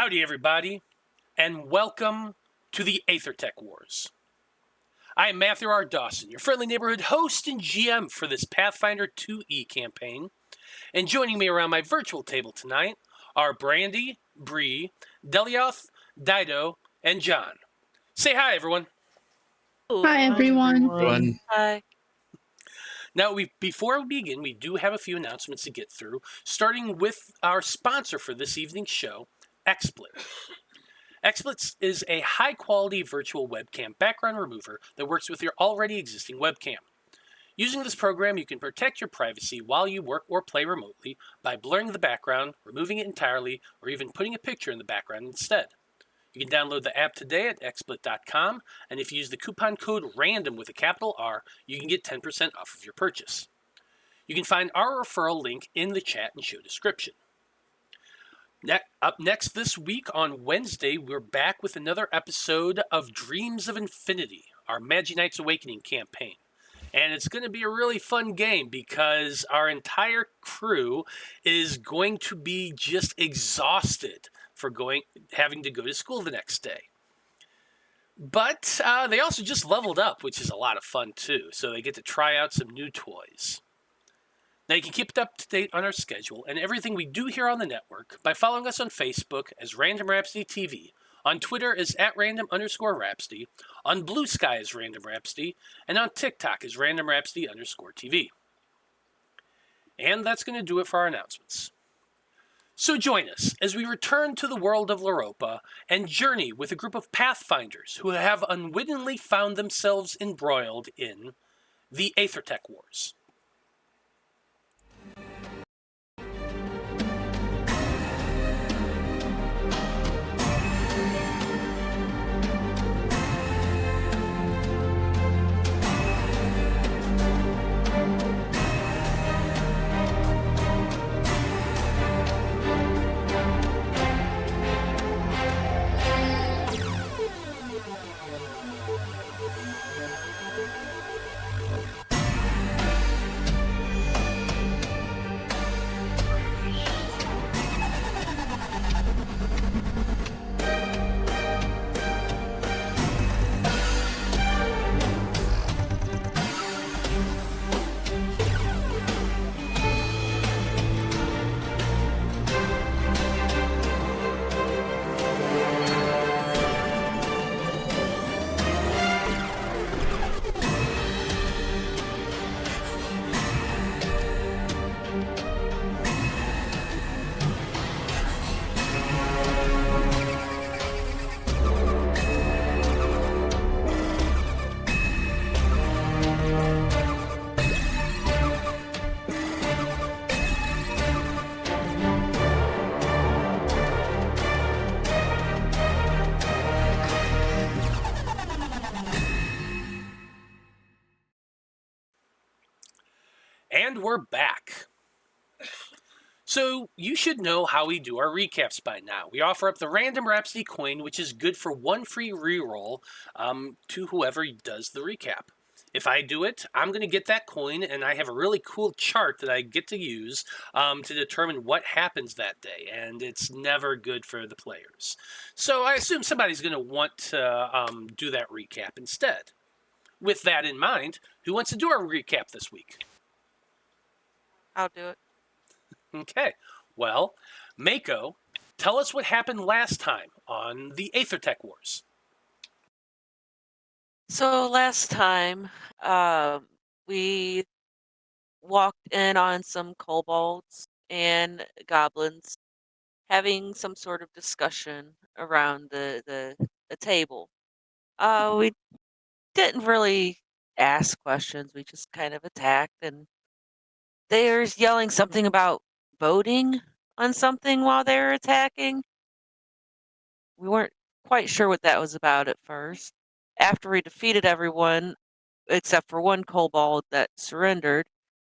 Howdy, everybody, and welcome to the Æther-Tech Wars. I am Matthew R. Dawson, your friendly neighborhood host and GM for this Pathfinder 2E campaign. And joining me around my virtual table tonight are Brandie, Brie, Delioth, Dyto, and John. Say hi, everyone. Hi, everyone. Hi. Now, before we begin, we do have a few announcements to get through, starting with our sponsor for this evening's show, XSplit. XSplit is a high-quality virtual webcam background remover that works with your already existing webcam. Using this program, you can protect your privacy while you work or play remotely by blurring the background, removing it entirely, or even putting a picture in the background instead. You can download the app today at xsplit.com, and if you use the coupon code RANDOM with a capital R, you can get 10% off of your purchase. You can find our referral link in the chat and show description. Up next this week on Wednesday, we're back with another episode of Dreams of Infinity, our Magi Knights Awakening campaign. And it's going to be a really fun game because our entire crew is going to be just exhausted for having to go to school the next day. But they also just leveled up, which is a lot of fun too. So they get to try out some new toys. Now, you can keep up to date on our schedule and everything we do here on the network by following us on Facebook as Random Rhapsody TV, on Twitter as @random_Rhapsody, on Blue Sky as Random Rhapsody, and on TikTok as Random Rhapsody_TV. And that's going to do it for our announcements. So join us as we return to the world of Loroupa and journey with a group of Pathfinders who have unwittingly found themselves embroiled in the Æther-Tech Wars. And we're back. So you should know how we do our recaps by now. We offer up the Random Rhapsody coin, which is good for one free reroll to whoever does the recap. If I do it, I'm going to get that coin, and I have a really cool chart that I get to use to determine what happens that day, and it's never good for the players. So I assume somebody's going to want to do that recap instead. With that in mind, who wants to do our recap this week? I'll do it. Okay. Well, Maiko, tell us what happened last time on the Æther-Tech Wars. So last time, we walked in on some kobolds and goblins having some sort of discussion around the table. We didn't really ask questions. We just kind of attacked, and they're yelling something about voting on something while they were attacking. We weren't quite sure what that was about at first. After we defeated everyone, except for one kobold that surrendered,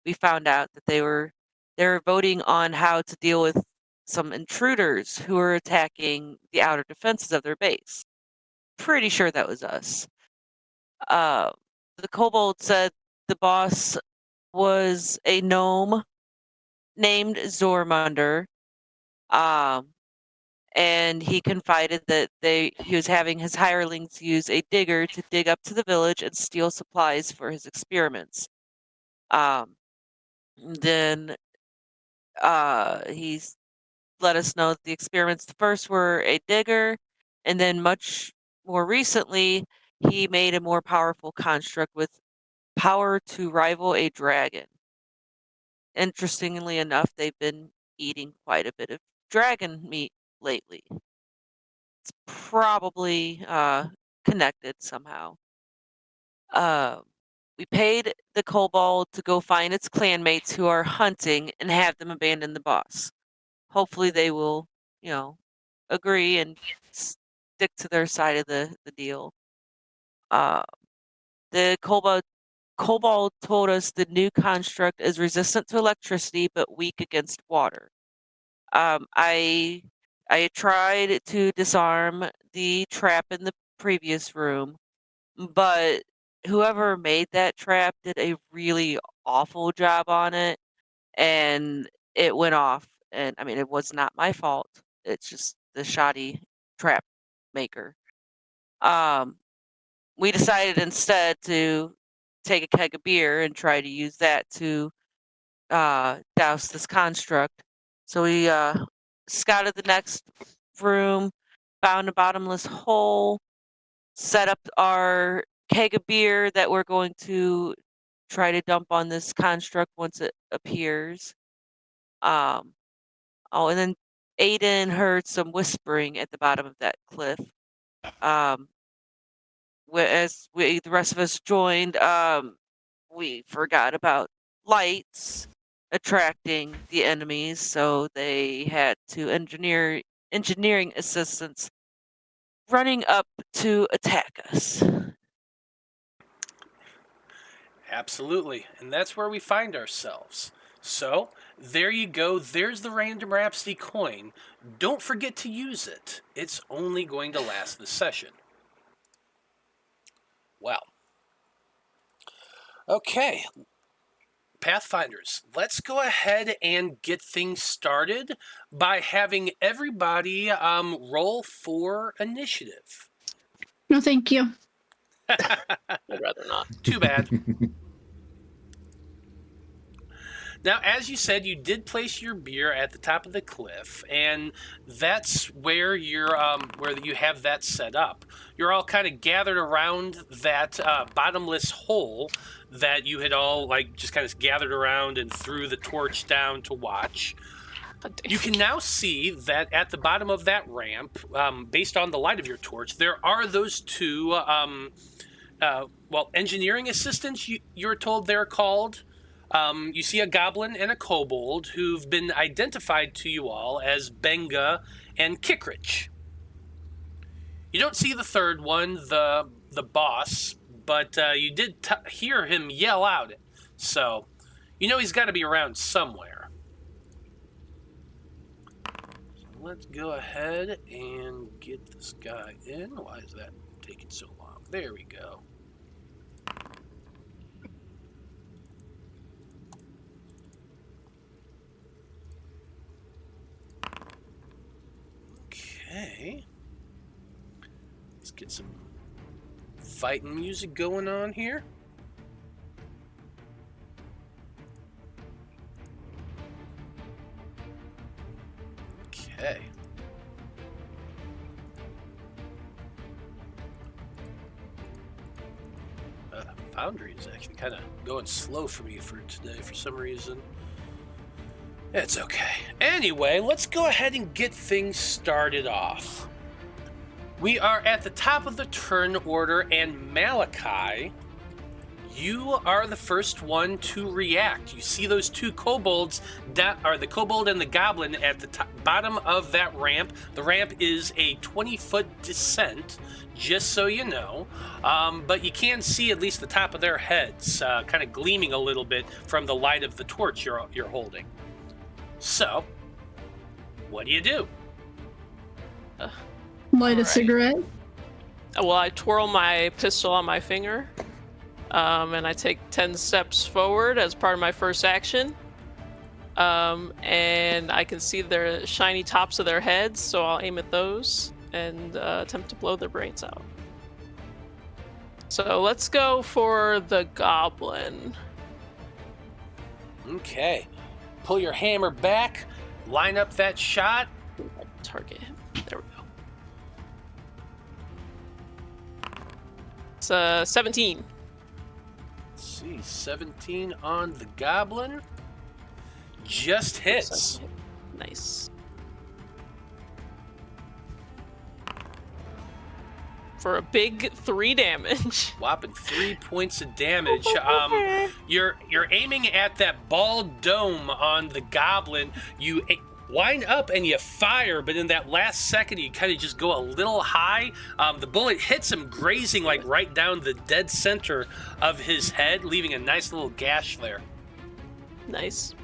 we found out that they were voting on how to deal with some intruders who were attacking the outer defenses of their base. Pretty sure that was us. The kobold said the boss was a gnome named Zormunder, and he confided that he was having his hirelings use a digger to dig up to the village and steal supplies for his experiments. Then he's let us know that the experiments first were a digger, and then much more recently, he made a more powerful construct with power to rival a dragon. Interestingly enough, they've been eating quite a bit of dragon meat lately. It's probably connected somehow. We paid the kobold to go find its clanmates who are hunting and have them abandon the boss. Hopefully they will, agree and stick to their side of the deal. The kobold told us the new construct is resistant to electricity but weak against water. I tried to disarm the trap in the previous room, but whoever made that trap did a really awful job on it, and it went off. And I mean, it was not my fault. It's just the shoddy trap maker. We decided instead to take a keg of beer and try to use that to douse this construct. So we scouted the next room, found a bottomless hole, set up our keg of beer that we're going to try to dump on this construct once it appears. Oh, and then Aeden heard some whispering at the bottom of that cliff. As the rest of us joined, we forgot about lights attracting the enemies, so they had to engineering assistance running up to attack us. Absolutely, and that's where we find ourselves. So, there you go, there's the Random Rhapsody coin. Don't forget to use it. It's only going to last the session. Well, okay, Pathfinders, let's go ahead and get things started by having everybody roll for initiative. No, thank you. I'd rather not. Too bad. Now, as you said, you did place your beer at the top of the cliff, and that's where where you have that set up. You're all kind of gathered around that bottomless hole that you had all just kind of gathered around and threw the torch down to watch. You can now see that at the bottom of that ramp, based on the light of your torch, there are those two, engineering assistants. You're told they're called. You see a goblin and a kobold who've been identified to you all as Benga and Kikrich. You don't see the third one, the boss, but you did hear him yell out, so you know he's got to be around somewhere. So let's go ahead and get this guy in. Why is that taking so long? There we go. Okay. Let's get some fighting music going on here. Okay. Foundry is actually kind of going slow for me for today for some reason. It's okay. Anyway, let's go ahead and get things started off. We are at the top of the turn order, and Malachi, you are the first one to react. You see those two kobolds, that are the kobold and the goblin, at the bottom of that ramp. The ramp is a 20-foot descent, just so you know. But you can see at least the top of their heads, kind of gleaming a little bit from the light of the torch you're holding. So, what do you do? Light a cigarette. Well, I twirl my pistol on my finger, and I take 10 steps forward as part of my first action. And I can see their shiny tops of their heads, so I'll aim at those and attempt to blow their brains out. So let's go for the goblin. Okay. Pull your hammer back, line up that shot. Target him. There we go. It's 17. Let's see, 17 on the goblin. Just hits. Nice. For a big 3 damage. Whopping 3 points of damage. You're aiming at that bald dome on the goblin. You wind up and you fire, but in that last second, you kind of just go a little high. The bullet hits him, grazing like right down the dead center of his head, leaving a nice little gash there. Nice.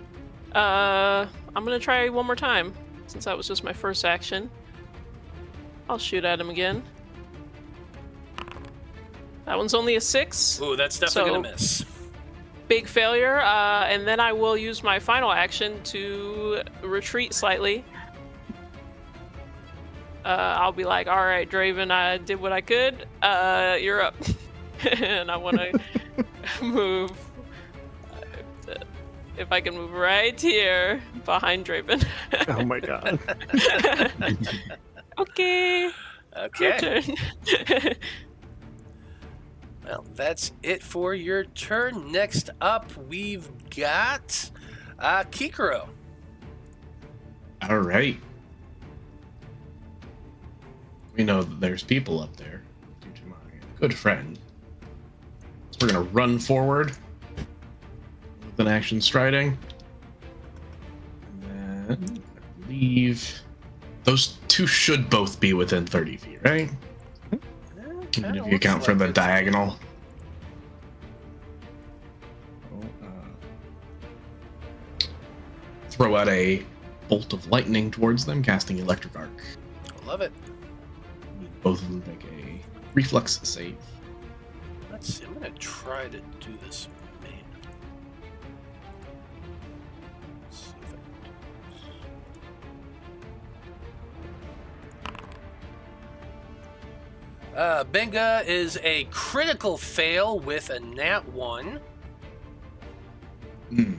I'm gonna try one more time, since that was just my first action. I'll shoot at him again. That one's only a 6. Ooh, that's definitely So- gonna miss. Big failure, and then I will use my final action to retreat slightly. I'll be like, all right, Draven, I did what I could. You're up. And I want to move. If I can move right here behind Draven. Oh my god. Okay. Okay. Your turn. Well, that's it for your turn. Next up, we've got Kikiro. All right. We know that there's people up there due to my good friend. So we're going to run forward with an action striding. And then I believe those two should both be within 30 feet, right? Even if you account for the diagonal. Throw out a bolt of lightning towards them, casting electric arc. Love it. Both of them make a reflex save. Let's see. I'm gonna try to do this. Man. Let's see if I can do this. Benga is a critical fail with a nat 1. Hmm.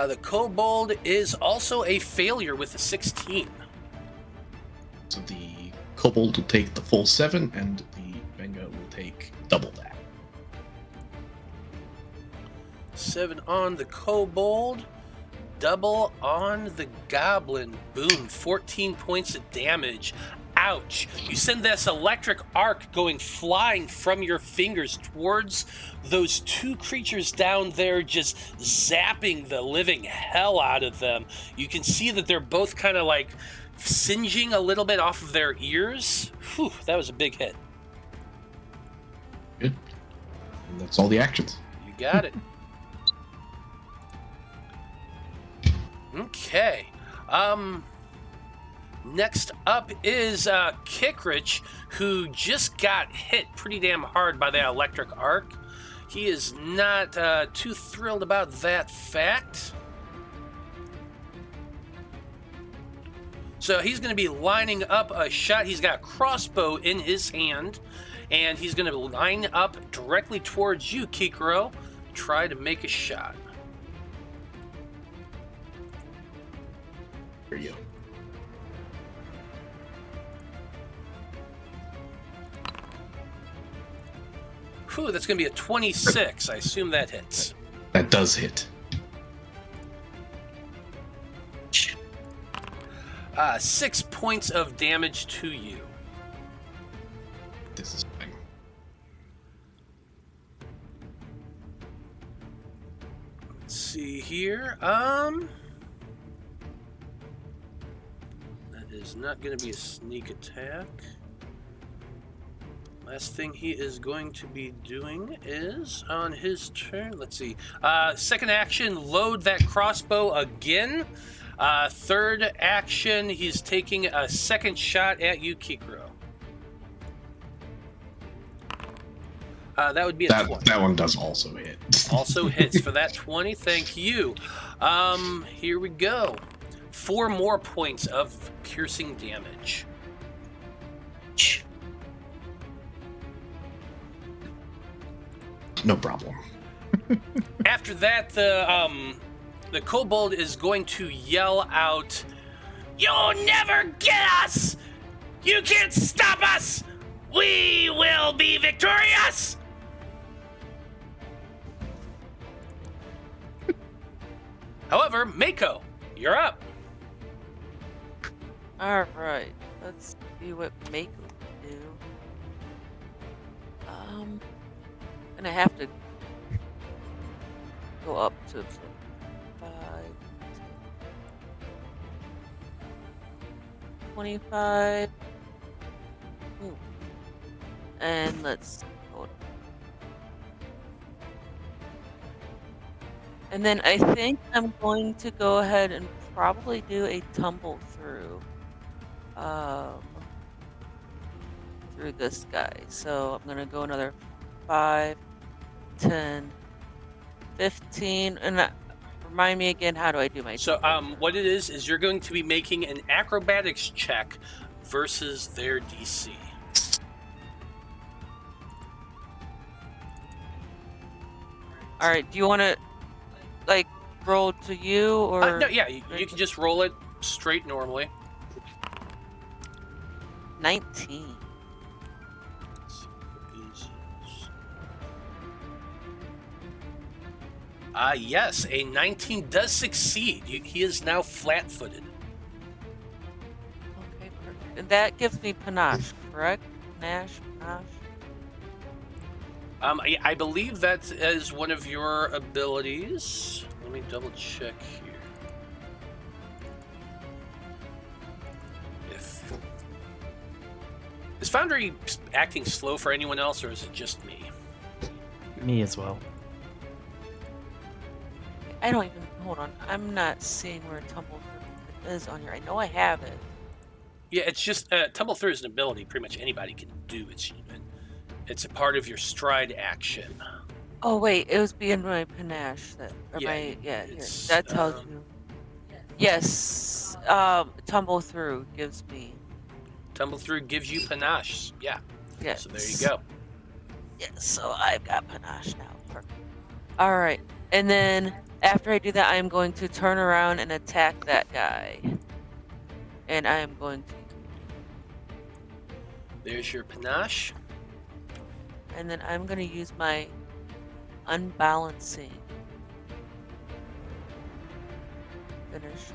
The kobold is also a failure with a 16. So the kobold will take the full 7, and the benga will take double that. 7 on the kobold, double on the goblin. Boom, 14 points of damage. Ouch. You send this electric arc going flying from your fingers towards those two creatures down there, just zapping the living hell out of them. You can see that they're both kind of like singeing a little bit off of their ears. Whew, that was a big hit. Good. And that's all the actions. You got it. Okay. Next up is Kikiro, who just got hit pretty damn hard by that electric arc. He is not too thrilled about that fact. So he's going to be lining up a shot. He's got a crossbow in his hand, and he's going to line up directly towards you, Kikiro. Try to make a shot. Here you go. Whew, that's going to be a 26. I assume that hits. That does hit. 6 points of damage to you. This is fine. Let's see here. That is not going to be a sneak attack. Last thing he is going to be doing is on his turn. Let's see. Second action, load that crossbow again. Third action, he's taking a second shot at you, Kikiro. That would be a That 20. that one does also hit. Also hits for that 20. Thank you. Here we go. 4 more points of piercing damage. No problem. After that, the kobold is going to yell out, "You'll never get us! You can't stop us! We will be victorious!" However, Maiko, you're up. Alright, let's see what Maiko can do. Gonna have to go up to 5, 25. Ooh. And let's hold on. And then I think I'm going to go ahead and probably do a tumble through this guy. So I'm gonna go another 5, 10, 15, and remind me again, how do I do my So, tumble? what it is you're going to be making an acrobatics check versus their DC. All right, do you want to like roll to you or No, yeah, you can just roll it straight normally. 19? Yes, a 19 does succeed. He is now flat-footed. Okay, perfect. And that gives me panache, correct? Panache. I believe that is one of your abilities. Let me double check here. Is Foundry acting slow for anyone else, or is it just me? Me as well. I don't even hold on. I'm not seeing where tumble through is on here. I know I have it. Yeah, it's just tumble through is an ability pretty much anybody can do. It's a part of your stride action. Oh wait, it was being my panache that or Yeah, my here. it's, That tells you. Yes, tumble through gives me. Tumble through gives you panache. Yeah. Yeah. So there you go. Yes, so I've got panache now. Perfect. All right, and then after I do that, I am going to turn around and attack that guy, and I am going to. There's your panache. And then I'm going to use my unbalancing finish.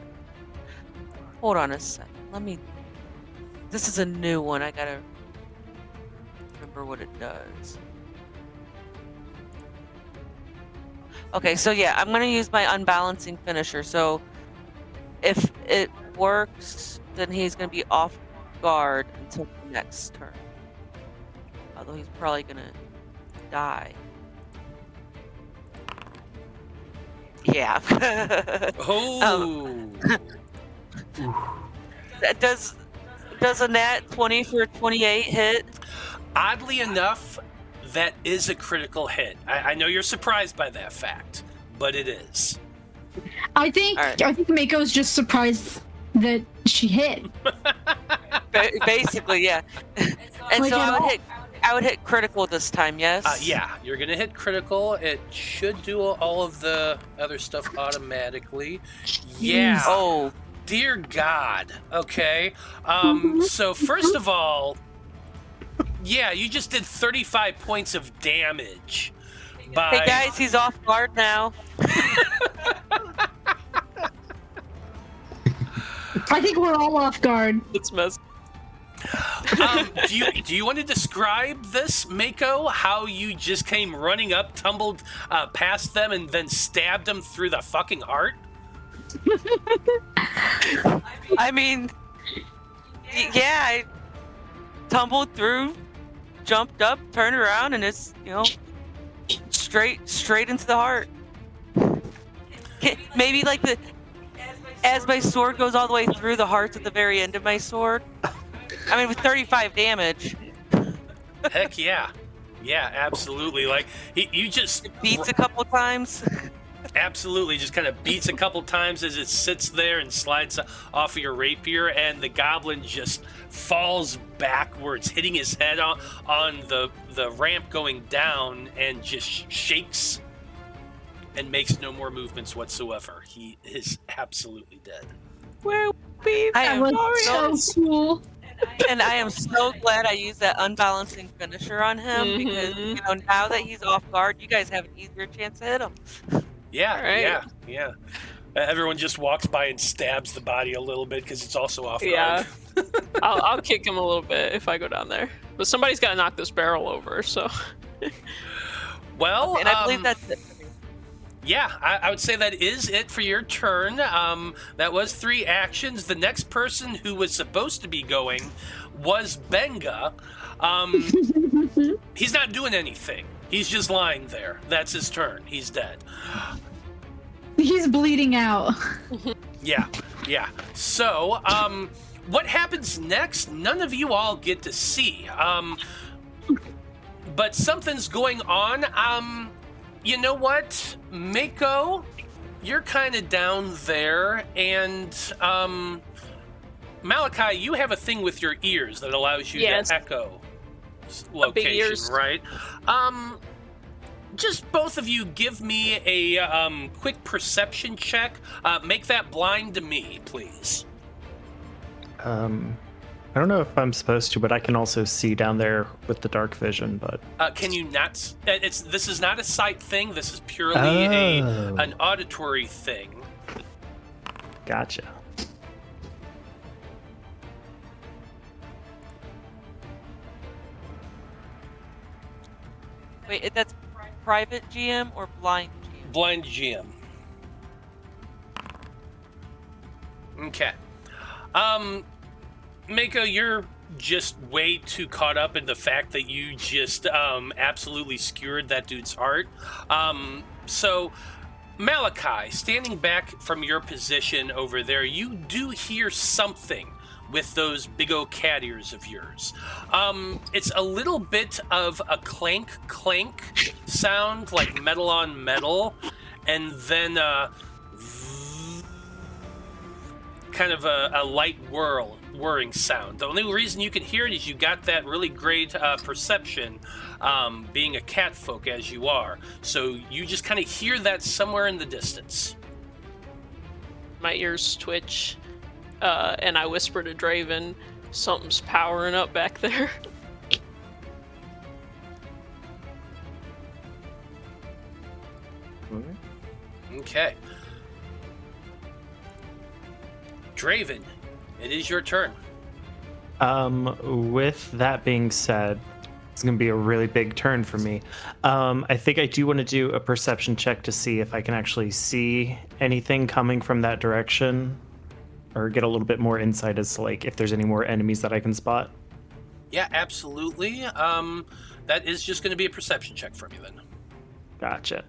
Hold on a second. This is a new one. I gotta remember what it does. Okay, so yeah, I'm going to use my unbalancing finisher. So if it works, then he's going to be off guard until the next turn. Although he's probably gonna die. Yeah. Oh. Does a nat 20 for 28 hit? Oddly enough, that is a critical hit. I know you're surprised by that fact, but it is. I think Alright. Maiko's just surprised that she hit. Basically, yeah. And Like so at all. I would hit critical this time, yes? Yeah, you're gonna hit critical. It should do all of the other stuff automatically. Yeah. Oh. Dear God. Okay. So first of all, yeah, you just did 35 points of damage. By... Hey guys, he's off guard now. I think we're all off guard. It's messed. Do you want to describe this, Maiko? How you just came running up, tumbled past them, and then stabbed them through the fucking heart? I mean, yeah, I tumbled through, jumped up, turned around, and it's, straight into the heart. Maybe like as my sword goes all the way through the heart at the very end of my sword. I mean, with 35 damage. Heck yeah. Yeah, absolutely. Like you just Beats a couple times. absolutely just kind of beats a couple times as it sits there and slides off of your rapier, and the goblin just falls backwards, hitting his head on the ramp going down, and just shakes and makes no more movements whatsoever. He is absolutely dead. Where we That was so cool. and I am so glad I used that unbalancing finisher on him because now that he's off guard, you guys have an easier chance to hit him. Yeah, Right. yeah. Everyone just walks by and stabs the body a little bit because it's also off guard. Yeah. I'll kick him a little bit if I go down there. But somebody's got to knock this barrel over, so. Well, And I believe that's it. yeah, I would say that is it for your turn. That was 3 actions. The next person who was supposed to be going was Benga. He's not doing anything. He's just lying there. That's his turn. He's dead. He's bleeding out. Yeah. So, what happens next? None of you all get to see. But something's going on. You know what? Maiko, you're kind of down there, and Malachi, you have a thing with your ears that allows you Yes. to echo Big location, ears. right? Just both of you give me a quick perception check. Make that blind to me, please. I don't know if I'm supposed to, but I can also see down there with the dark vision. But Can you not? This is not a sight thing. This is purely Oh. an auditory thing. gotcha. Wait, that's private GM or blind GM? Blind GM. Okay. Maiko, you're just way too caught up in the fact that you just absolutely skewered that dude's heart. So, Malachi, standing back from your position over there, you do hear something with those big old cat ears of yours. It's a little bit of a clank sound, like metal on metal, and then kind of a light whirring sound. The only reason you can hear it is you got that really great perception, being a cat folk as you are. So you just kind of hear that somewhere in the distance. My ears twitch, and I whisper to Draven, something's powering up back there. Okay. Draven, it is your turn. With that being said, it's going to be a really big turn for me. I think I do want to do a perception check to see if I can actually see anything coming from that direction, or get a little bit more insight as to, like, if there's any more enemies that I can spot. Yeah, absolutely. That is just going to be a perception check from you then. Gotcha.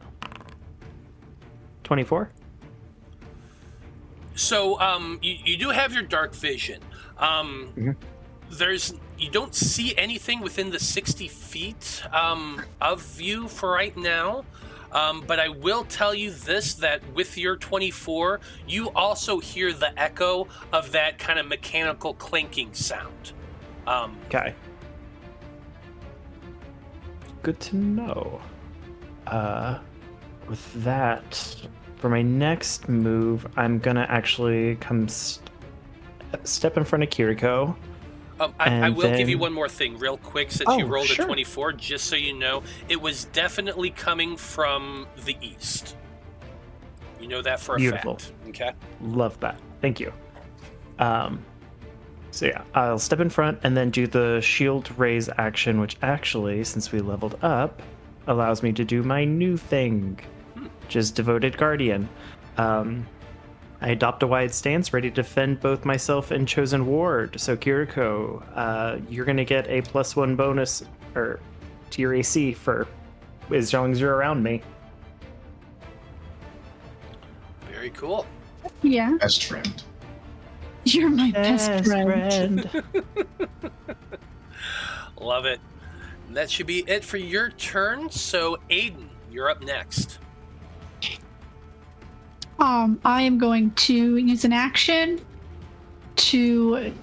24? So, you do have your dark vision. You don't see anything within the 60 feet of you for right now. But I will tell you this, that with your 24, you also hear the echo of that kind of mechanical clinking sound. Okay. Good to know. With that, for my next move, I'm gonna actually come step in front of Kiriko. I will give you then- one more thing real quick, since you Oh, rolled sure. a 24, just so you know. It was definitely coming from the east. You know that for a Beautiful. fact. Okay? Love that. Thank you. So yeah, I'll step in front and then do the shield raise action, which actually, since we leveled up, allows me to do my new thing, which is Devoted Guardian. I adopt a wide stance, ready to defend both myself and Chosen Ward. So Kiriko, you're gonna get a +1 bonus to your AC for as long as you're around me. Very cool. Yeah, Best friend. you're my best friend. Love it. That should be it for your turn. So, Aeden, you're up next. I am going to use an action to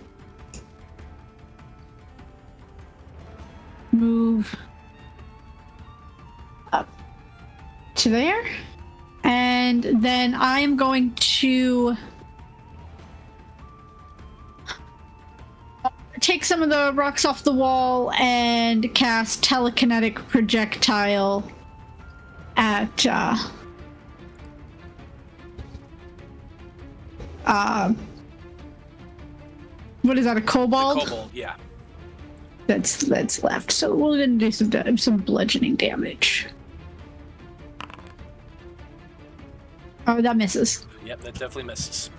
move up to there. And then I am going to take some of the rocks off the wall and cast telekinetic projectile at what is that, a kobold? The kobold, yeah. That's left. So we're gonna do some bludgeoning damage. Oh, that misses. Yep, that definitely misses.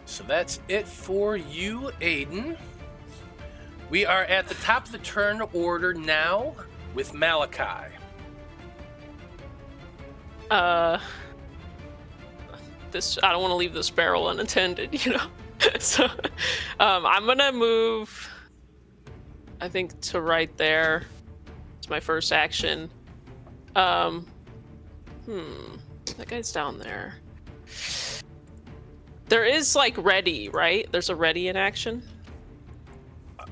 So that's it for you, Aeden. We are at the top of the turn order now with Malachi. This, I don't want to leave this barrel unattended, you know. So I'm gonna move, I think, to right there. It's my first action. That guy's down there. There is like ready, right? There's a ready in action. I'm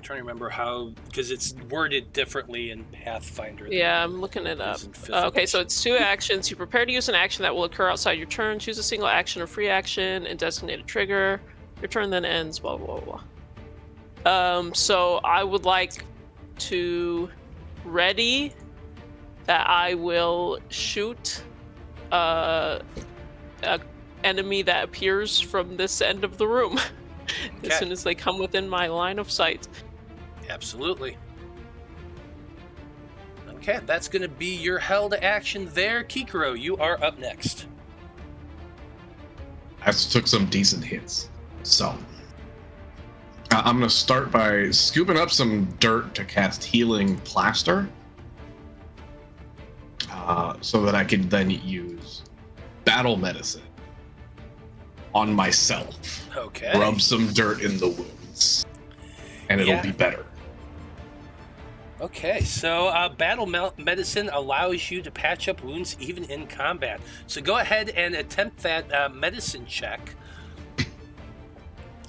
trying to remember how, because it's worded differently in Pathfinder. Yeah, I'm looking it up. Okay, so it's 2 actions. You prepare to use an action that will occur outside your turn. Choose a single action or free action and designate a trigger. Your turn then ends, blah, blah, blah. So I would like to ready that I will shoot a enemy that appears from this end of the room as soon as they come within my line of sight. Absolutely. Okay, that's going to be your held action there. Kikiro, you are up next. I took some decent hits, so I'm going to start by scooping up some dirt to cast Healing Plaster, so that I can then use Battle Medicine on myself. Okay. Rub some dirt in the wounds, and it'll be better. Okay, so Battle Medicine allows you to patch up wounds even in combat. So go ahead and attempt that medicine check.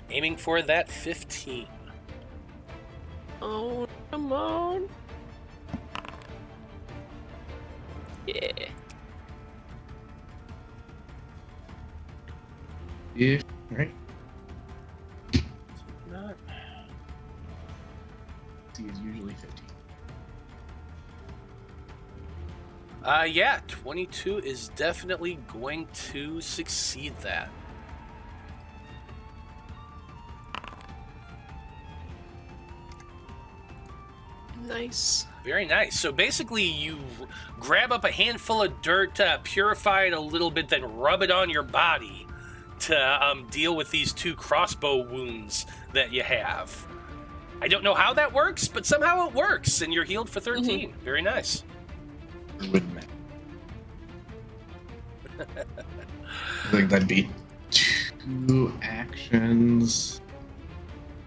Aiming for that 15. Oh, come on. Yeah. Yeah, right. Not. See, it's usually 15. Yeah, 22 is definitely going to succeed that. Nice. Very nice. So basically, you grab up a handful of dirt, purify it a little bit, then rub it on your body to deal with these 2 crossbow wounds that you have. I don't know how that works, but somehow it works, and you're healed for 13. Mm-hmm. Very nice. I think that'd be 2 actions.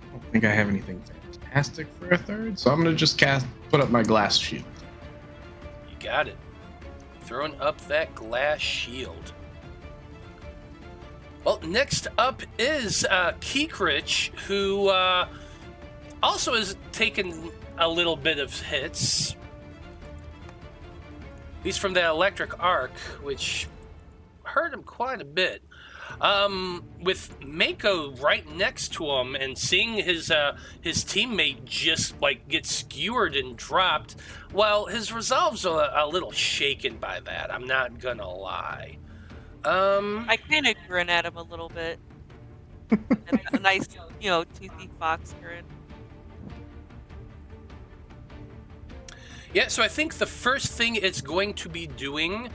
I don't think I have anything fantastic for a third, so I'm gonna just put up my glass shield. You got it. Throwing up that glass shield. Well, next up is Keekrich, who also has taken a little bit of hits. He's from the electric arc, which hurt him quite a bit. With Maiko right next to him and seeing his teammate just like get skewered and dropped, well, his resolve's a little shaken by that. I'm not gonna lie. I kind of grin at him a little bit. A nice, toothy fox grin. Yeah, so I think the first thing it's going to be doing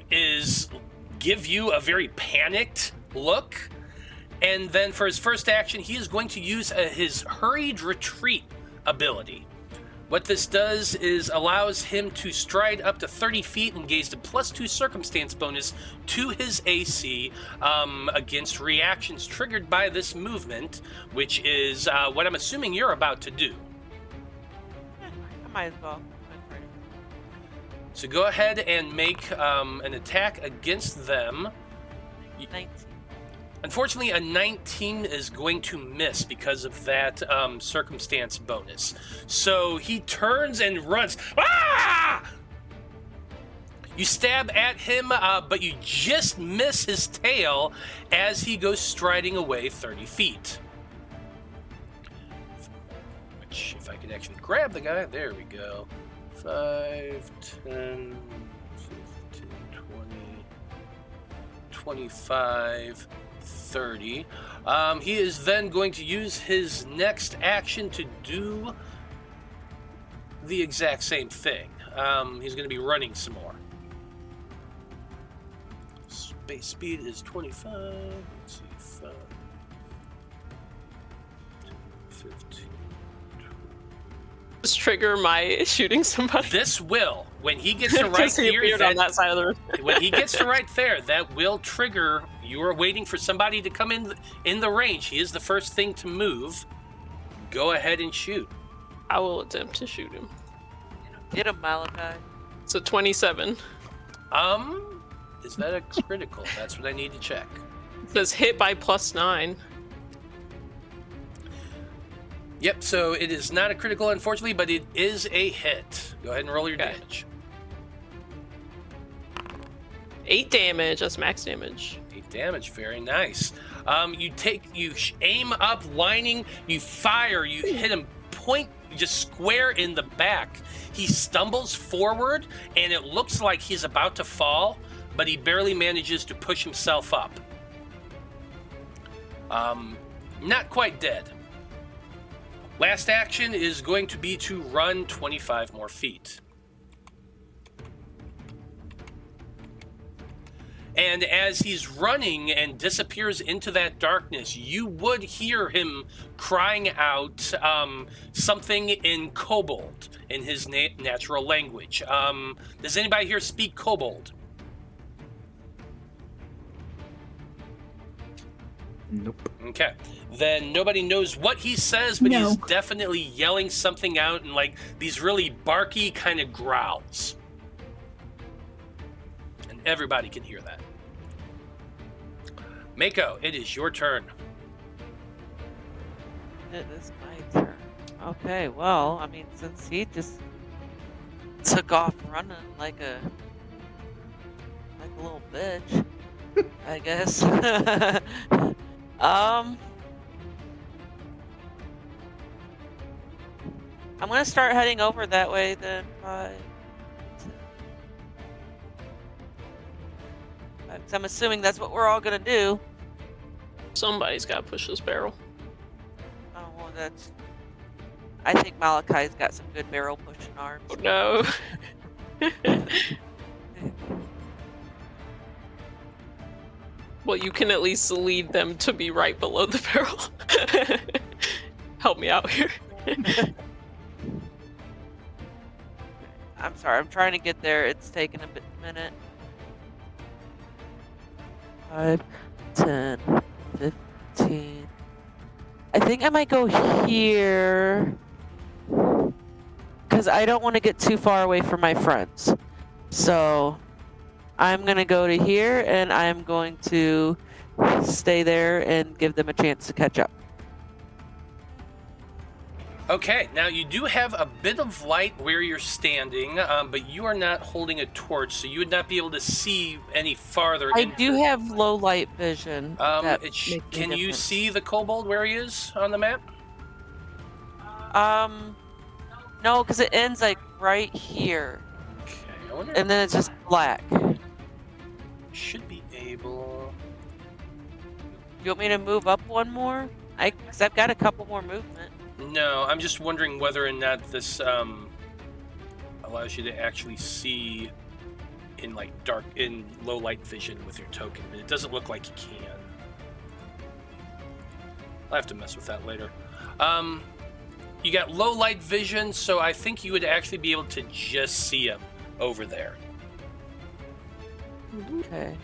is give you a very panicked look. And then for his first action, he is going to use his Hurried Retreat ability, What this does is allows him to stride up to 30 feet and gains a +2 circumstance bonus to his AC against reactions triggered by this movement, which is what I'm assuming you're about to do. I might as well. So go ahead and make an attack against them. 19. Unfortunately, a 19 is going to miss because of that circumstance bonus. So he turns and runs. Ah! You stab at him, but you just miss his tail as he goes striding away 30 feet. Which, if I could actually grab the guy, there we go. 5, 10, 15, 20, 25... 30. He is then going to use his next action to do the exact same thing. He's going to be running some more. Base speed is 25. Let's see, 5, 15. Just trigger my shooting somebody. This will, when he gets to right here, on that side of the room. when he gets to right there, that will trigger. You are waiting for somebody to come in the range. He is the first thing to move. Go ahead and shoot. I will attempt to shoot him. Get him, Malachi. So 27. Is that a critical? That's what I need to check. It says hit by +9. Yep, so it is not a critical, unfortunately, but it is a hit. Go ahead and roll your Okay. damage. 8 damage. That's max damage. 8 damage, very nice. You aim up, lining, you fire, you hit him point, just square in the back. He stumbles forward, and it looks like he's about to fall, but he barely manages to push himself up. Not quite dead. Last action is going to be to run 25 more feet. And as he's running and disappears into that darkness, you would hear him crying out something in Kobold, in his natural language. Does anybody here speak Kobold? Nope. Okay. Then nobody knows what he says, but No. he's definitely yelling something out in like these really barky kind of growls. And everybody can hear that. Maiko, it is your turn. It is my turn. Okay, well, I mean, since he just took off running like a little bitch, I guess. I'm gonna start heading over that way then. 5, 'cause I'm assuming that's what we're all gonna do. Somebody's got to push this barrel. Oh, well, that's. I think Malachi's got some good barrel pushing arms. Oh, no. Well, you can at least lead them to be right below the barrel. Help me out here. I'm sorry, I'm trying to get there. It's taking a minute. 5, 10, 15. I think I might go here. Because I don't want to get too far away from my friends. So I'm going to go to here and I'm going to stay there and give them a chance to catch up. Okay, now you do have a bit of light where you're standing, but you are not holding a torch, so you would not be able to see any farther. I do have low light vision. Can you see the kobold where he is on the map? No, because it ends like right here. Okay, I wonder And then it's just black. should be able. You want me to move up one more? Because I've got a couple more movement. No, I'm just wondering whether or not this allows you to actually see in in low light vision with your token, but it doesn't look like you can. I'll have to mess with that later. You got low light vision, so I think you would actually be able to just see him over there. Okay.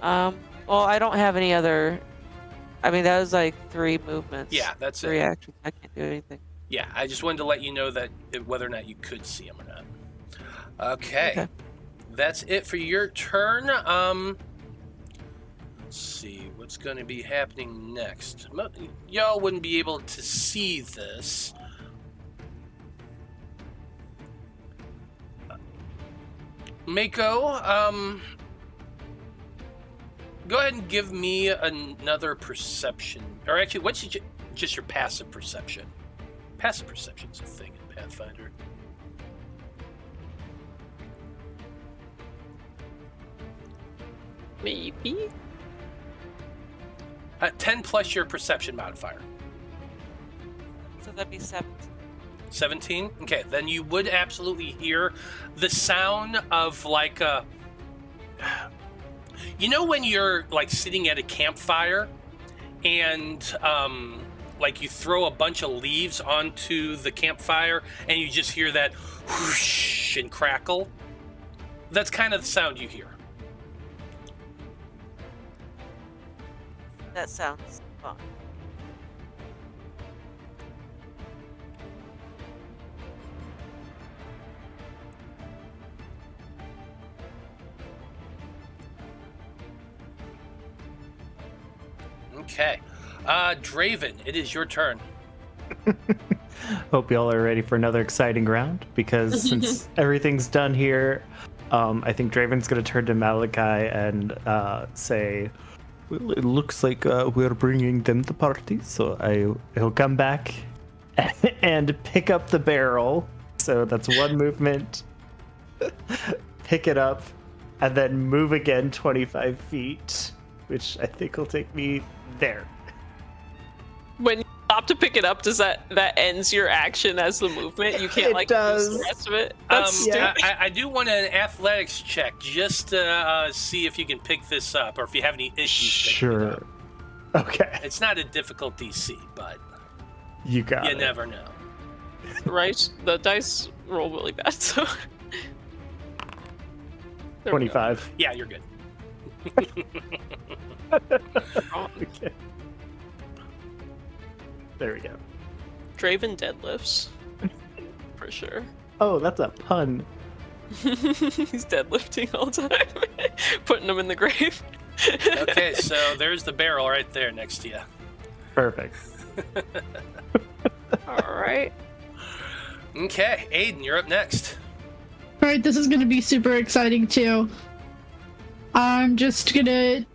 Well, I don't have any other. I mean, that was like 3 movements. Yeah, that's 3 it. actions. I can't do anything. Yeah, I just wanted to let you know that whether or not you could see him or not. Okay. That's it for your turn. Let's see what's going to be happening next. Y'all wouldn't be able to see this. Maiko, go ahead and give me another perception. Or actually, what's just your passive perception? Passive perception is a thing in Pathfinder. Maybe? 10 plus your perception modifier. So that'd be 7. 17? Okay, then you would absolutely hear the sound of like a... You know when you're like sitting at a campfire and like you throw a bunch of leaves onto the campfire and you just hear that whoosh and crackle? That's kind of the sound you hear. That sounds fun. Okay. Draven, it is your turn. Hope y'all are ready for another exciting round, because since everything's done here, I think Draven's going to turn to Malachi and say, well, it looks like we're bringing them the party, so he'll come back and pick up the barrel. So that's 1 movement. Pick it up, and then move again 25 feet, which I think will take me there. When you stop to pick it up, does that ends your action as the movement? You can't It does. use the rest of it? That's stupid. I do want an athletics check just to see if you can pick this up or if you have any issues picking it Sure. up. Okay. It's not a difficult DC, but You got you it. never know. Right? The dice roll really bad, so... There we go. 25. Yeah, you're good. Okay. There we go. Draven deadlifts. For sure. Oh, that's a pun. He's deadlifting all the time. Putting them in the grave. Okay, so there's the barrel right there next to you. Perfect. Alright. Okay, Aeden, you're up next. All right, this is going to be super exciting too. I'm just going to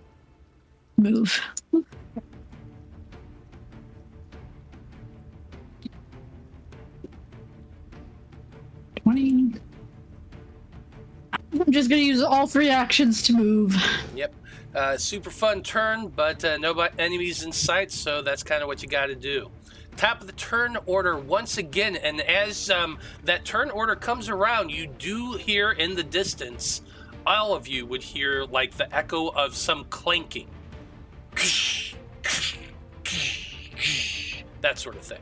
move. I'm just going to use all 3 actions to move. Yep. Super fun turn, but no enemies in sight, so that's kind of what you got to do. Top of the turn order once again, and as that turn order comes around, you do hear in the distance, all of you would hear like the echo of some clanking. That sort of thing.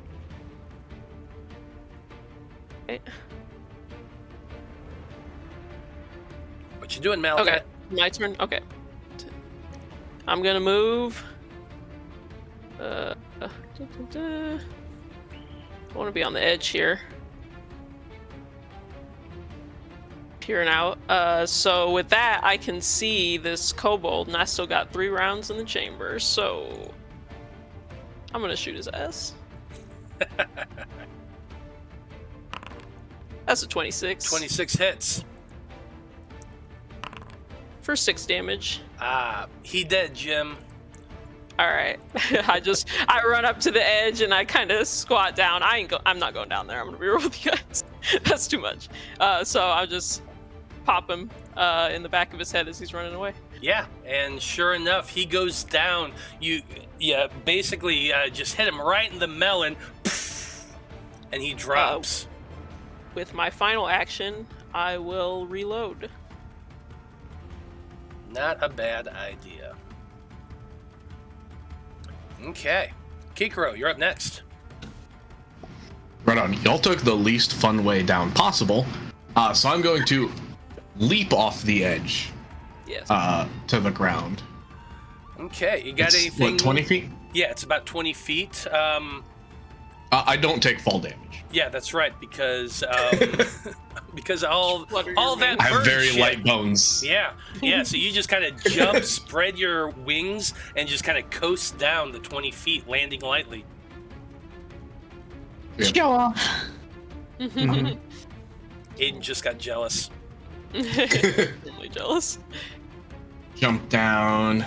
Okay. What you doing, Malachi? Okay, my turn. Okay. I'm gonna move. I want to be on the edge here. Peering out. So with that, I can see this kobold, and I still got 3 rounds in the chamber. So I'm gonna shoot his ass. That's a 26. 26 hits. For 6 damage. He dead, Jim. All right. I run up to the edge and I kind of squat down. I'm not going down there. I'm gonna be real with you guys. That's too much. So I'll just pop him in the back of his head as he's running away. Yeah, and sure enough, he goes down. You basically just hit him right in the melon, and he drops. With my final action, I will reload. Not a bad idea. Okay. Kikiro, you're up next. Right on. Y'all took the least fun way down possible, so I'm going to leap off the edge to the ground. Okay, you got anything? What, 20 feet? Yeah, it's about 20 feet. I don't take fall damage. Yeah, that's right, because because all that I have bird very shit. light bones. Yeah, so you just kind of jump, spread your wings, and just kind of coast down the 20 feet, landing lightly. Yeah. Show off. Aeden just got jealous. Really jealous. Jump down,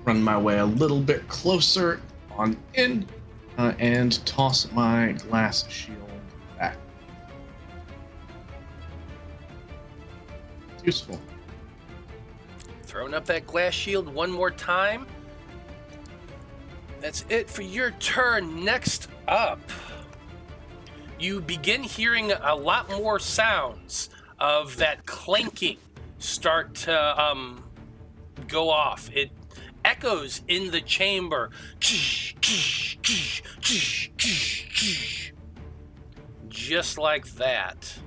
run my way a little bit closer on in, and toss my glass shield back. It's useful. Throwing up that glass shield one more time. That's it for your turn. Next up, you begin hearing a lot more sounds of that clanking start to go off. It echoes in the chamber. Just like that.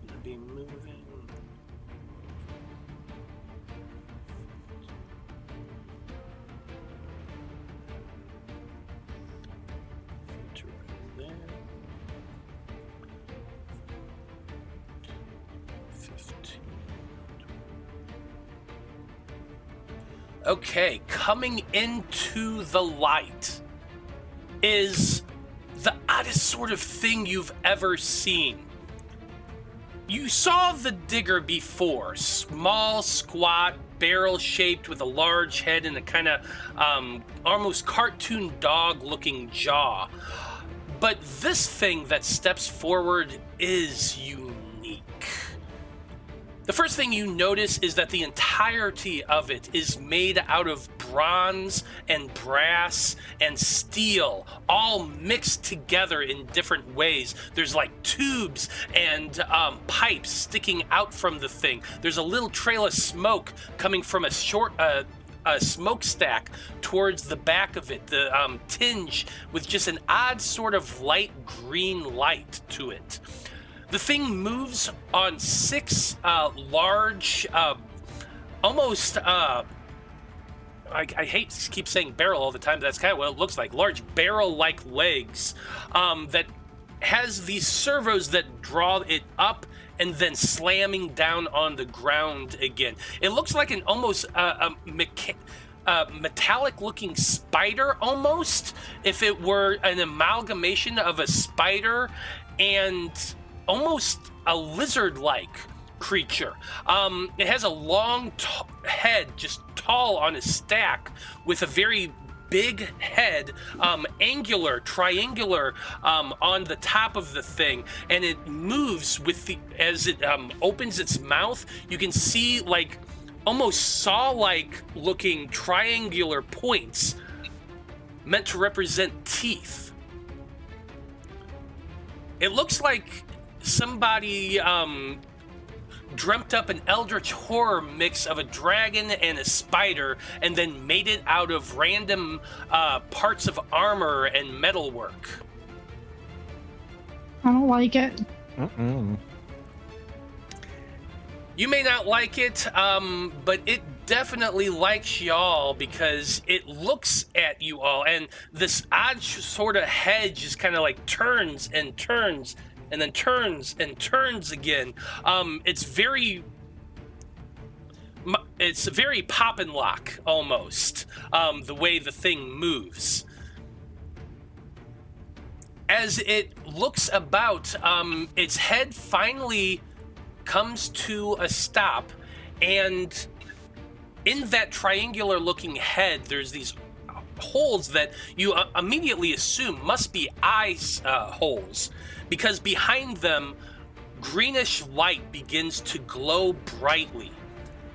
Gonna be moving. There. 15. Okay, coming into the light is the oddest sort of thing you've ever seen. You saw the digger before, small, squat, barrel-shaped with a large head and a kind of almost cartoon dog-looking jaw. But this thing that steps forward is unique. The first thing you notice is that the entirety of it is made out of bronze and brass and steel, all mixed together in different ways. There's like tubes and pipes sticking out from the thing. There's a little trail of smoke coming from a smokestack towards the back of it, the tinge with just an odd sort of light green light to it. The thing moves on 6 large, almost, I hate to keep saying barrel all the time, but that's kind of what it looks like. Large barrel-like legs that has these servos that draw it up and then slamming down on the ground again. It looks like an almost metallic-looking spider, almost, if it were an amalgamation of a spider and almost a lizard-like creature. It has a long head, just tall on a stack, with a very big head, angular, triangular, on the top of the thing, and it moves with as it opens its mouth. You can see like almost saw-like looking triangular points meant to represent teeth. It looks like somebody dreamt up an eldritch horror mix of a dragon and a spider and then made it out of random parts of armor and metalwork. I don't like it. You may not like it, but it definitely likes y'all because it looks at you all, and this odd sort of head just kind of like turns and turns and then turns and turns again. It's very pop and lock almost, the way the thing moves. As it looks about, its head finally comes to a stop, and in that triangular looking head, there's these holes that you immediately assume must be eye holes, because behind them, greenish light begins to glow brightly.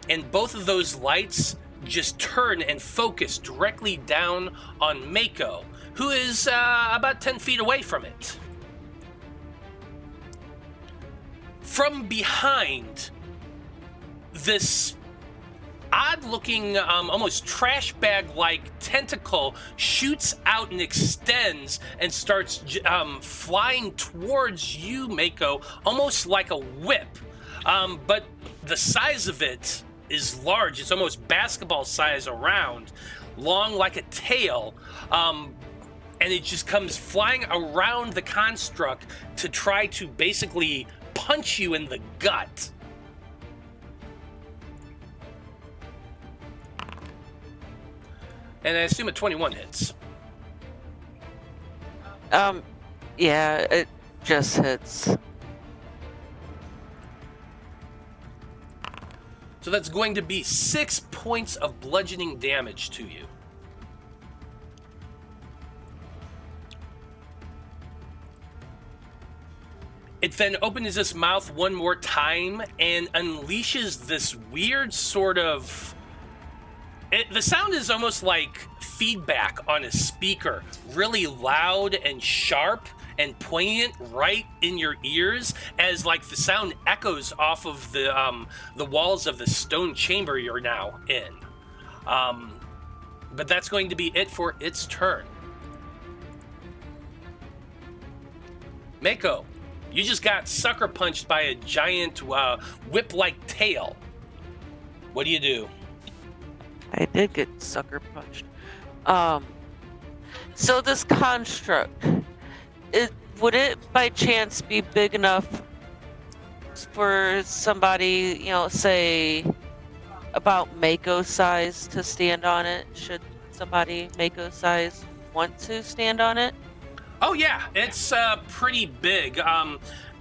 And both of those lights just turn and focus directly down on Maiko, who is about 10 feet away from it. From behind this odd-looking, almost trash bag-like tentacle shoots out and extends and starts flying towards you, Maiko, almost like a whip. But the size of it is large. It's almost basketball size around, long like a tail. And it just comes flying around the construct to try to basically punch you in the gut. And I assume a 21 hits. Yeah, it just hits. So that's going to be 6 points of bludgeoning damage to you. It then opens its mouth one more time and unleashes this weird sort of... the sound is almost like feedback on a speaker, really loud and sharp and poignant right in your ears, as like the sound echoes off of the walls of the stone chamber you're now in. But that's going to be it for its turn. Maiko, you just got sucker punched by a giant whip-like tail. What do you do? I did get sucker punched. So this construct, would it by chance be big enough for somebody, say about Maiko size to stand on it? Should somebody Maiko size want to stand on it? Oh yeah, it's pretty big.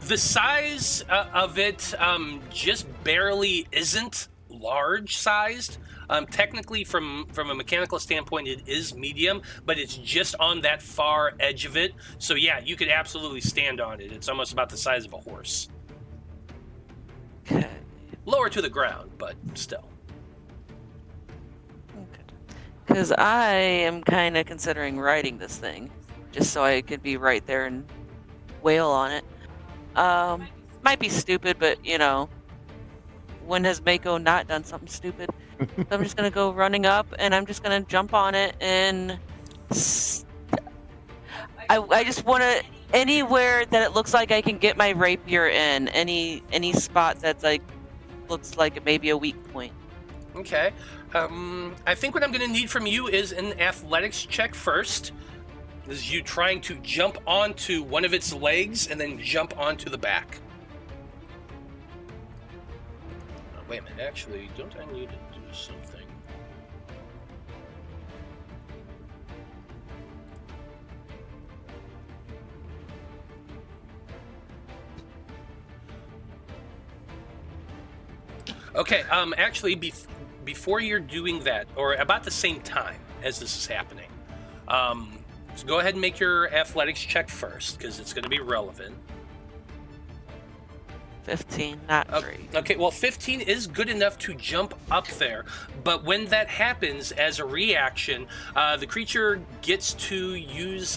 The size of it just barely isn't large sized. Technically, from a mechanical standpoint, it is medium, but it's just on that far edge of it. So yeah, you could absolutely stand on it. It's almost about the size of a horse. Okay. Lower to the ground, but still. Okay. Because I am kind of considering riding this thing, just so I could be right there and wail on it. Might be stupid, but when has Maiko not done something stupid? So I'm just gonna go running up, and I'm just gonna jump on it, and I just want to anywhere that it looks like I can get my rapier in, any spot that's like looks like it may be a weak point. Okay. I think what I'm going to need from you is an athletics check first. This is you trying to jump onto one of its legs and then jump onto the back. Oh, wait a minute. Actually, don't I need to do something? Okay, actually, before you're doing that, or about the same time as this is happening, so go ahead and make your athletics check first, because it's going to be relevant. 15, not great. Okay, well, 15 is good enough to jump up there, but when that happens, as a reaction, the creature gets to use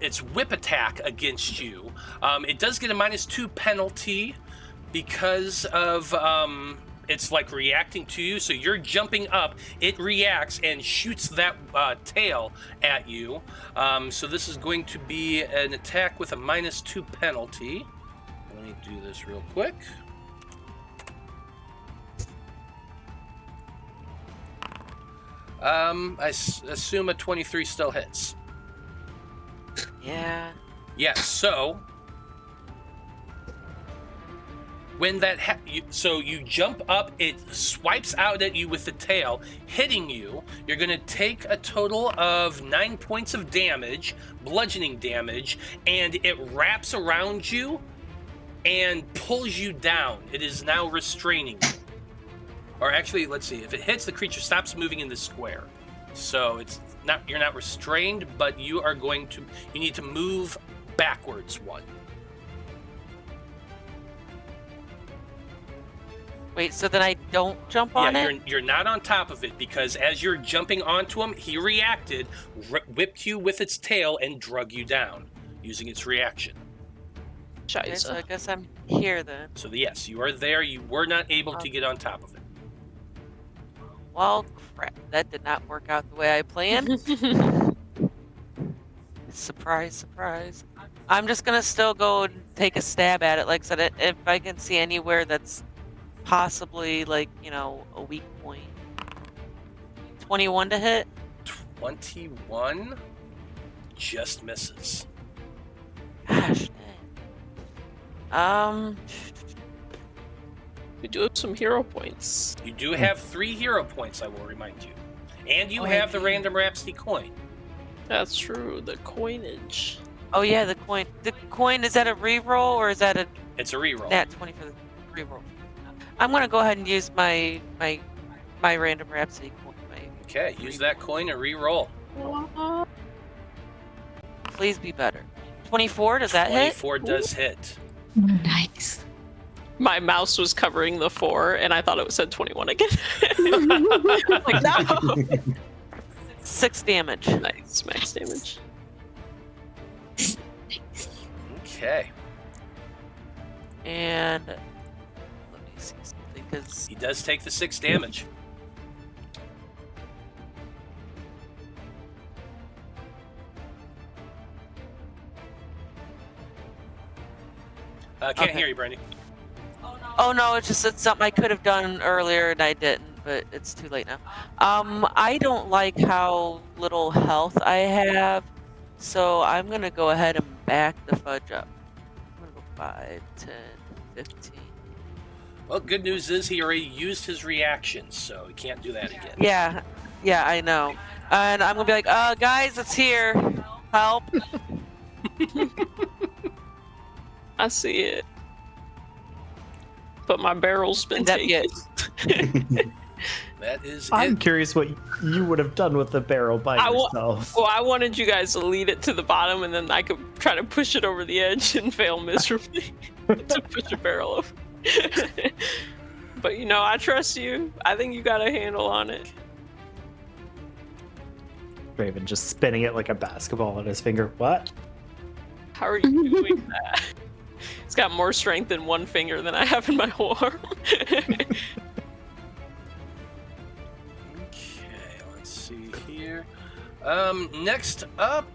its whip attack against you. It does get a -2 penalty because of it's like reacting to you. So you're jumping up, it reacts and shoots that tail at you. So this is going to be an attack with a -2 penalty. Let me do this real quick. I assume a 23 still hits. Yeah. Yes, so when that so you jump up, it swipes out at you with the tail, hitting you. You're going to take a total of 9 points of damage, bludgeoning damage, and it wraps around you and pulls you down. It is now restraining you. Or actually, let's see. If it hits, the creature stops moving in the square. So you're not restrained, but you need to move backwards one. Wait, so then I don't jump on it? You're not on top of it, because as you're jumping onto him, he reacted, whipped you with its tail, and drug you down using its reaction. Okay, so I guess I'm here then. So yes, you are there. You were not able to get on top of it. Well, crap. That did not work out the way I planned. Surprise, surprise. I'm just gonna still go and take a stab at it. Like I said, if I can see anywhere that's possibly like, a weak point. 21 to hit. 21 just misses. Gosh dang. We do have some hero points. You do have 3 hero points, I will remind you. And you have the random Rhapsody coin. That's true. The coinage. Oh yeah, the coin. The coin, is that a reroll or is that a It's a reroll. nat 20 for the reroll? I'm gonna go ahead and use my random Rhapsody coin. Okay, use that coin and reroll. Please be better. 24, does that hit? 24 does hit. Nice. My mouse was covering the 4, and I thought it said 21 again. Like, no! 6 damage. Nice, max damage. Okay. And let me see something, because He does take the 6 damage. Can't hear you, Brandie. oh no, it's something I could have done earlier and I didn't, but it's too late now. I don't like how little health I have, so I'm gonna go ahead and back the fudge up. I'm gonna go 5, 10, 15. Well, good news is he already used his reaction, so he can't do that again. Yeah, I know. And I'm gonna be like, guys, it's here. Help. I see it. But my barrel's been taken. That is I'm it. curious what you would have done with the barrel by yourself. Well, I wanted you guys to lead it to the bottom, and then I could try to push it over the edge and fail miserably to push a barrel over. But I trust you. I think you got a handle on it. Draven just spinning it like a basketball on his finger. What? How are you doing that? It's got more strength in one finger than I have in my whole arm. Okay, let's see here. Next up,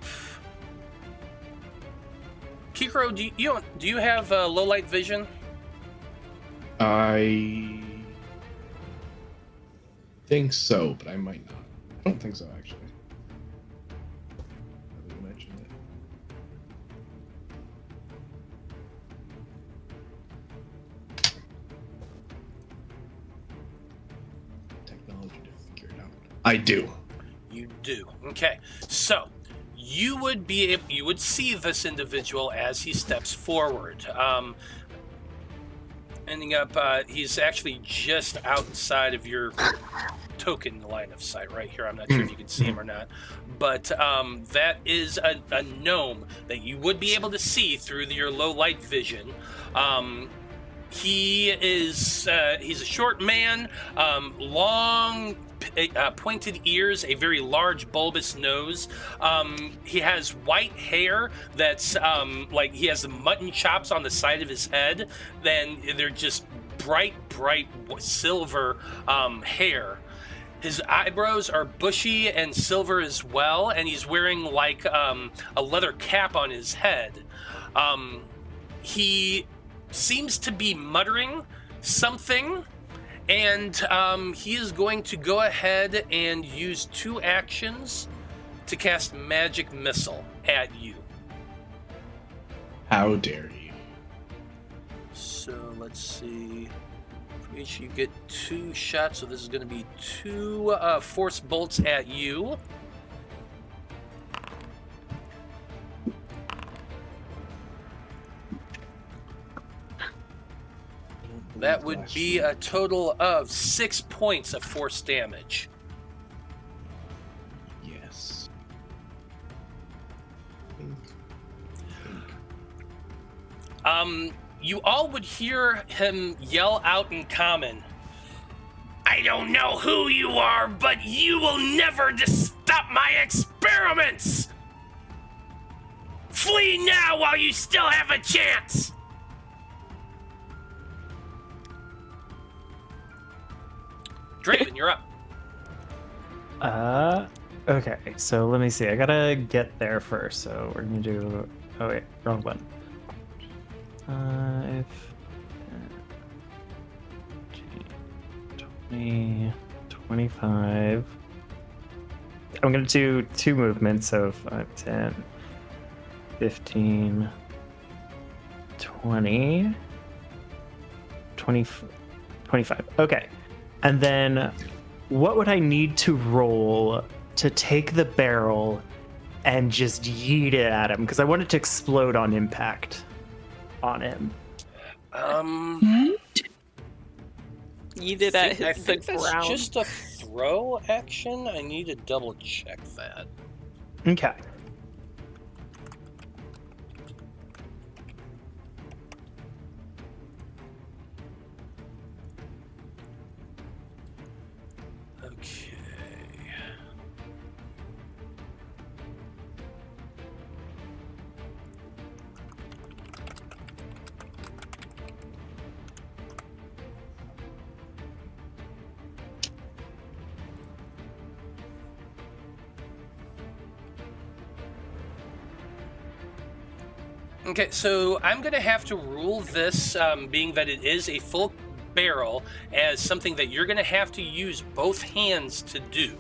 Kikiro, do you have low light vision? I think so, but I might not. I don't think so, actually. I didn't mention it. Technology to figure it out. I do. You do. Okay, so you would see this individual as he steps forward. Ending up, he's actually just outside of your token line of sight right here. I'm not sure if you can see him or not, but that is a gnome that you would be able to see through your low light vision. He's a short man, long pointed ears, a very large bulbous nose. He has white hair that's like he has the mutton chops on the side of his head. Then they're just bright silver hair. His eyebrows are bushy and silver as well, and he's wearing like a leather cap on his head. He seems to be muttering something, and he is going to go ahead and use 2 actions to cast Magic Missile at you. How dare you? So let's see. For each you get 2 shots, so this is going to be 2 force bolts at you. That would be a total of 6 points of force damage. Yes. You all would hear him yell out in common, "I don't know who you are, but you will never stop my experiments! Flee now while you still have a chance!" Draven, you're up. Okay, so let me see. I gotta get there first, so we're gonna do... Oh wait, wrong one. 5... 20... 25... I'm gonna do 2 movements, so 5, 10, 15, 20, 25. Okay. And then what would I need to roll to take the barrel and just yeet it at him? Because I want it to explode on impact on him. Yeet it at I the think that's ground. just a throw action. I need to double check that. Okay. Okay. Okay, so I'm going to have to rule this, being that it is a full barrel, as something that you're going to have to use both hands to do.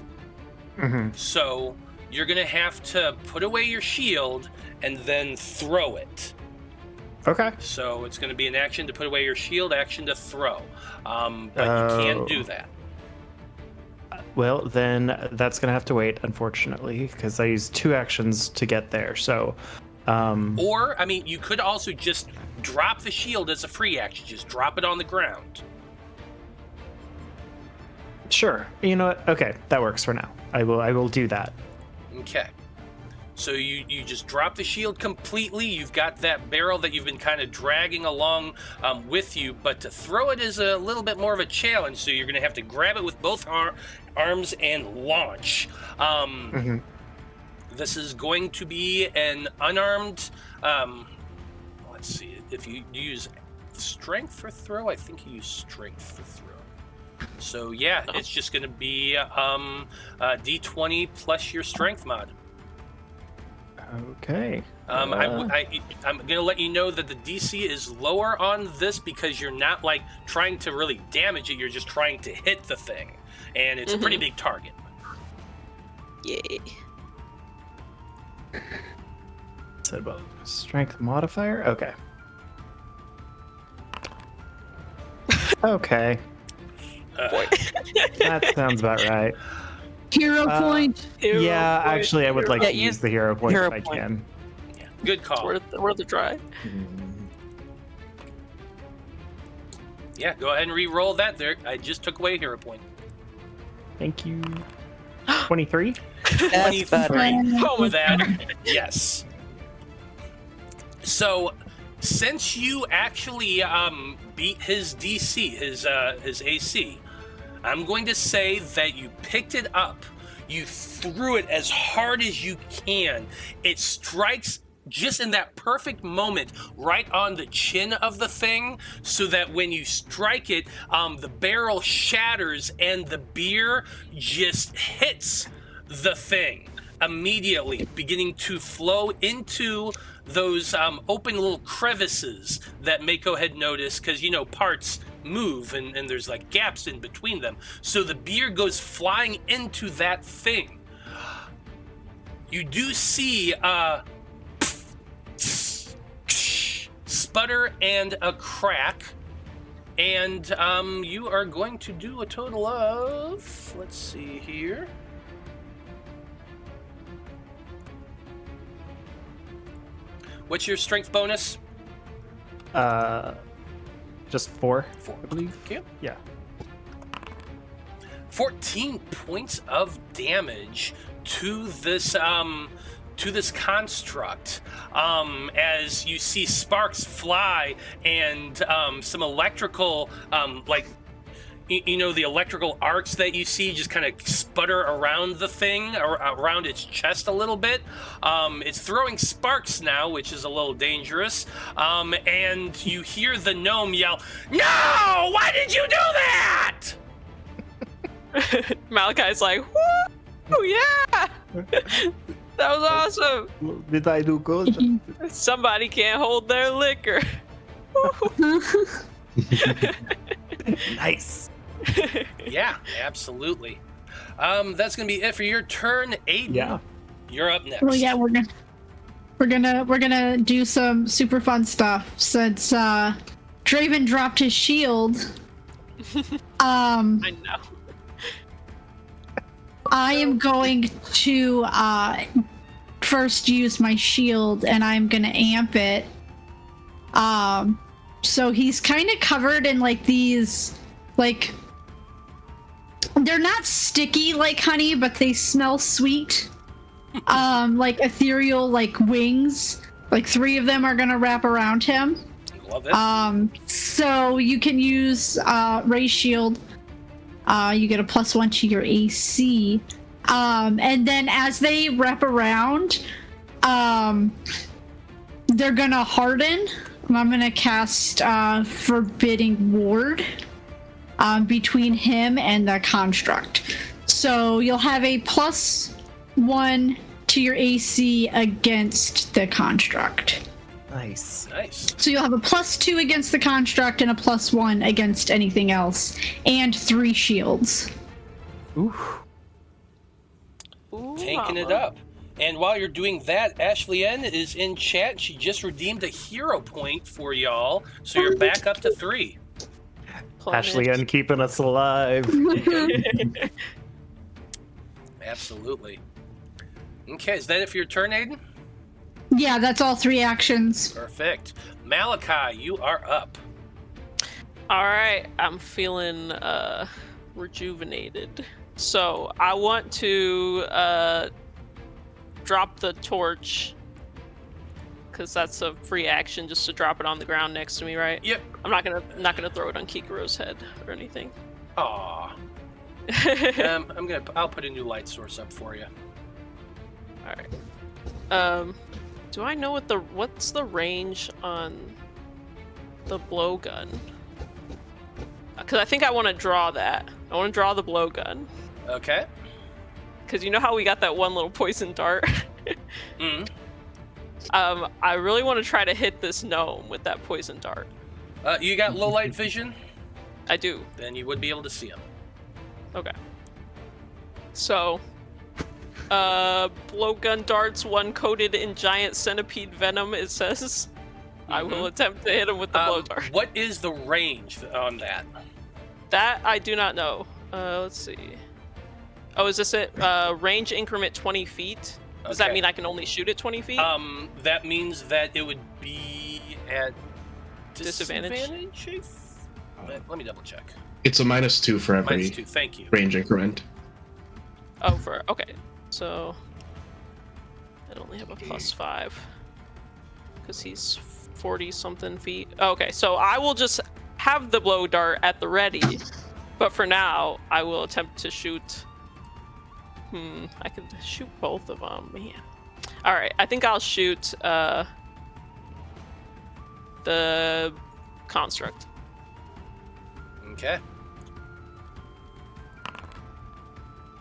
Mm-hmm. So you're going to have to put away your shield and then throw it. Okay. So it's going to be an action to put away your shield, action to throw. But you can't do that. Well, then that's going to have to wait, unfortunately, because I used 2 actions to get there, so... Or, I mean, you could also just drop the shield as a free action. Just drop it on the ground. Sure. You know what? Okay, that works for now. I will do that. Okay. So you just drop the shield completely. You've got that barrel that you've been kind of dragging along with you, but to throw it is a little bit more of a challenge. So you're going to have to grab it with both arms and launch. Mm-hmm. This is going to be an unarmed. Let's see. If you use strength for throw, I think you use strength for throw. So yeah, it's just going to be D20 plus your strength mod. Okay. I'm going to let you know that the DC is lower on this because you're not like trying to really damage it. You're just trying to hit the thing, and it's a pretty big target. Yay. Said about strength modifier? Okay. Okay. That sounds about right. Hero point. Yeah, point. actually, I would like to use use the hero point hero if I point. can. Yeah, good call. Worth a try. Yeah, go ahead and re-roll that. There, I just took away a hero point. Thank you. 23? That's better. 23. For that, yes. So, since you actually beat his DC, his AC, I'm going to say that you picked it up. You threw it as hard as you can. It strikes just in that perfect moment right on the chin of the thing, so that when you strike it, the barrel shatters and the beer just hits the thing immediately, beginning to flow into those open little crevices that Maiko had noticed, because, you know, parts move and there's like gaps in between them. So the beer goes flying into that thing. You do see sputter and a crack, and you are going to do a total of, let's see here. What's your strength bonus? Just 4, 4, I believe. Okay. Yeah. 14 points of damage to this construct, as you see sparks fly and some electrical you know, the electrical arcs that you see just kind of sputter around the thing, or around its chest a little bit. It's throwing sparks now, which is a little dangerous. And you hear the gnome yell, "No! Why did you do that?" Malachi's like, woo, yeah! That was awesome! Did I do good? Somebody can't hold their liquor. Nice. Yeah, absolutely. That's gonna be it for your turn, Aiden. Yeah. You're up next. Well, yeah, we're gonna do some super fun stuff since Draven dropped his shield. I know. I am going to first use my shield, and I'm gonna amp it. So he's kind of covered in like these, like, they're not sticky like honey, but they smell sweet. Like ethereal, like wings. Like 3 of them are gonna wrap around him. Love it. So you can use Ray Shield. You get a +1 to your AC. And then as they wrap around, they're gonna harden. I'm gonna cast Forbidding Ward between him and the construct. So you'll have a +1 to your AC against the construct. Nice. Nice. So you'll have a +2 against the construct and a +1 against anything else, and 3 shields. Ooh. Taking it up. And while you're doing that, Ashley N is in chat. She just redeemed a hero point for y'all, so you're back up to 3. Ashley N keeping us alive. Absolutely. Okay, is that it for your turn, Aiden? Yeah, that's all 3 actions. Perfect. Malachi, you are up. All right, I'm feeling rejuvenated. So I want to drop the torch, because that's a free action just to drop it on the ground next to me, right? Yep. I'm not gonna throw it on Kikiro's head or anything. Aw. I'll put a new light source up for you. All right. Do I know what's the range on the blowgun? Because I think I want to draw that. I want to draw the blowgun. Okay. Because you know how we got that one little poison dart? Mm. I really want to try to hit this gnome with that poison dart. You got low light vision? I do. Then you would be able to see him. Okay. So, blowgun darts, one coated in giant centipede venom, it says. I will attempt to hit him with the blow dart. What is the range on that? That I do not know. Let's see. Oh, is this it? Range increment 20 feet? Does that mean I can only shoot at 20 feet? That means that it would be at disadvantage. Let me double check. It's a -2 for every -2, thank you. range increment. Oh, okay. So I only have a +5 because he's 40 something feet. Okay, so I will just have the blow dart at the ready, but for now I will attempt to shoot. I could shoot both of them, man. All right, I think I'll shoot the construct. Okay.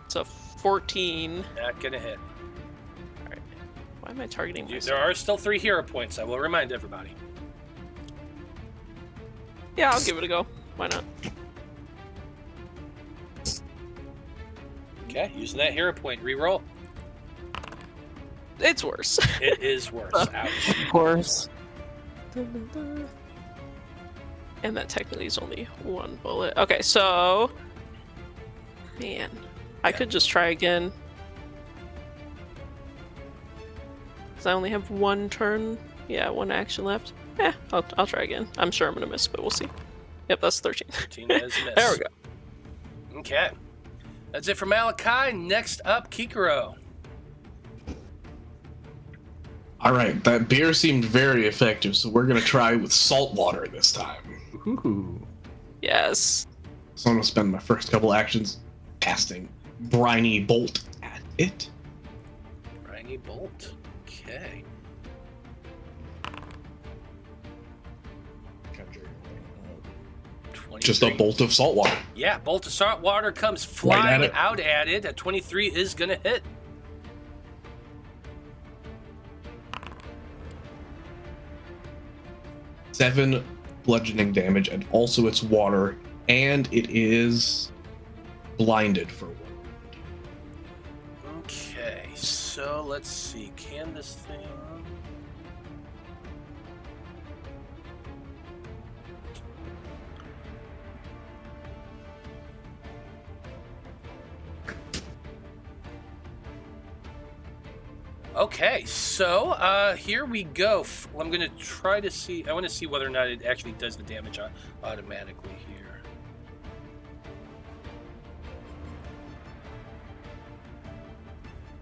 So 14. Not gonna hit. All right. Why am I targeting myself? There are still 3 hero points. I will remind everybody. Yeah, I'll give it a go. Why not? Okay, using that hero point, re-roll. It's worse. It is worse. Ouch. Of course. And that technically is only 1 bullet. Okay, so... Man. I could just try again. Because I only have 1 turn. Yeah, 1 action left. I'll try again. I'm sure I'm going to miss, but we'll see. Yep, that's 13. 13 has missed. There we go. Okay. That's it for Malachi. Next up, Kikiro. All right, that beer seemed very effective, so we're gonna try with salt water this time. Ooh. Yes. So I'm gonna spend my first couple actions casting Briny Bolt at it. Briny Bolt. Okay. 20 Just a bolt of salt water. Yeah, bolt of salt water comes flying out at it. A 23 is going to hit. Seven bludgeoning damage, and also it's water, and it is blinded for 1 round. Okay, so let's see. Can this thing... Okay, so here we go. I'm going to try to see... I want to see whether or not it actually does the damage automatically here.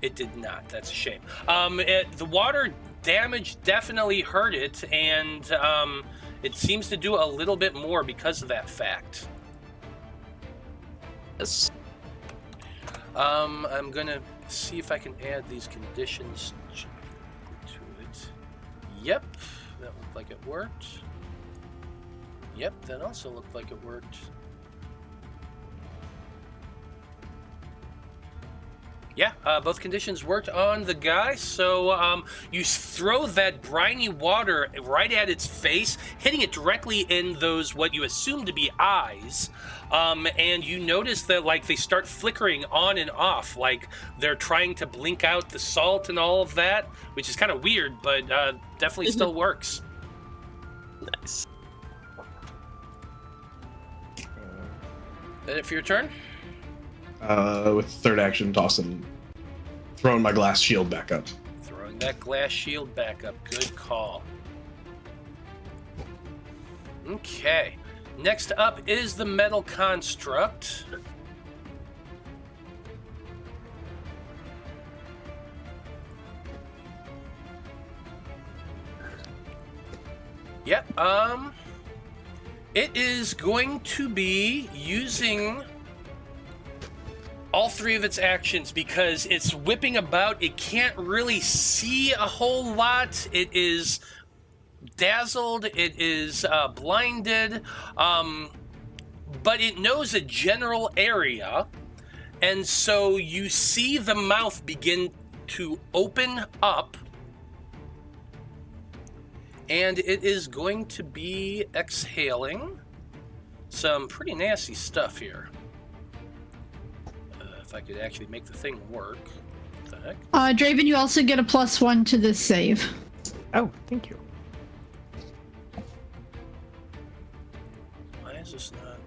It did not. That's a shame. The water damage definitely hurt it, and it seems to do a little bit more because of that fact. Yes. I'm going to see if I can add these conditions to it. Yep, that looked like it worked. Yep, that also looked like it worked. Yeah, both conditions worked on the guy, so you throw that briny water right at its face, hitting it directly in those, what you assume to be eyes, and you notice that, like, they start flickering on and off, like they're trying to blink out the salt and all of that, which is kind of weird, but definitely still works. Nice. That it for your turn? With third action, Dawson, throwing my glass shield back up. Throwing that glass shield back up. Good call. Okay. Next up is the metal construct. Yep. It is going to be using all three of its actions because it's whipping about. It can't really see a whole lot. It is dazzled. It is blinded. But it knows a general area. And so you see the mouth begin to open up. And it is going to be exhaling some pretty nasty stuff here. If I could actually make the thing work. What the heck? Draven, you also get a +1 to this save. Oh, thank you. Why is this not?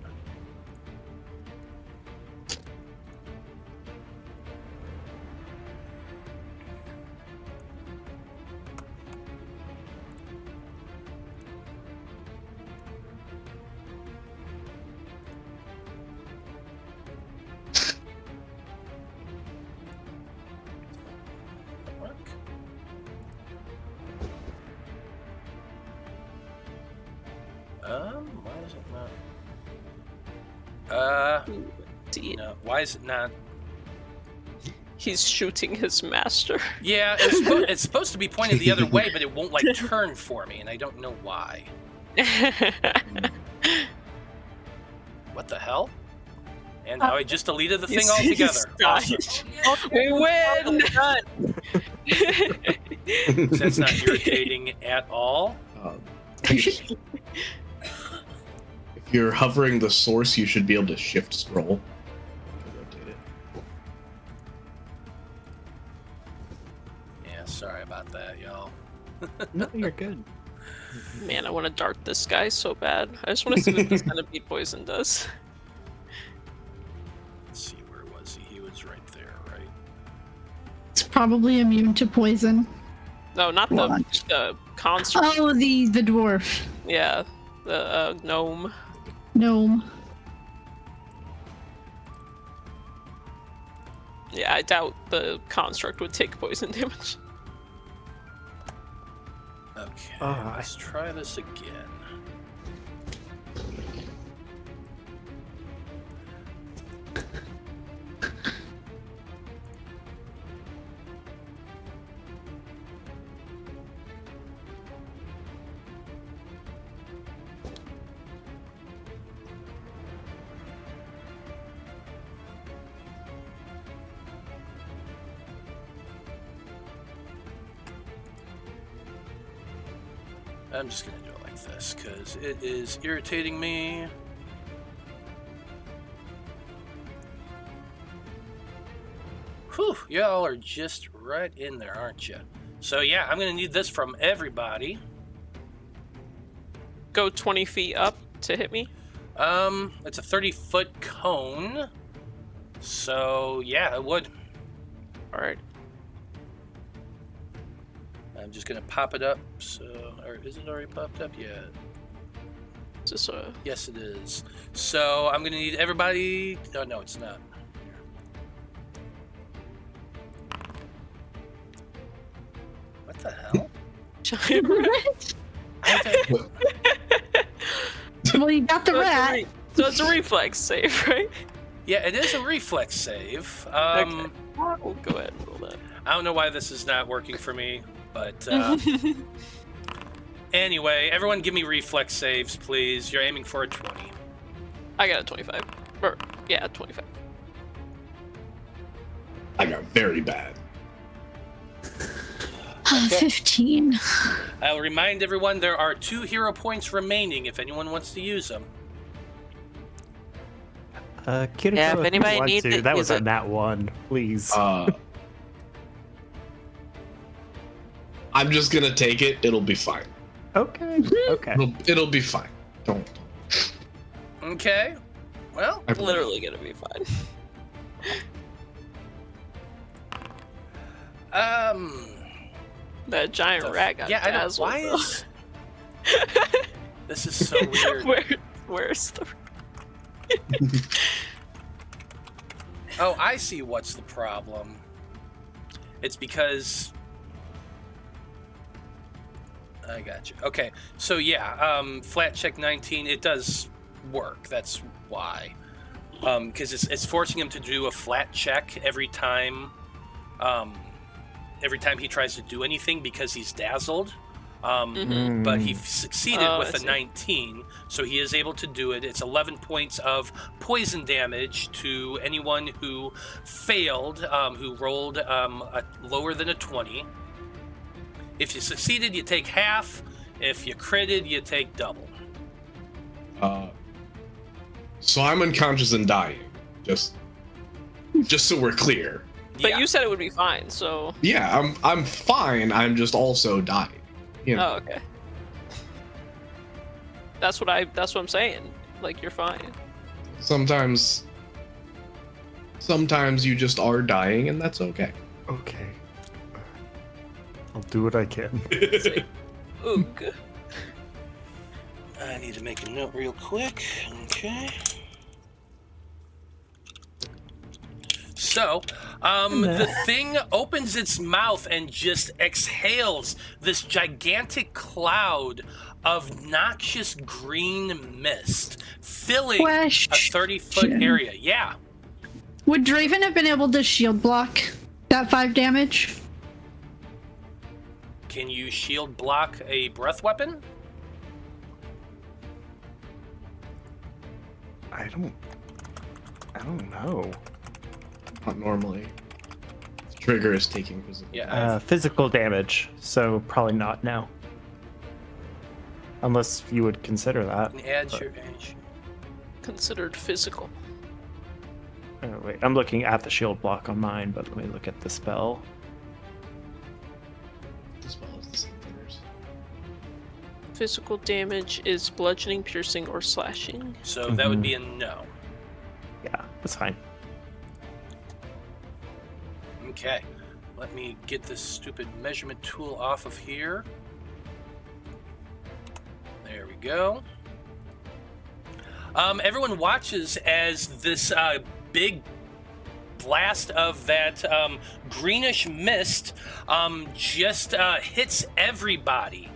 Why is it not? No, why is it not? He's shooting his master. Yeah, it's supposed to be pointed the other way, but it won't, like, turn for me, and I don't know why. What the hell? And now I just deleted the thing altogether. Awesome. We win! That's not irritating at all. If you're hovering the source, you should be able to shift scroll. Rotate it. Yeah, sorry about that, y'all. No, you're good. Man, I want to dart this guy so bad. I just want to see what this centipede poison does. Let's see, where was he? He was right there, right? It's probably immune to poison. No, not the construct. Oh, the dwarf. Yeah, the gnome. Gnome. Yeah, I doubt the construct would take poison damage. Okay, Ah. let's try this again. I'm just gonna do it like this because it is irritating me. Whew, y'all are just right in there, aren't you? So yeah, I'm gonna need this from everybody. Go 20 feet up to hit me. It's a 30-foot cone. So yeah, it would. All right. I'm just gonna pop it up. So, or is it already popped up yet? Is this a... Yes, it is. So I'm gonna need everybody. Oh no, it's not. What the hell? giant rat? Well, you got the rat. So it's a reflex save, right? Yeah, it is a reflex save. Okay. We'll go ahead and roll that. I don't know why this is not working for me, but anyway, everyone give me reflex saves, please. You're aiming for a 20. I got a 25. Or, yeah, 25. I got very bad. 15. I'll remind everyone there are 2 hero points remaining if anyone wants to use them. Kikiro, Yeah, if you anybody want needs to. it, That was use a it. nat 1, please. I'm just gonna take it. It'll be fine. Okay. Okay. It'll be fine. Don't. Okay. Well, Literally gonna be fine. That giant rat got yeah, I don't. dazzled. Why though. is this is so weird? Where's the... Oh, I see what's the problem. It's because I got you. Okay, so yeah, flat check 19. It does work. That's why. Because it's forcing him to do a flat check every time. Every time he tries to do anything because he's dazzled. But he succeeded with a 19, so he is able to do it. It's 11 points of poison damage to anyone who failed, who rolled lower than a 20. If you succeeded, you take half. If you critted, you take double. So I'm unconscious and dying. Just so we're clear. But Yeah. you said it would be fine, so... Yeah, I'm fine. I'm just also dying. You know. Oh, okay. That's what I'm saying. Like, you're fine. Sometimes you just are dying, and that's okay. Okay. I'll do what I can. Oog. I need to make a note real quick. Okay. So, the thing opens its mouth and just exhales this gigantic cloud of noxious green mist, filling a 30-foot area. Yeah. Would Draven have been able to shield block that 5 damage? Can you shield block a breath weapon? I don't know. Not normally. The trigger is taking physical. Yeah. Physical damage, so probably not now. Unless you would consider that. Add but- your edge. Considered physical. Oh, wait, I'm looking at the shield block on mine, but let me look at the spell. The spell is the same triggers. Physical damage is bludgeoning, piercing, or slashing. So that would be a no. Yeah, that's fine. Okay. Let me get this stupid measurement tool off of here. There we go. Everyone watches as this big blast of that greenish mist just hits everybody.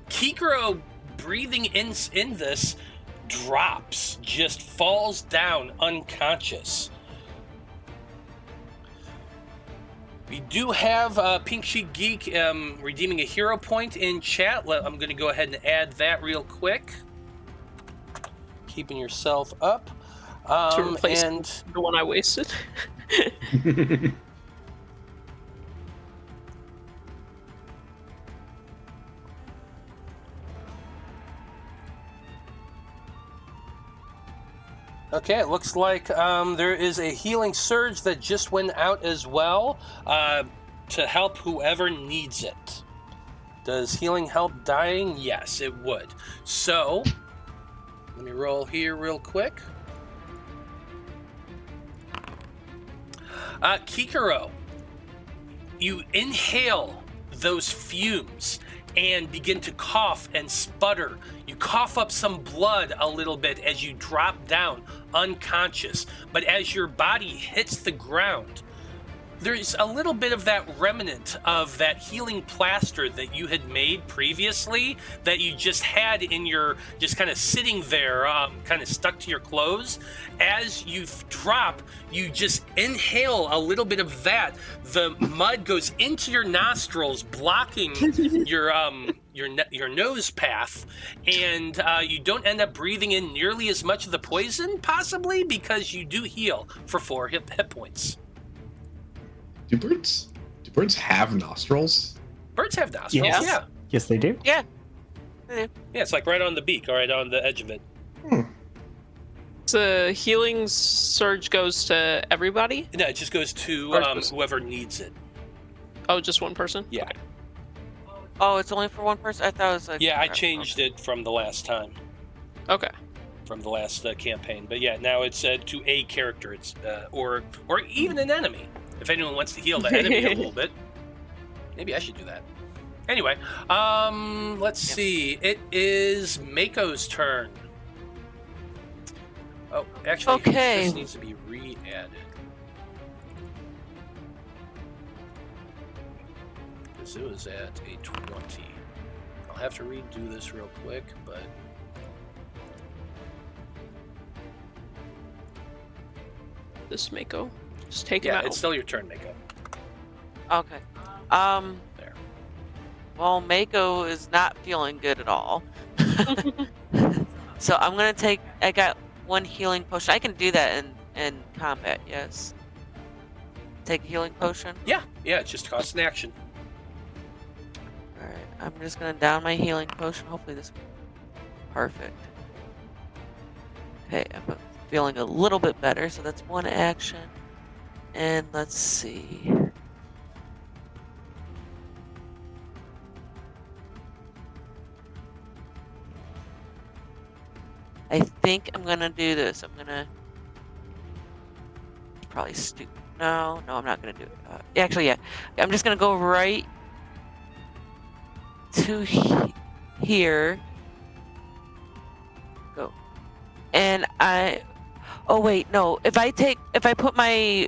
Kikiro, breathing in this, drops, just falls down unconscious. We do have Pink Sheet Geek redeeming a hero point in chat. I'm going to go ahead and add that real quick. Keeping yourself up. To replace And the one I wasted. Okay, it looks like there is a healing surge that just went out as well to help whoever needs it. Does healing help dying? Yes, it would. So, let me roll here real quick. Kikiro, you inhale those fumes and begin to cough and sputter. You cough up some blood a little bit as you drop down unconscious. But as your body hits the ground, there's a little bit of that remnant of that healing plaster that you had made previously that you just had in your, just kind of sitting there, kind of stuck to your clothes. As you drop, you just inhale a little bit of that. The mud goes into your nostrils, blocking your nose path, and you don't end up breathing in nearly as much of the poison, possibly because you do heal for 4 hit points. Do birds have nostrils? Birds have nostrils, Yes. yeah. Yes, they do. Yeah. Yeah, it's like right on the beak, right on the edge of it. The healing surge goes to everybody? No, it just goes to whoever needs it. Oh, just one person? Yeah. Okay. Oh, it's only for one person? I thought it was like... Yeah, I changed it from the last time, Okay. from the last campaign. But yeah, now it's to a character, it's or even an enemy. If anyone wants to heal the enemy a little bit, maybe I should do that. Anyway, let's see. It is Maiko's turn. Oh, actually, this needs to be re-added. Because it was at a 20. I'll have to redo this real quick, but... This Maiko. Just take him Yeah, out. it's still your turn, Maiko. Okay. There. Well, Maiko is not feeling good at all. So I'm gonna take... I got 1 healing potion. I can do that in combat, yes. Take a healing potion? Yeah, it just costs an action. Alright, I'm just gonna down my healing potion. Hopefully this... Perfect. Okay, I'm feeling a little bit better, so that's 1 action. And let's see. I think I'm gonna do this. I'm gonna... Probably stupid. No, I'm not gonna do it. Actually, yeah. I'm just gonna go right to here. Go. And oh wait, no. If I put my...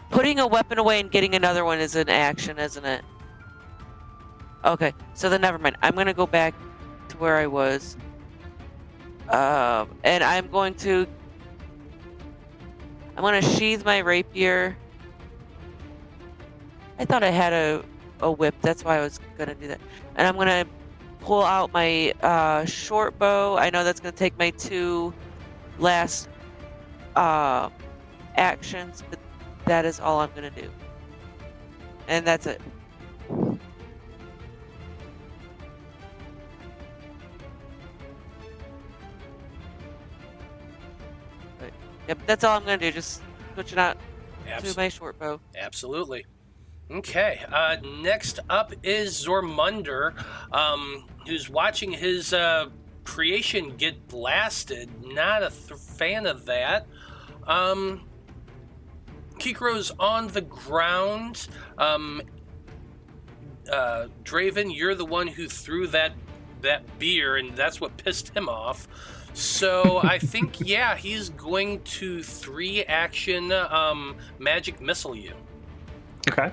Putting a weapon away and getting another one is an action, isn't it? Okay, so then never mind. I'm gonna go back to where I was. And I'm gonna sheathe my rapier. I thought I had a whip, that's why I was gonna do that. And I'm gonna pull out my short bow. I know that's gonna take my 2 last actions, but that is all I'm gonna do. And that's it. Yep, that's all I'm gonna do. Just switch it out to my short bow. Absolutely. Okay. Next up is Zormunder, who's watching his creation get blasted. Not a fan of that. Kikiro's on the ground. Draven, you're the one who threw that beer, and that's what pissed him off. So I think, yeah, he's going to 3-action magic missile you. Okay.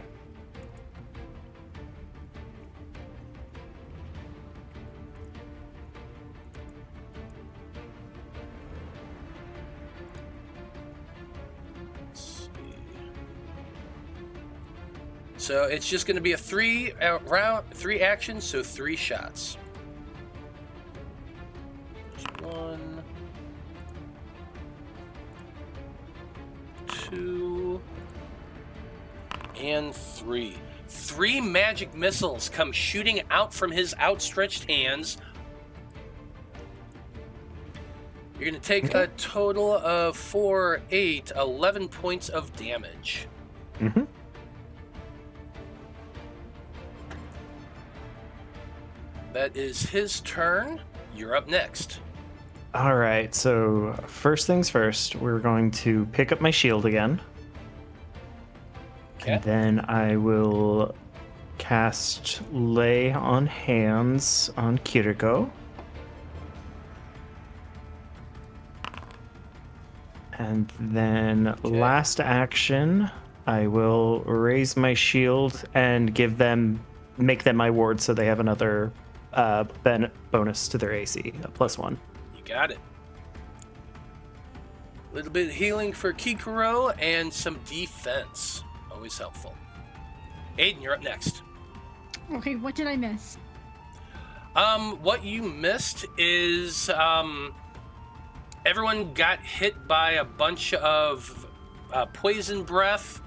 Let's see. So it's just going to be a 3 actions, so 3 shots. 1, 2, and 3. 3 magic missiles come shooting out from his outstretched hands. You're going to take a total of 4, 8, 11 points of damage. Mm-hmm. That is his turn. You're up next. All right, so first things first, we're going to pick up my shield again. Okay. And then I will cast Lay on Hands on Kikiro. And then last action, I will raise my shield and make them my ward so they have another bonus to their AC, a +1. You got it. A little bit of healing for Kikiro and some defense. Always helpful. Aeden, you're up next. Okay, what did I miss? What you missed is everyone got hit by a bunch of poison breath.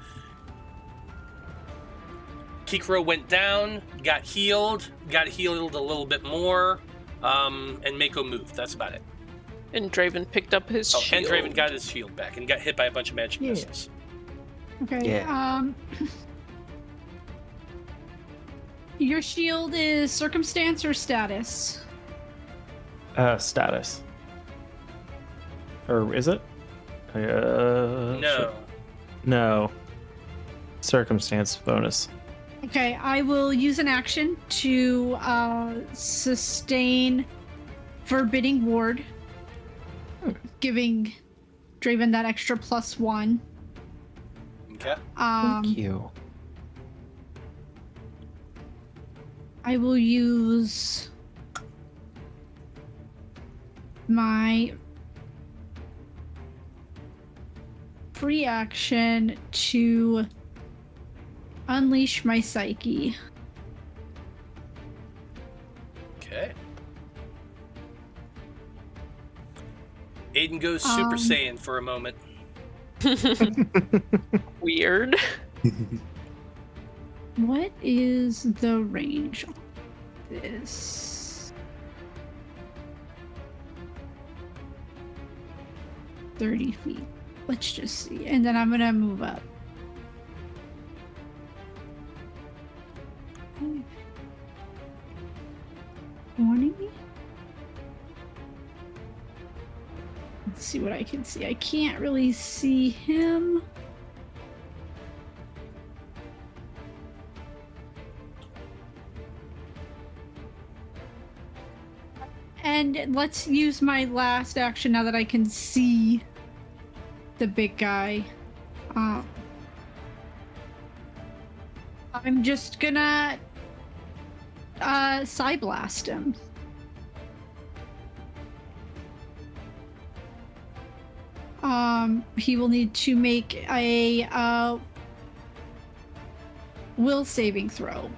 Kikiro went down, got healed a little bit more, and Maiko moved. That's about it. And Draven picked up his shield. And Draven got his shield back and got hit by a bunch of magic missiles. Okay. Yeah. Your shield is circumstance or status? Status. Or is it? No. No. Circumstance bonus. Okay, I will use an action to sustain Forbidding Ward, giving Draven that extra +1. Okay. Thank you. I will use my free action to unleash my psyche. Okay. Aeden goes Super Saiyan for a moment. Weird. What is the range on this? 30 feet. Let's just see. And then I'm gonna move up. 20? Let's see what I can see. I can't really see him. And let's use my last action now that I can see the big guy. I'm just gonna Psy Blast him. He will need to make a will saving throw.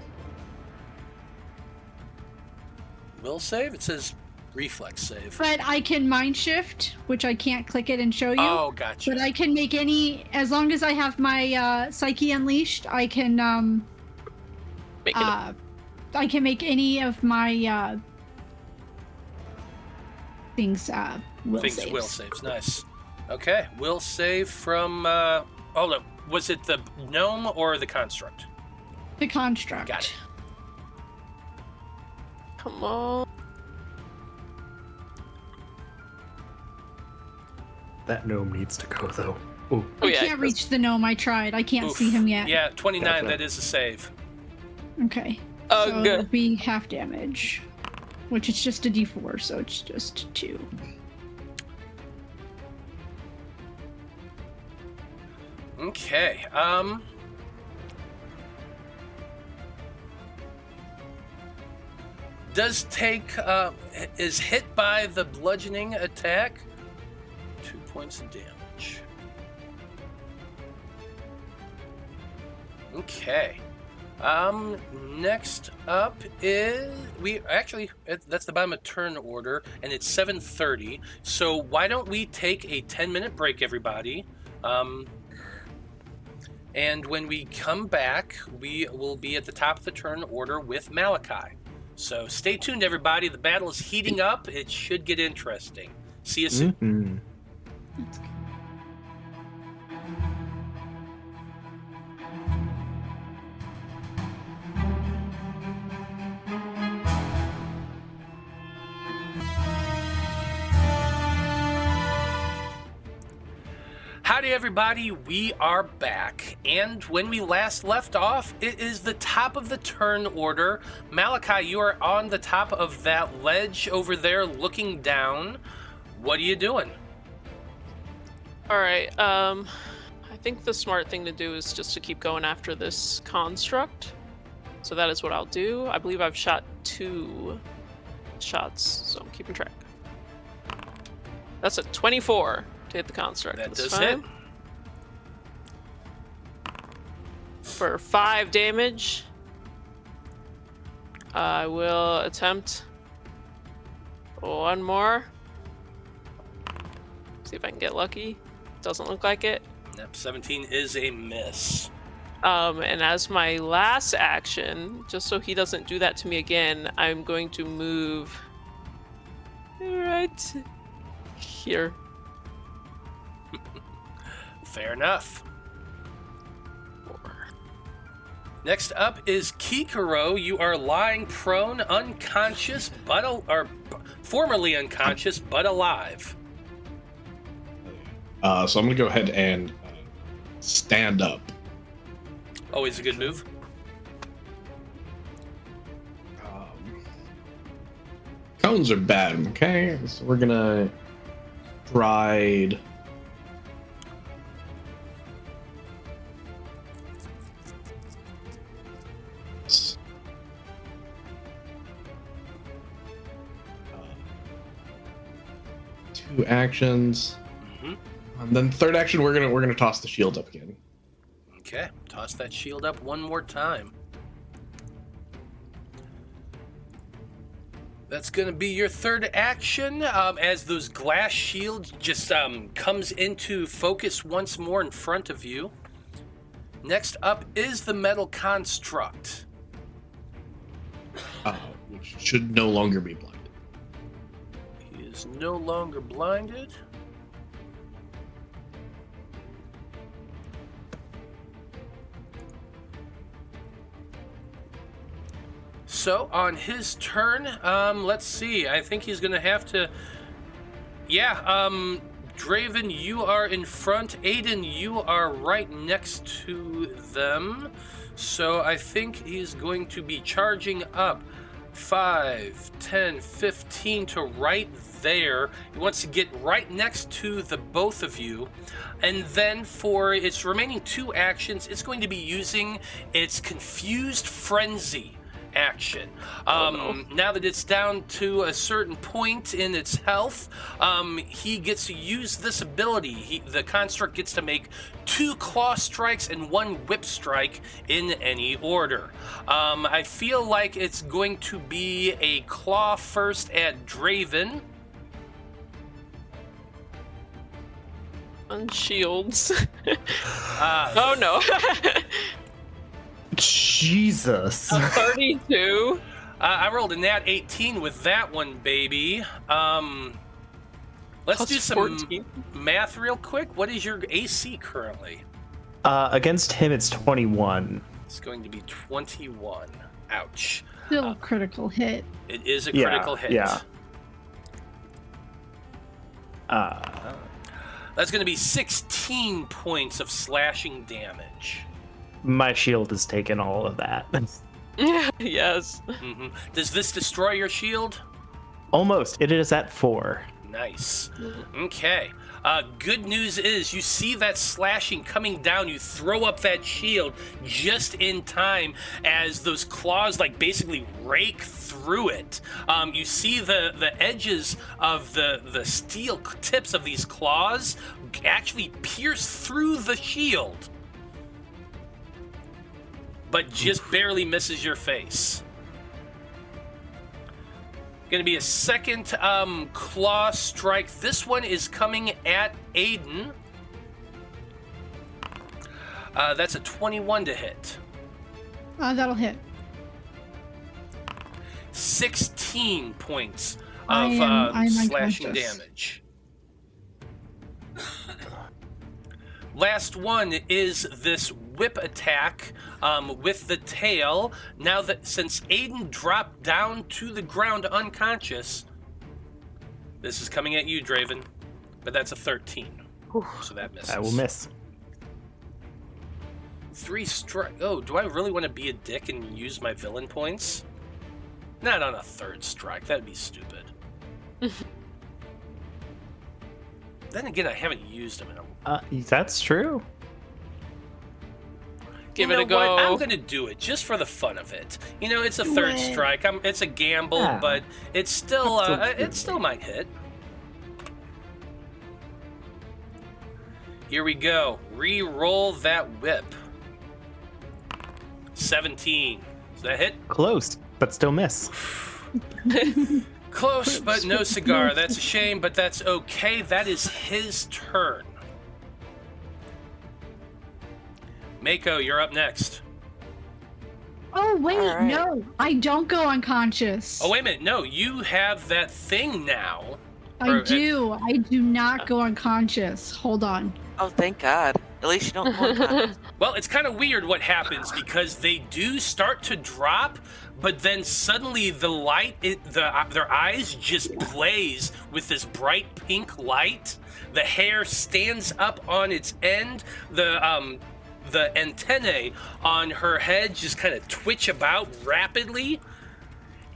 Will save? It says reflex save. But I can mind shift, which I can't click it and show you. Oh, gotcha. But I can make any, as long as I have my psyche unleashed, I can I can make any of my things will saves. Will saves. Nice. Okay, will save from oh no, was it the gnome or the construct? The construct. Got it. Come on. That gnome needs to go though. Ooh. Oh, I yeah, can't reach the gnome. I tried. I can't see him yet. Yeah, 29. Gotcha. That is a save. Okay. Oh, so good. it'll be half damage, which is just a d4, so it's just 2. Okay. Does take is hit by the bludgeoning attack. 2 points of damage. Okay. Next up is that's the bottom of turn order, and it's 7:30. So why don't we take a 10-minute break, everybody? And when we come back, we will be at the top of the turn order with Malachi. So stay tuned, everybody. The battle is heating up. It should get interesting. See you soon. Mm-hmm. Howdy everybody, we are back, and when we last left off, it is the top of the turn order. Malachi, you are on the top of that ledge over there looking down. What are you doing? Alright, I think the smart thing to do is just to keep going after this construct. So that is what I'll do. I believe I've shot 2 shots, so I'm keeping track. That's a 24. To hit the construct. That That's does fine. hit. For 5 damage, I will attempt 1 more. See if I can get lucky. Doesn't look like it. Yep, 17 is a miss. And as my last action, just so he doesn't do that to me again, I'm going to move right here. Fair enough. Next up is Kikiro. You are lying prone, unconscious, or formerly unconscious, but alive. So I'm gonna go ahead and stand up. Always a good move. Cones are bad, okay? So we're gonna ride. Two actions, and then third action we're gonna toss the shield up again. Okay, toss that shield up one more time. That's gonna be your third action as those glass shields just comes into focus once more in front of you. Next up is the metal construct, Which should no longer be blinded. He is no longer blinded. So on his turn, let's see. I think he's gonna have to. Yeah, Draven, you are in front. Aeden, you are right next to them. So I think he's going to be charging up 5, 10, 15 to right there. He wants to get right next to the both of you. And then for its remaining 2 actions, it's going to be using its Confused Frenzy action. Now that it's down to a certain point in its health, he gets to use this ability. The construct gets to make 2 claw strikes and 1 whip strike in any order. I feel like it's going to be a claw first at Draven. Unshields. Oh no. Jesus. A 32. I rolled a nat 18 with that one, baby. Let's do some 14. math real quick. What is your AC currently? Against him, it's 21. It's going to be 21. Ouch. Still a critical hit. It is a critical hit. Yeah. That's going to be 16 points of slashing damage. My shield has taken all of that. Yes. Mm-hmm. Does this destroy your shield? Almost. It is at 4. Nice. Okay. Good news is you see that slashing coming down. You throw up that shield just in time as those claws like basically rake through it. You see the edges of the steel tips of these claws actually pierce through the shield, but just barely misses your face. Going to be a second claw strike. This one is coming at Aeden. That's a 21 to hit. That'll hit. 16 points I'm of slashing unconscious. damage. last one is this whip attack with the tail. Now that since Aeden dropped down to the ground unconscious, this is coming at you, Draven. But that's a 13. So that misses. I will miss. 3 strike. Oh, do I really want to be a dick and use my villain points? Not on a 3rd strike. That'd be stupid. Then again, I haven't used them in a That's true. Give you it know a go. What? I'm gonna do it just for the fun of it. You know, it's a 3rd strike. It's a gamble, Yeah. but it's still it still might hit. Here we go. Re-roll that whip. 17. Does that hit? Close, but still miss. Close, but no cigar. That's a shame, but that's okay. That is his turn. Maiko, you're up next. Oh, wait, All right. no. I don't go unconscious. Oh, wait a minute. No, you have that thing now. I do. I do not go unconscious. Hold on. Oh, thank God. At least you don't go unconscious. Well, it's kind of weird what happens because they do start to drop, but then suddenly the light, their eyes just blaze with this bright pink light. The hair stands up on its end. The antennae on her head just kind of twitch about rapidly,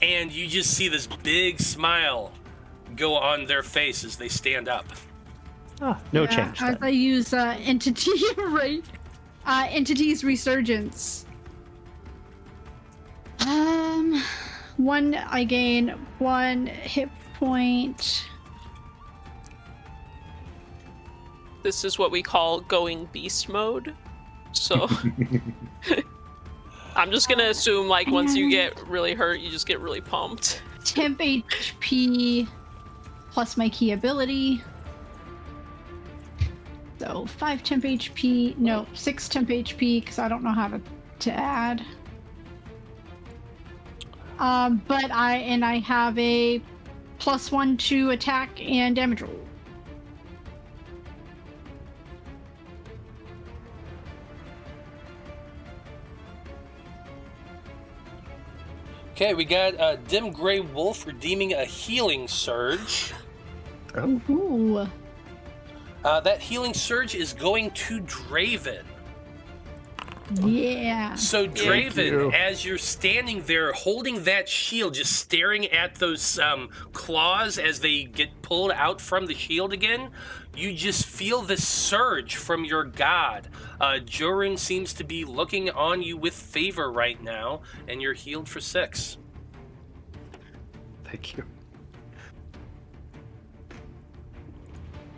and you just see this big smile go on their face as they stand up. No change. As Then. I use entity right, entity's resurgence. I gain 1 hit point. This is what we call going beast mode. So I'm just gonna assume like once you get really hurt, you just get really pumped. Temp HP plus my key ability. So 5 temp HP, no, 6 temp HP because I don't know how to add. But I have a +1 to attack and damage roll. Okay, we got Dim Gray Wolf redeeming a healing surge. Ooh. That healing surge is going to Draven. Yeah. So Thank Draven, you. as you're standing there holding that shield, just staring at those claws as they get pulled out from the shield again, you just feel this surge from your god. Jorun seems to be looking on you with favor right now, and you're healed for 6. Thank you.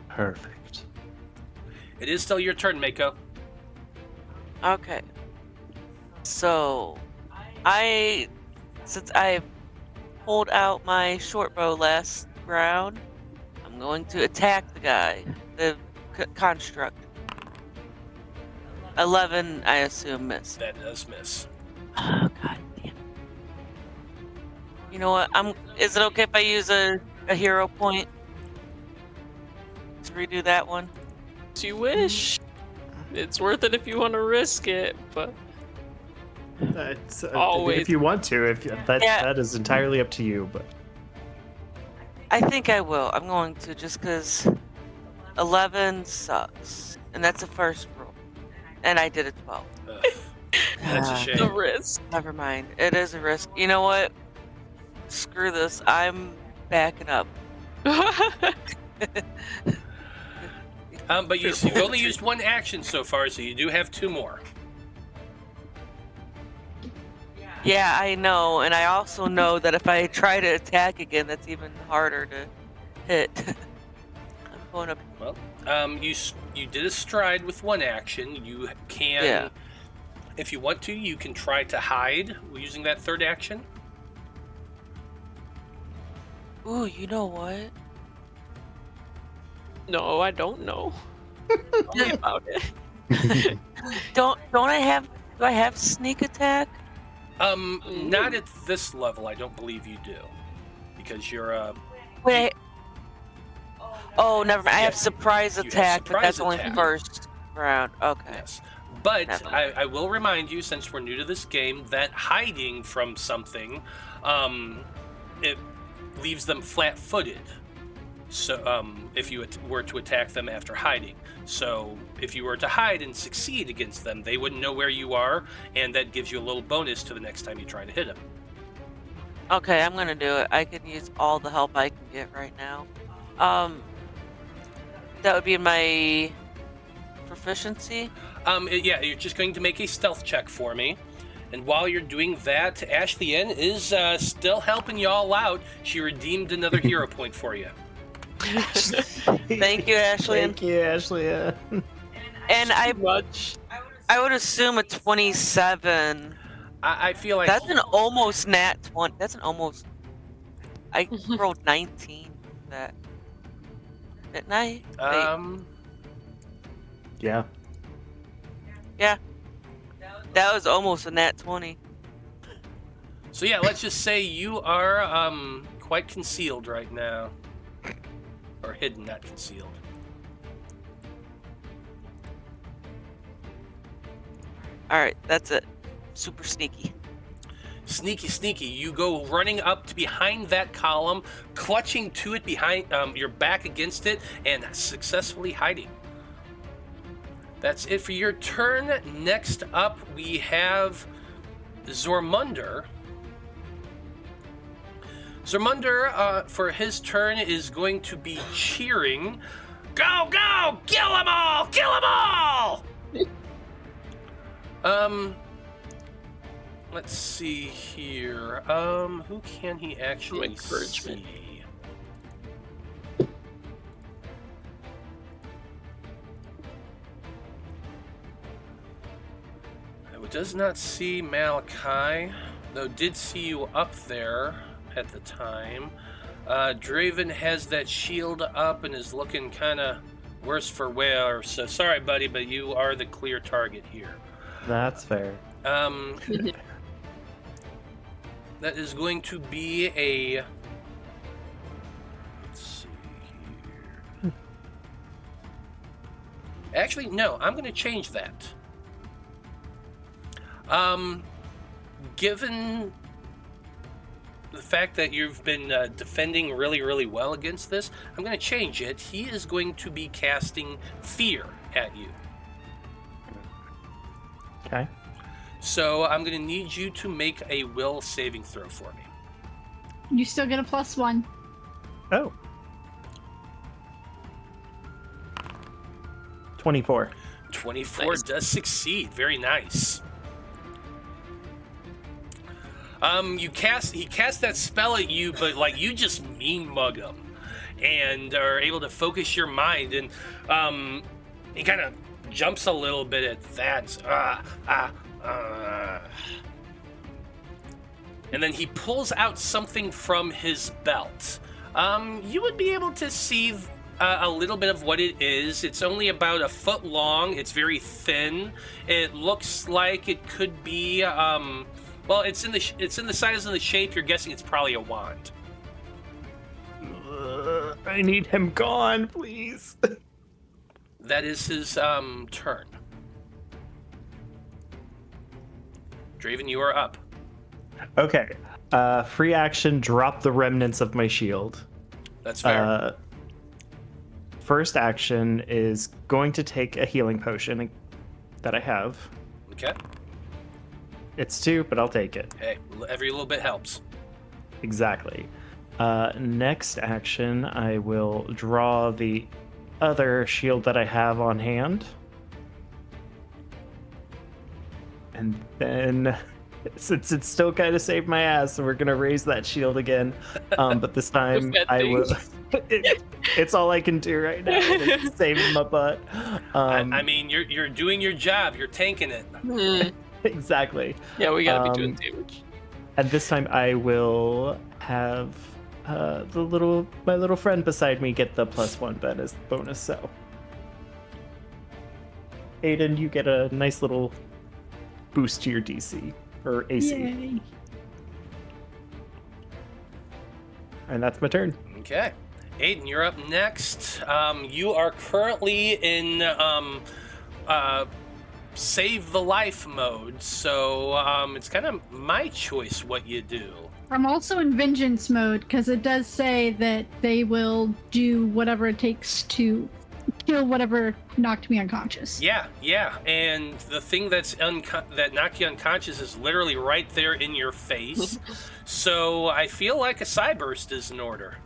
Perfect. It is still your turn, Maiko. Okay. So, since I pulled out my short bow last round, I'm going to attack the guy, the construct. 11, I assume, miss. That does miss. Oh, God damn. You know what? Is it okay if I use a hero point to redo that one? As you wish. It's worth it if you want to risk it, but That's, Always. if you want to, that is entirely up to you. But I think I will. I'm going to, just because 11 sucks. And that's a first roll. And I did a 12. Ugh. That's a shame. the risk. Never mind. It is a risk. You know what? Screw this. I'm backing up. But you've only used 1 action so far, so you do have 2 more. Yeah, I know. And I also know that if I try to attack again, that's even harder to hit. I'm going up. Well, you did a stride with 1 action. You can, Yeah. if you want to, you can try to hide using that 3rd action. Ooh, you know what? No, I don't know. Tell me about it. Do I have sneak attack? Not at this level, I don't believe you do. Because you're Wait. Oh, never mind. I have Yes, surprise you have attack, but surprise that's only attack. first Round. Okay. Yes. But Never. I will remind you, since we're new to this game, that hiding from something, it leaves them flat-footed. So, if you were to attack them after hiding. So, if you were to hide and succeed against them, they wouldn't know where you are, and that gives you a little bonus to the next time you try to hit them. Okay, I'm gonna do it. I could use all the help I can get right now. That would be my proficiency. Yeah, you're just going to make a stealth check for me. And while you're doing that, Ashley N is still helping y'all out. She redeemed another hero point for you. Thank you, Ashley. Thank you, Ashley. And I would assume a 27. I feel like That's an almost nat 20. That's an almost. I rolled 19 that. Didn't I? Yeah. Yeah. That was almost a nat 20. So yeah, let's just say you are quite concealed right now. Or hidden, not concealed. Alright, that's it. Super sneaky. Sneaky. You go running up to behind that column, clutching to it behind your back against it, and successfully hiding. That's it for your turn. Next up, we have Zormunder. Zormunder, for his turn, is going to be cheering. Go! Kill them all! Kill them all! Let's see here. Who can he actually Encouragement. see? It does not see Malachi, though did see you up there at the time. Draven has that shield up and is looking kind of worse for wear. So sorry, buddy, but you are the clear target here. That's fair. That is going to be a... Let's see here. Actually, no, I'm going to change that. Given the fact that you've been defending really, really well against this, I'm going to change it. He is going to be casting Fear at you. Okay. So I'm going to need you to make a will saving throw for me. You still get a +1. Oh. 24. 24 Nice. does succeed. Very nice. He casts that spell at you, but like you just mean mug him, and are able to focus your mind, and he kind of jumps a little bit at that. And then he pulls out something from his belt. You would be able to see a little bit of what it is. It's only about a foot long. It's very thin. It looks like it could be. Well, it's in the size and the shape. You're guessing it's probably a wand. I need him gone, please. That is his turn. Draven, you are up. Okay. Free action, drop the remnants of my shield. That's fair. First action is going to take a healing potion that I have. Okay. It's 2, but I'll take it. Hey, every little bit helps. Exactly. Next action, I will draw the other shield that I have on hand. And then, since it's still kind of saved my ass, so we're going to raise that shield again. But this time, I will... it's all I can do right now. It's saving my butt. I mean, you're doing your job. You're tanking it. Exactly. Yeah, we gotta be doing damage. And this time I will have my little friend beside me get the +1 bonus. So, Aeden, you get a nice little boost to your DC or AC. Yay. And that's my turn. Okay. Aeden, you're up next. You are currently in save the life mode, so it's kind of my choice what you do. I'm also in vengeance mode because it does say that they will do whatever it takes to kill whatever knocked me unconscious. Yeah, and the thing that knocked you unconscious is literally right there in your face. So I feel like a Cyburst is in order.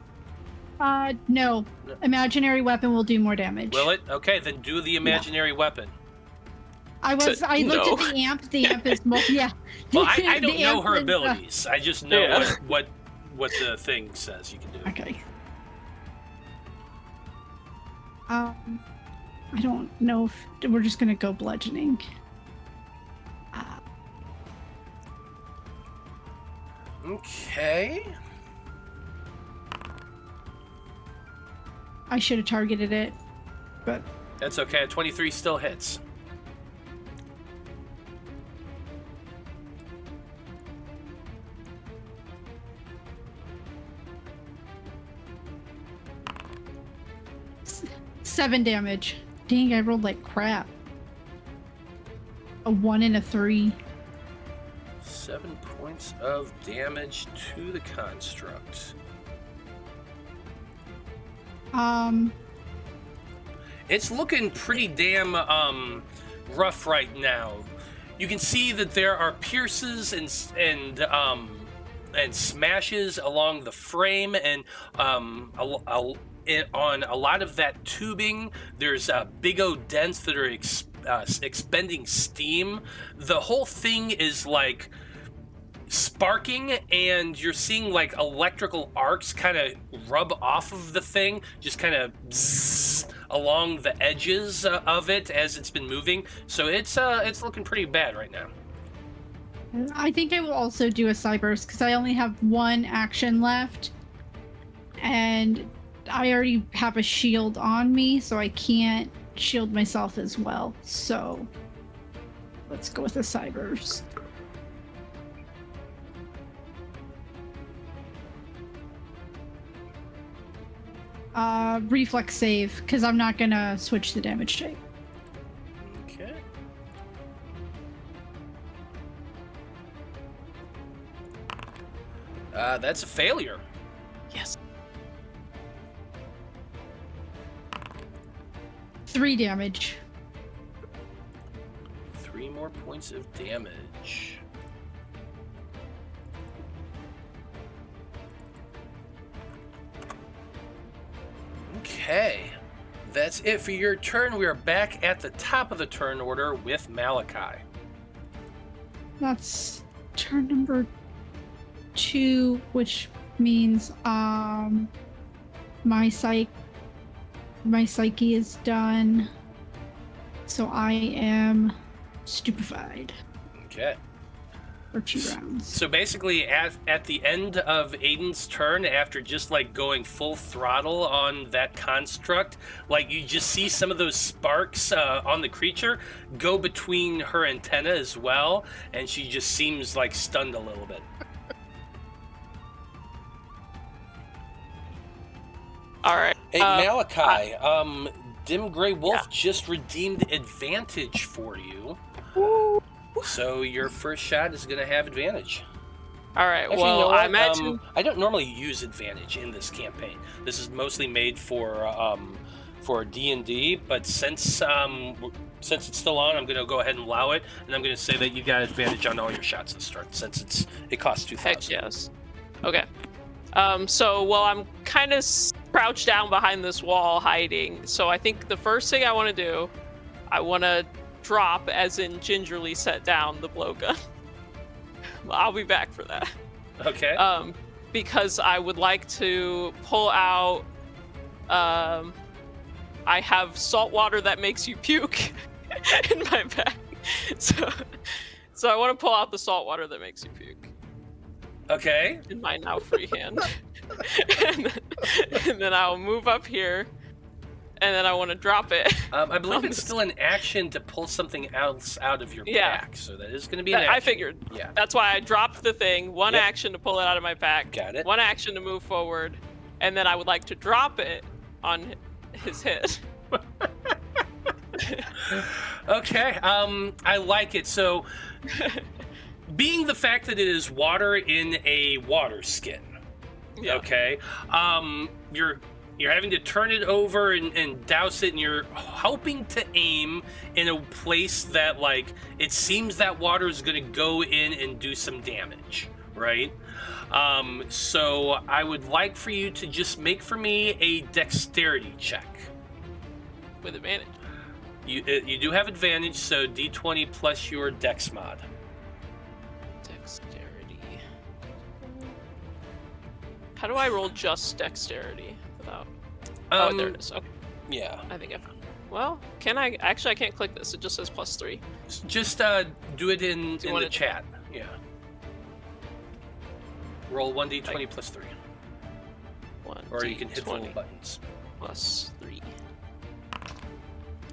No. Imaginary weapon will do more damage. Will it? Okay, then do the imaginary weapon. I looked at the amp. The amp is yeah. Well, I don't know her abilities. I just know what the thing says you can do. Okay. I don't know if we're just gonna go bludgeoning. Okay. I should have targeted it, but that's okay. 23 still hits. Seven damage. Dang, I rolled like crap. A 1 and a 3. 7 points of damage to the construct. It's looking pretty damn rough right now. You can see that there are pierces and smashes along the frame, and on a lot of that tubing, there's big old dents that are expending steam. The whole thing is like sparking, and you're seeing like electrical arcs kind of rub off of the thing, just kind of along the edges of it as it's been moving. So it's looking pretty bad right now. I think I will also do a Cyburst because I only have one action left, and I already have a shield on me, so I can't shield myself as well. So let's go with a Cyburst. Reflex save, because I'm not gonna switch the damage type. Okay. That's a failure. Yes. 3 damage. 3 more points of damage. Okay, that's it for your turn. We are back at the top of the turn order with Malachi. That's turn number 2, which means my psyche is done, so I am stupefied. Okay. For 2 rounds. So basically, at the end of Aeden's turn, after just like going full throttle on that construct, like you just see some of those sparks on the creature go between her antenna as well, and she just seems like stunned a little bit. All right. Hey, Malachi, Dim Gray Wolf just redeemed advantage for you. So your first shot is going to have advantage. All right. Actually, well, you know what? I imagine I don't normally use advantage in this campaign. This is mostly made for D&D, but since it's still on, I'm going to go ahead and allow it, and I'm going to say that you got advantage on all your shots at the start since it costs 2,000. Heck yes. Okay. So while I'm kind of crouched down behind this wall hiding, so I think the first thing I want to do, I want to drop, as in gingerly set down the blowgun. I'll be back for that. Okay. Because I would like to pull out. I have salt water that makes you puke in my bag, so I want to pull out the salt water that makes you puke. Okay. In my now free hand, and then I'll move up here. And then I want to drop it. I believe it's still an action to pull something else out of your pack, so that is going to be an action. I figured. Yeah. That's why I dropped the thing. One action to pull it out of my pack. Got it. 1 action to move forward, and then I would like to drop it on his head. Okay, I like it. So, being the fact that it is water in a water skin, okay, you're having to turn it over and douse it, and you're hoping to aim in a place that, like, it seems that water is going to go in and do some damage, right? So I would like for you to just make for me a dexterity check. With advantage. You do have advantage, so D20 plus your dex mod. Dexterity. How do I roll just dexterity without? Oh, there it is. Okay. Yeah. I think I found it. Well, can I? Actually, I can't click this. It just says +3. Just do it in the chat. Yeah. Roll 1d20 plus 3. 1, or you can hit the little buttons. +3.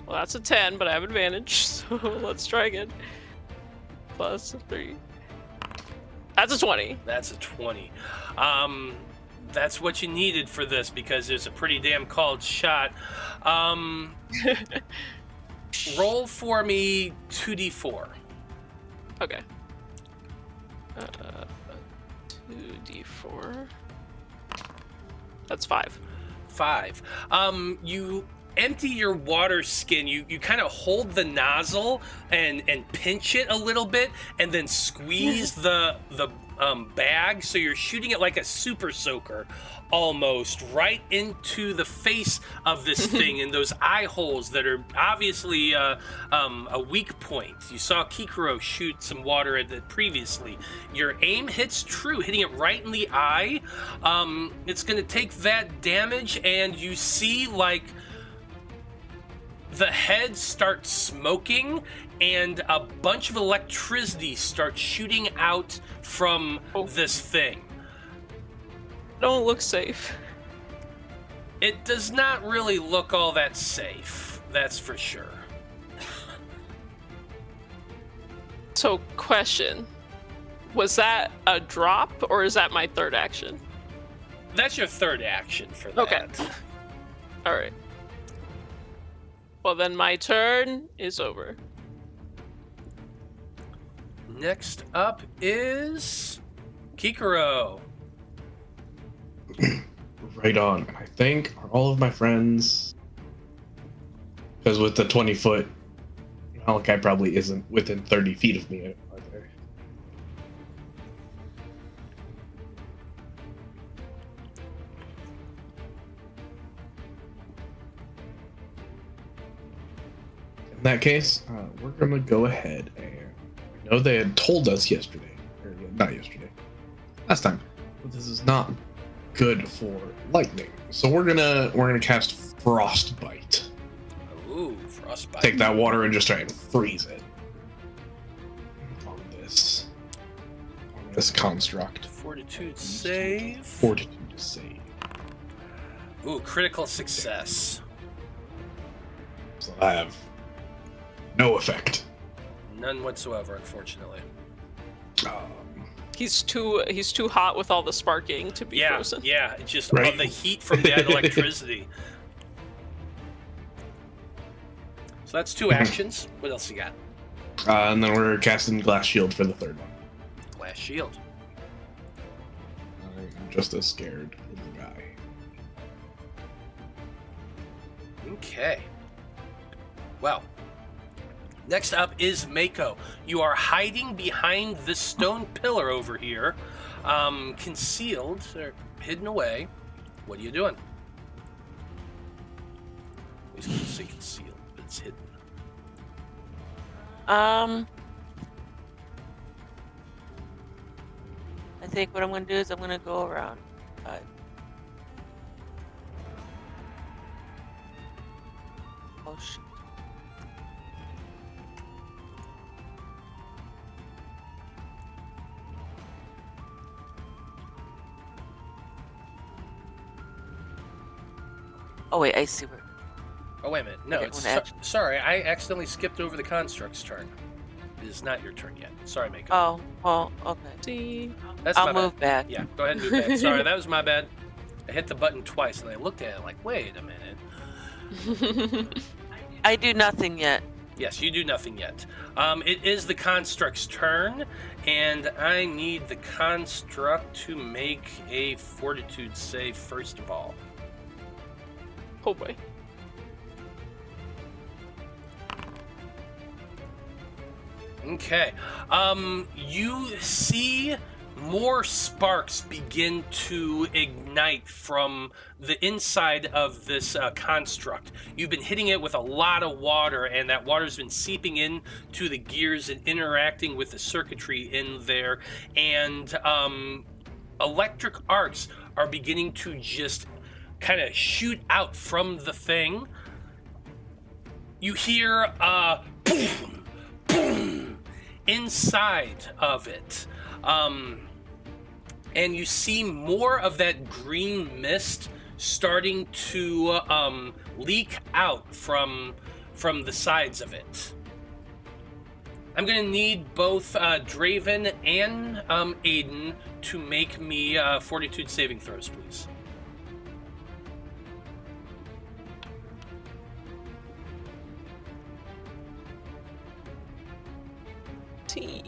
Well, that's a 10, but I have advantage, so let's try again. +3. That's a 20. That's a 20. That's what you needed for this, because it's a pretty damn called shot. Roll for me 2d4. Okay. 2d4. That's 5. 5. You empty your water skin. You kind of hold the nozzle and pinch it a little bit, and then squeeze the bag, so you're shooting it like a super soaker almost right into the face of this thing, and those eye holes that are obviously a weak point. You saw Kikiro shoot some water at it previously. Your aim hits true, hitting it right in the eye. It's going to take that damage, and you see, like, the head starts smoking, and a bunch of electricity starts shooting out from this thing. Don't look safe. It does not really look all that safe, that's for sure. So, question. Was that a drop, or is that my third action? That's your third action for that. Okay. Alright. Well, then my turn is over. Next up is Kikiro. Right on. I think are all of my friends, because with the 20-foot, Malachi probably isn't within 30 feet of me. Are there? In that case, we're going to go ahead and I know they had told us yesterday, or not yesterday, last time, but this is not good for lightning. So we're gonna cast Frostbite. Ooh, Frostbite. Take that water and just try and freeze it on this construct. Fortitude save. Fortitude save. Ooh, critical success. So I have no effect. None whatsoever, unfortunately. He's too hot with all the sparking to be frozen. Yeah, it's just right? the heat from that electricity. So that's 2 actions. What else you got? And then we're casting Glass Shield for the third one. Glass Shield. I'm just as scared as the guy. Okay. Well, next up is Maiko. You are hiding behind this stone pillar over here, concealed, or hidden away. What are you doing? I was going to say concealed, but it's hidden. I think what I'm going to do is I'm going to go around. Oh, shit. Oh, wait, I see where. Oh, wait a minute. No, Okay, it's one action. sorry. I accidentally skipped over the construct's turn. It is not your turn yet. Sorry, Maiko. Oh, okay. See? That's I'll my bad. move back. Yeah, go ahead and move back. Sorry, that was my bad. I hit the button twice, and I looked at it like, wait a minute. I do nothing yet. Yes, you do nothing yet. It is the construct's turn, and I need the construct to make a fortitude save first of all. Oh boy. Okay. You see more sparks begin to ignite from the inside of this construct. You've been hitting it with a lot of water, and that water's been seeping in to the gears and interacting with the circuitry in there. And electric arcs are beginning to just kind of shoot out from the thing. You hear boom, boom inside of it. And you see more of that green mist starting to leak out from the sides of it. I'm going to need both Draven and Aeden to make me fortitude saving throws, please. Team.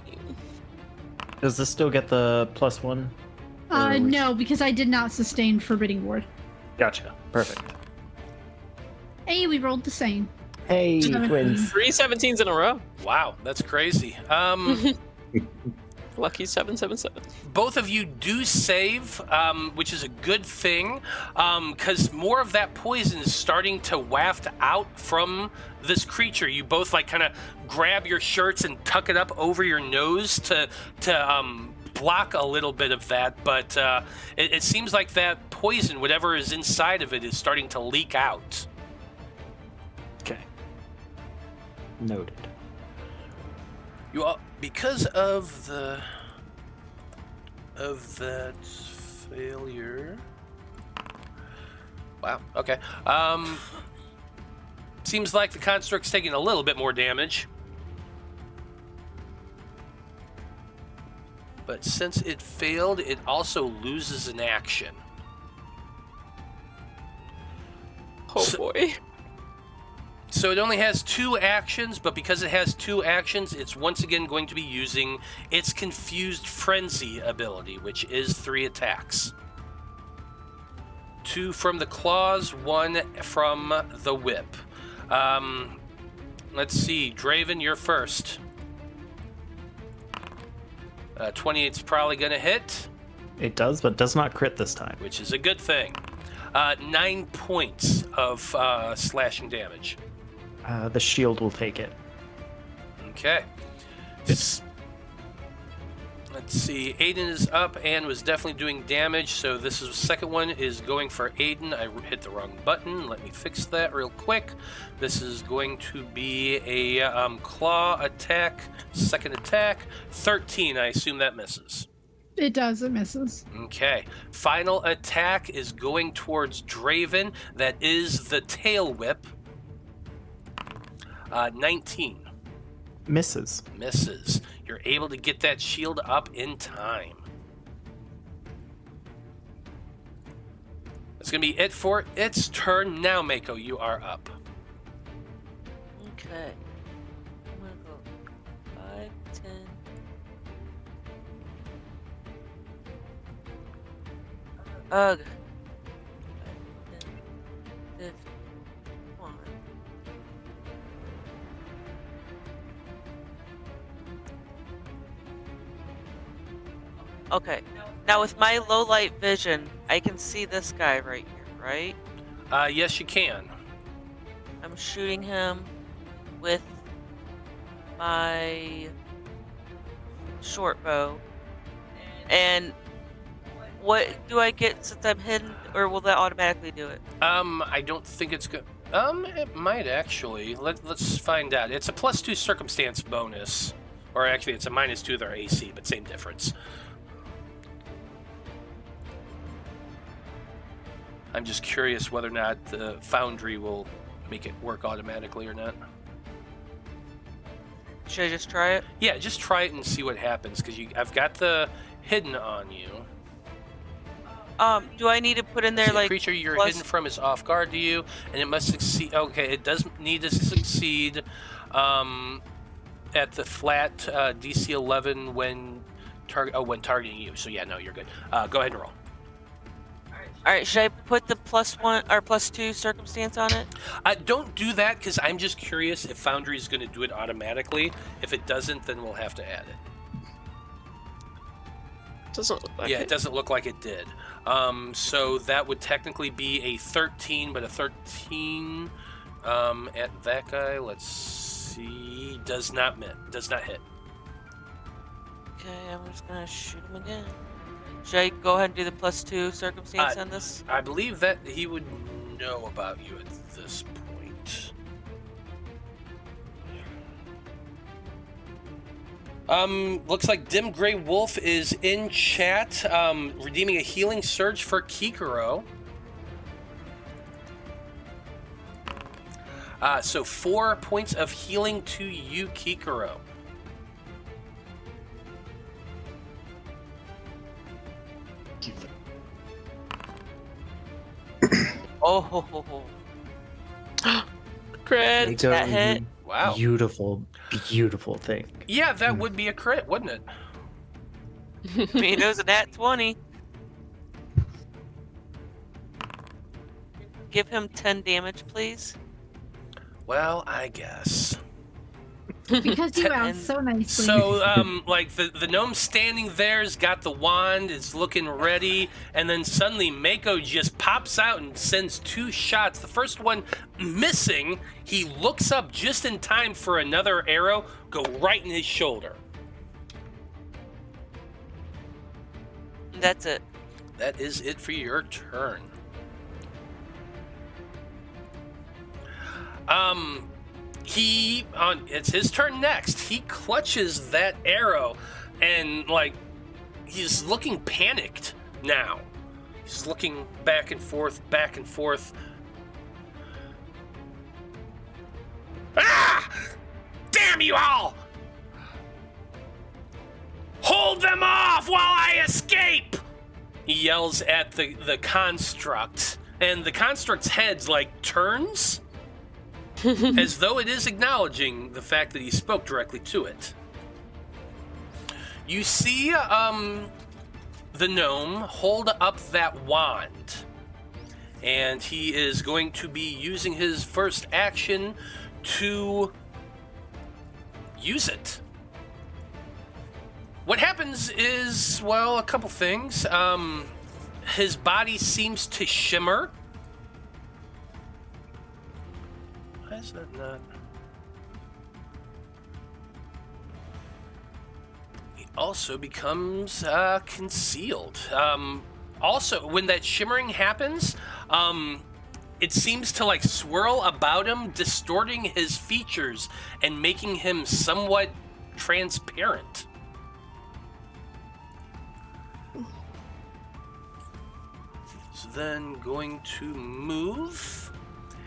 Does this still get the +1? No, because I did not sustain Forbidding Ward. Gotcha. Perfect. Hey, we rolled the same. Hey, twins. 3 17s in a row. Wow, that's crazy. Lucky 777. Both of you do save, which is a good thing, because more of that poison is starting to waft out from this creature. You both like kind of grab your shirts and tuck it up over your nose to block a little bit of that, but it seems like that poison, whatever is inside of it, is starting to leak out. Okay. Noted. You all, because of that failure. Wow. Okay. Seems like the construct's taking a little bit more damage. But since it failed, it also loses an action. Oh boy. So it only has 2 actions, but because it has 2 actions, it's once again going to be using its Confused Frenzy ability, which is 3 attacks. 2 from the claws, 1 from the whip. Let's see, Draven, you're first. 28's probably going to hit. It does, but does not crit this time. Which is a good thing. 9 points of slashing damage. The shield will take it. Okay. Let's see. Aeden is up and was definitely doing damage, so this is the second one is going for Aeden. I hit the wrong button. Let me fix that real quick. This is going to be a claw attack, second attack. 13, I assume that misses. It does, it misses. Okay. Final attack is going towards Draven. That is the tail whip. 19. Misses. Misses. You're able to get that shield up in time. That's going to be it for its turn. Now, Maiko, you are up. Okay. I'm going to go 5, 10. Ugh. 5, 10, 51. Okay. Now with my low light vision, I can see this guy right here, right? Yes, you can. I'm shooting him with my short bow. And what do I get since I'm hidden, or will that automatically do it? I don't think it's good. It might actually. Let's find out. It's a +2 circumstance bonus. Or actually, it's a -2 to their AC, but same difference. I'm just curious whether or not the Foundry will make it work automatically or not. Should I just try it? Yeah, just try it and see what happens, because I've got the hidden on you. Do I need to put in there The like creature you're plus... hidden from is off guard to you, and it must succeed. Okay, it doesn't need to succeed at the flat DC 11 when targeting you. So yeah, no, you're good. Go ahead and roll. All right, should I put the +1 or +2 circumstance on it? Don't do that, because I'm just curious if Foundry is going to do it automatically. If it doesn't, then we'll have to add it. Doesn't look like Yeah, it. it doesn't look like it did. So that would technically be a 13, but a 13 at that guy, let's see, does not hit. Okay, I'm just gonna shoot him again. Should I go ahead and do the +2 circumstance on this? I believe that he would know about you at this point. Looks like Dim Grey Wolf is in chat, redeeming a healing surge for Kikiro. So 4 points of healing to you, Kikiro. Oh, Crit. Maiko, that hit. you Wow. Beautiful, beautiful thing. Yeah, that would be a crit, wouldn't it? he knows a nat 20. Give him 10 damage, please. Well, I guess. Because you asked so nicely. So, like, the gnome standing there's got the wand, is looking ready, and then suddenly Maiko just pops out and sends 2 shots. The first one missing, he looks up just in time for another arrow go right in his shoulder. That's it. That is it for your turn. It's his turn next. He clutches that arrow and, like, he's looking panicked now. He's looking back and forth. Ah! Damn you all! Hold them off while I escape! He yells at the construct, and the construct's head, like, turns as though it is acknowledging the fact that he spoke directly to it. You see the gnome hold up that wand, and he is going to be using his first action to use it. What happens is, well, a couple things. His body seems to shimmer. Why is that not? He also becomes concealed. Also, when that shimmering happens, it seems to like swirl about him, distorting his features and making him somewhat transparent. So then going to move,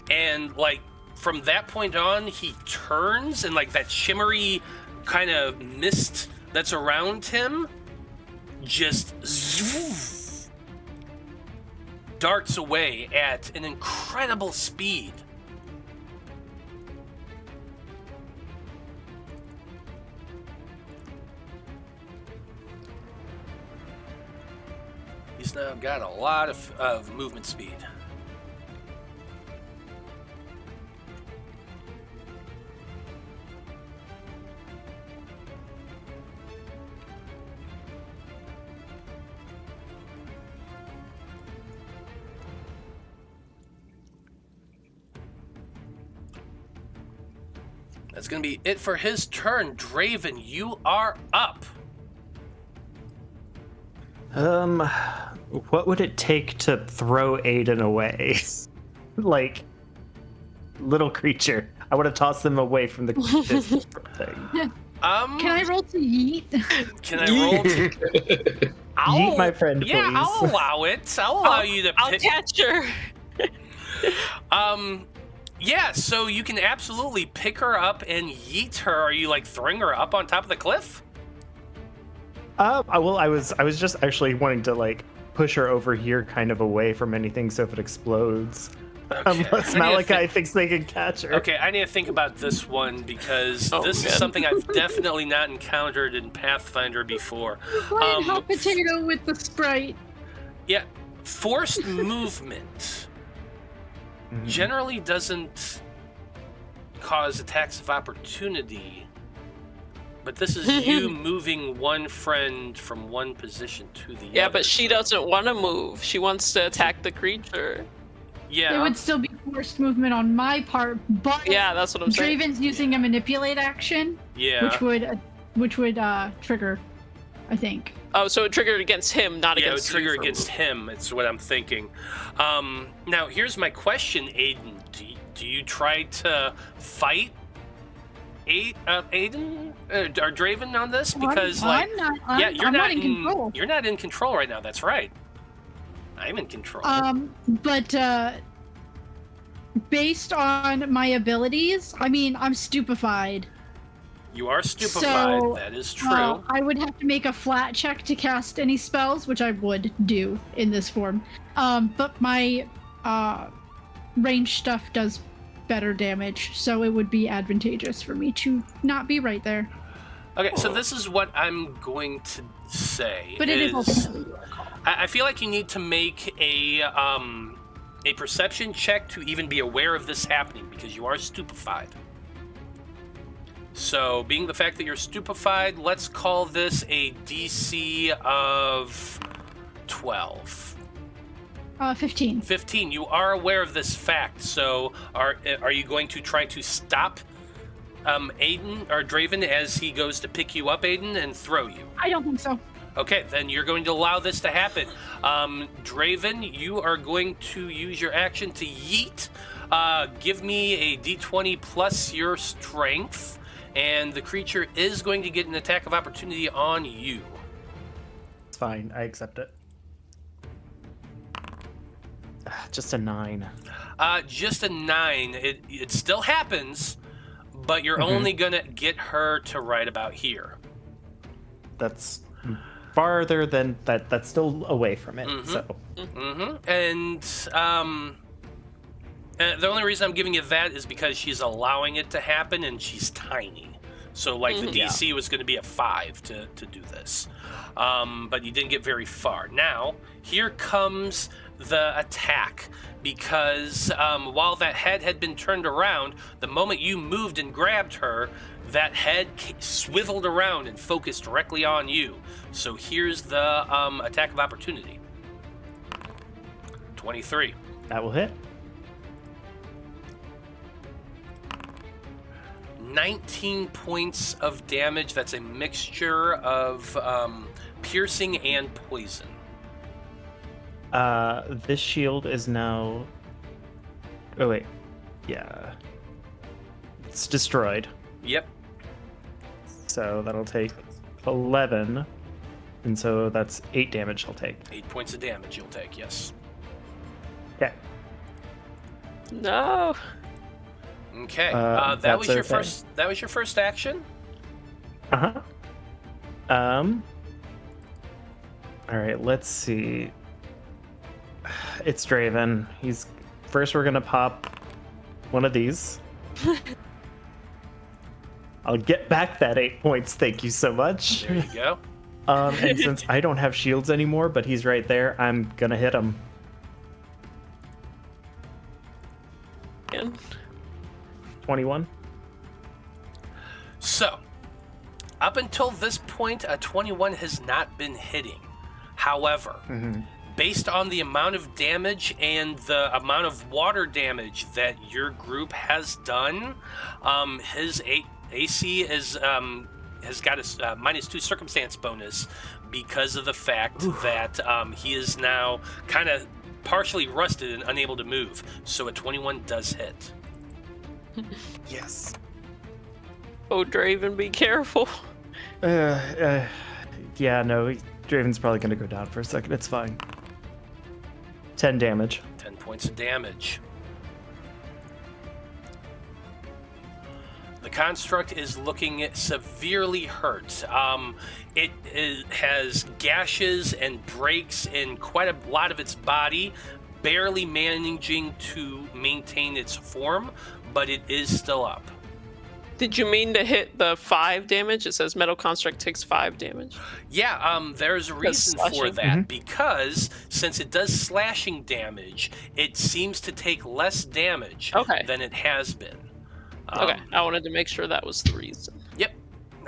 and like from that point on, he turns, and like that shimmery kind of mist that's around him just zoom, darts away at an incredible speed. He's now got a lot of movement speed. That's going to be it for his turn. Draven, you are up. What would it take to throw Aeden away? Like, little creature. I would have tossed them away from the this thing. Can I roll to yeet? Can I roll to... Yeet, my friend, please. Yeah, I'll allow it. I'll allow you to I'll pick... catch her. Yeah, so you can absolutely pick her up and yeet her. Are you, like, throwing her up on top of the cliff? Well, I was just actually wanting to, like, push her over here kind of away from anything so if it explodes. Okay. Unless Malachi thinks they can catch her. Okay, I need to think about this one because this is something I've definitely not encountered in Pathfinder before. Ryan hot potato with the Sprite. Yeah, forced movement generally doesn't cause attacks of opportunity, but this is you moving one friend from one position to the other. Yeah, but she doesn't want to move. She wants to attack the creature. Yeah. It would still be forced movement on my part, but yeah, that's what I'm saying. Draven's using a manipulate action, which would trigger, I think. Oh, so it triggered against him, not against you. Yeah, it would trigger against him. It's what I'm thinking. Now, here's my question, Aeden. Do you try to fight Aeden or Draven on this? Because I'm not in control. You're not in control right now. That's right. I'm in control. But based on my abilities, I mean, I'm stupefied. You are stupefied. So, that is true. I would have to make a flat check to cast any spells, which I would do in this form. But my range stuff does better damage, so it would be advantageous for me to not be right there. Okay, so this is what I'm going to say. But it is ultimately your call. I feel like you need to make a perception check to even be aware of this happening because you are stupefied. So, being the fact that you're stupefied, let's call this a DC of 12. 15. 15. You are aware of this fact. So, are you going to try to stop Aeden or Draven as he goes to pick you up, Aeden, and throw you? I don't think so. Okay, then you're going to allow this to happen. Draven, you are going to use your action to yeet. Give me a d20 plus your strength, and the creature is going to get an attack of opportunity on you. It's fine. I accept it. Just a 9. Just a 9. It still happens, but you're only going to get her to right about here. That's farther than that. That's still away from it. So. And the only reason I'm giving you that is because she's allowing it to happen, and she's tiny. So, like, the DC was going to be a 5 to do this. But you didn't get very far. Now, here comes the attack. Because while that head had been turned around, the moment you moved and grabbed her, that head swiveled around and focused directly on you. So here's the attack of opportunity. 23. That will hit. 19 points of damage. That's a mixture of piercing and poison. This shield is now... Oh, wait. Yeah. It's destroyed. Yep. So that'll take 11. And so that's 8 damage I'll take. 8 points of damage you'll take, yes. Okay. No. Okay. That was your first. That was your first action. All right. Let's see. It's Draven. First we're gonna pop one of these. I'll get back that 8 points. Thank you so much. There you go. And since I don't have shields anymore, but he's right there, I'm gonna hit him. 21. So, up until this point, a 21 has not been hitting. However, based on the amount of damage and the amount of water damage that your group has done, his AC has got a -2 circumstance bonus because of the fact that he is now kind of partially rusted and unable to move. So a 21 does hit. Yes. Oh, Draven, be careful. Yeah, no, Draven's probably gonna go down for a second. It's fine. 10 damage. 10 points of damage. The construct is looking severely hurt. It has gashes and breaks in quite a lot of its body, barely managing to maintain its form, but it is still up. Did you mean to hit the 5 damage? It says metal construct takes 5 damage. Yeah, there's a reason for that, because since it does slashing damage, it seems to take less damage than it has been. Okay, I wanted to make sure that was the reason. Yep,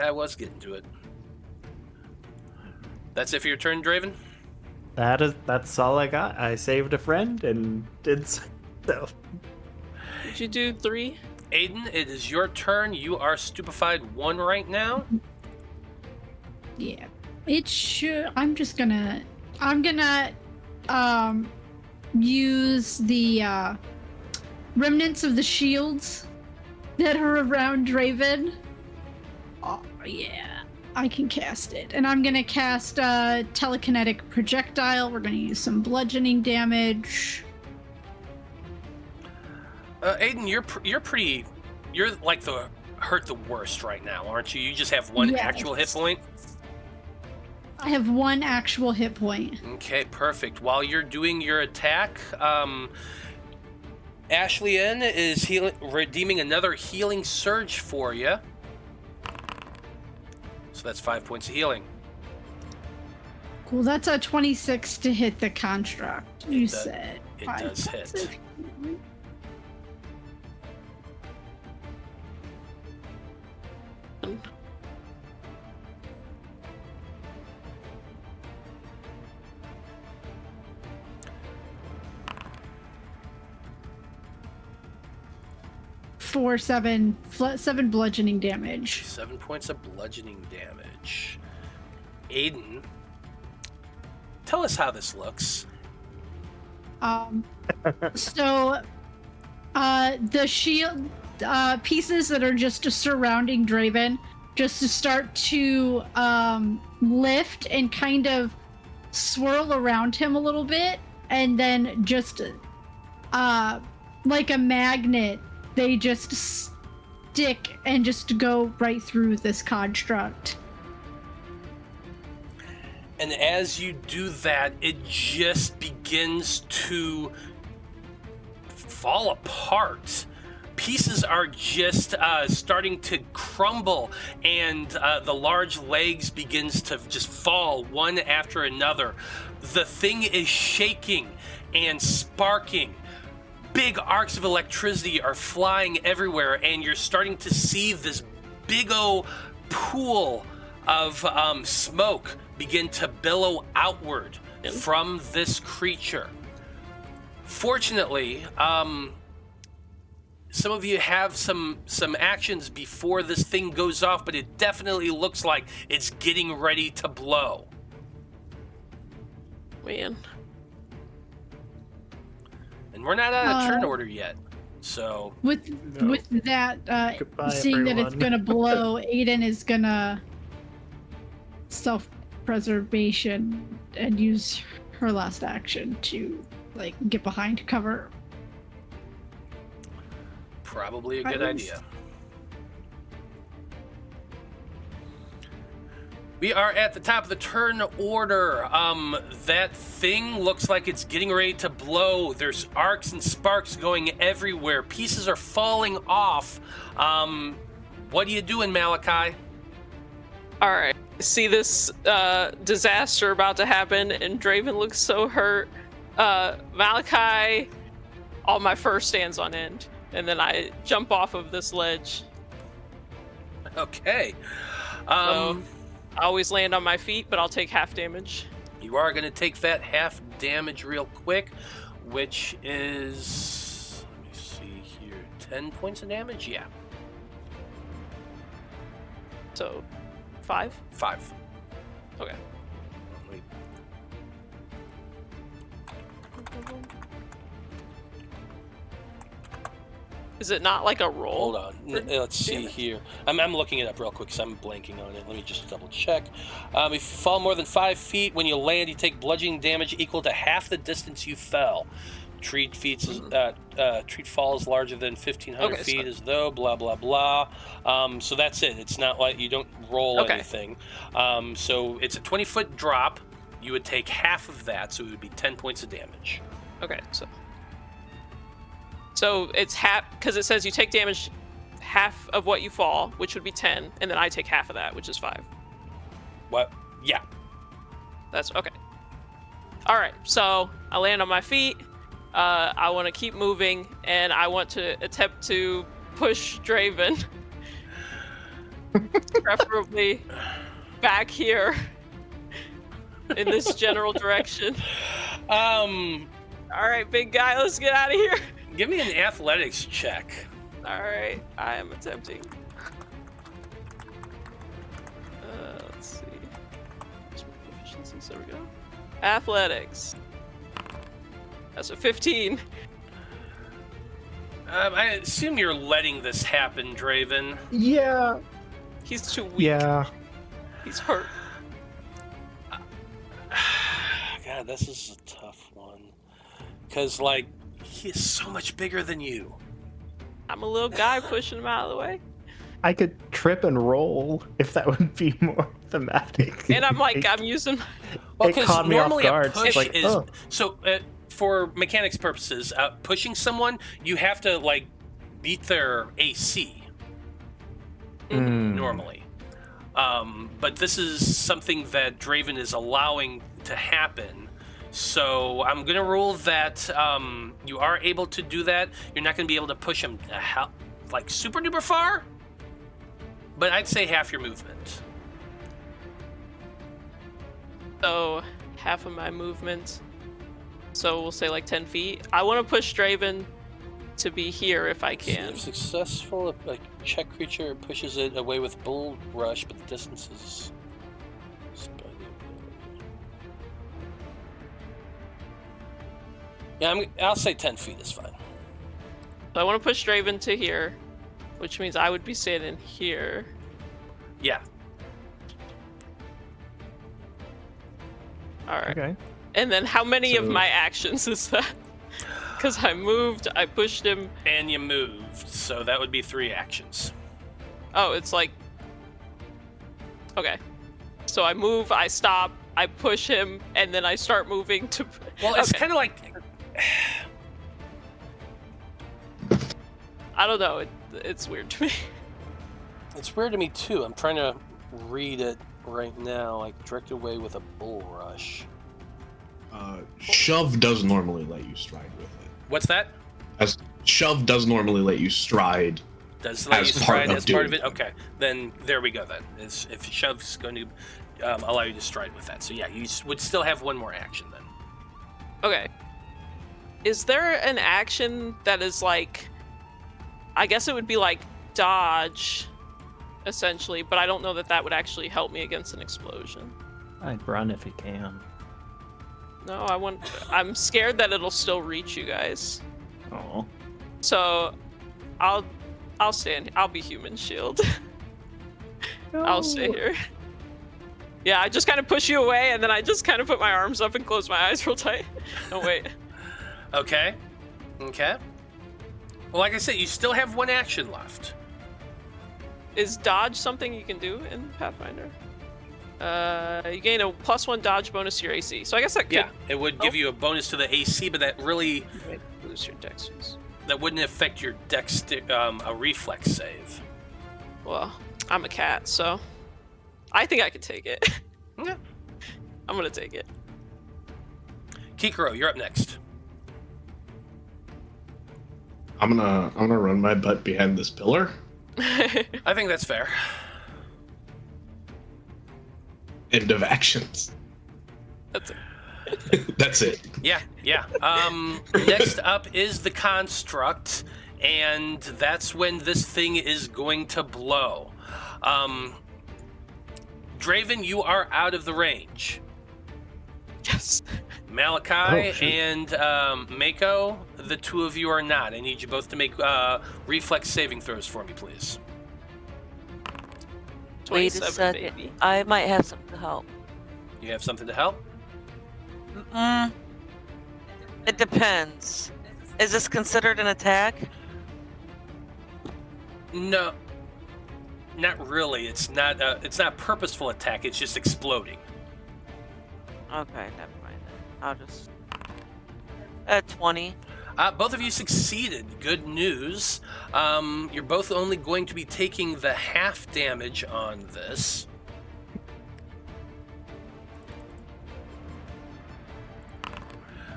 I was getting to it. That's it for your turn, Draven? That's all I got. I saved a friend and did so. Did you do 3? Aeden, it is your turn. You are stupefied 1 right now. Yeah, it should. I'm gonna use the remnants of the shields that are around Draven. Oh yeah, I can cast it, and I'm gonna cast telekinetic projectile. We're gonna use some bludgeoning damage. Aeden, you're like the hurt the worst right now, aren't you? You just have 1 actual hit point. I have 1 actual hit point. Okay, perfect. While you're doing your attack, Ashley-Ann is redeeming another healing surge for you. So that's 5 points of healing. Cool. That's a 26 to hit the construct. You said it does hit. For 7 bludgeoning damage. 7 points of bludgeoning damage. Aeden, tell us how this looks. So the shield pieces that are just surrounding Draven just to start to lift and kind of swirl around him a little bit, and then just like a magnet, they just stick and just go right through this construct. And as you do that, it just begins to fall apart. Pieces are just starting to crumble, and the large legs begins to just fall one after another. The thing is shaking and sparking. Big arcs of electricity are flying everywhere, and you're starting to see this big ol' pool of smoke begin to billow outward from this creature. Fortunately, some of you have some actions before this thing goes off, but it definitely looks like it's getting ready to blow. Man. And we're not out of turn order yet, so... With that, seeing that it's gonna blow, Aeden is gonna self-preservation and use her last action to, like, get behind cover. Probably a good idea. We are at the top of the turn order. That thing looks like it's getting ready to blow. There's arcs and sparks going everywhere. Pieces are falling off. What are you doing, Malachi? All right. See this disaster about to happen, and Draven looks so hurt. Malachi, all my fur stands on end, and then I jump off of this ledge. Okay. So I always land on my feet, but I'll take half damage. You are going to take that half damage real quick, which is, let me see here, 10 points of damage? Yeah. So, 5? 5. Okay. Wait. Is it not like a roll? Hold on. Let's see here. I'm looking it up real quick because I'm blanking on it. Let me just double check. If you fall more than 5 feet, when you land, you take bludgeoning damage equal to half the distance you fell. Treat falls larger than 1,500 feet so... as though, blah, blah, blah. So that's it. It's not like you don't roll anything. So it's a 20-foot drop. You would take half of that, so it would be 10 points of damage. Okay, so it's half, because it says you take damage half of what you fall, which would be 10, and then I take half of that, which is 5. What? Yeah. That's okay. All right, so I land on my feet. I want to keep moving, and I want to attempt to push Draven, preferably back here in this general direction. All right, big guy, let's get out of here. Give me an athletics check. All right, I am attempting. Let's see. Efficiencies, there we go. Athletics. That's a 15. I assume you're letting this happen, Draven. Yeah. He's too weak. Yeah. He's hurt. God, this is a tough one. Because, like, he is so much bigger than you. I'm a little guy pushing him out of the way. I could trip and roll if that would be more thematic. And I'm like, I'm using... Well, it caught me off guard. Push like, is... oh. So, for mechanics purposes, pushing someone, you have to, like, beat their AC. Normally. But this is something that Draven is allowing to happen. So I'm going to rule that you are able to do that. You're not going to be able to push him like super duper far, but I'd say half your movement. So half of my movement. So we'll say like 10 feet. I want to push Draven to be here if I can. If successful, if a check creature pushes it away with Bull Rush, but the distance is... Yeah, I'll say 10 feet is fine. So I want to push Draven to here, which means I would be standing here. Yeah. All right. Okay. And then how many of my actions is that? Because I moved, I pushed him. And you moved, so that would be 3 actions. Oh, it's like... Okay. So I move, I stop, I push him, and then I start moving to... Well, it's kind of like... I don't know, it's weird to me. It's weird to me, too. I'm trying to read it right now, like, directed away with a Bull Rush. Shove does normally let you stride with it. What's that? As shove does normally let you stride. Does let you stride as part of it? that. Okay, then there we go. Then if shove's going to allow you to stride with that, so yeah, you would still have one more action then. Okay. Is there an action that is like... I guess it would be like dodge, essentially, but I don't know that that would actually help me against an explosion. I'd run if you can. No, I'm scared that it'll still reach you guys. Oh. So, I'll stand. I'll be human shield. No. I'll stay here. Yeah, I just kind of push you away, and then I just kind of put my arms up and close my eyes real tight. Oh wait. Okay. Okay. Well, like I said, you still have one action left. Is dodge something you can do in Pathfinder? You gain a +1 dodge bonus to your AC. So I guess that could... Yeah, it would give you a bonus to the AC, but that really... Lose your dex. That wouldn't affect your dex, a reflex save. Well, I'm a cat, so... I think I can take it. Yeah. I'm gonna take it. Kikiro, you're up next. I'm gonna run my butt behind this pillar. I think that's fair. End of actions. That's it. That's it. Yeah. Next up is the construct, and that's when this thing is going to blow. Draven, you are out of the range. Yes. Malachi and Maiko, the two of you are not. I need you both to make reflex saving throws for me, please. Wait a second. Baby. I might have something to help. You have something to help? It depends. Is this considered an attack? No, not really. It's not purposeful attack. It's just exploding. Okay, never mind then. I'll just 20. Both of you succeeded. Good news. You're both only going to be taking the half damage on this.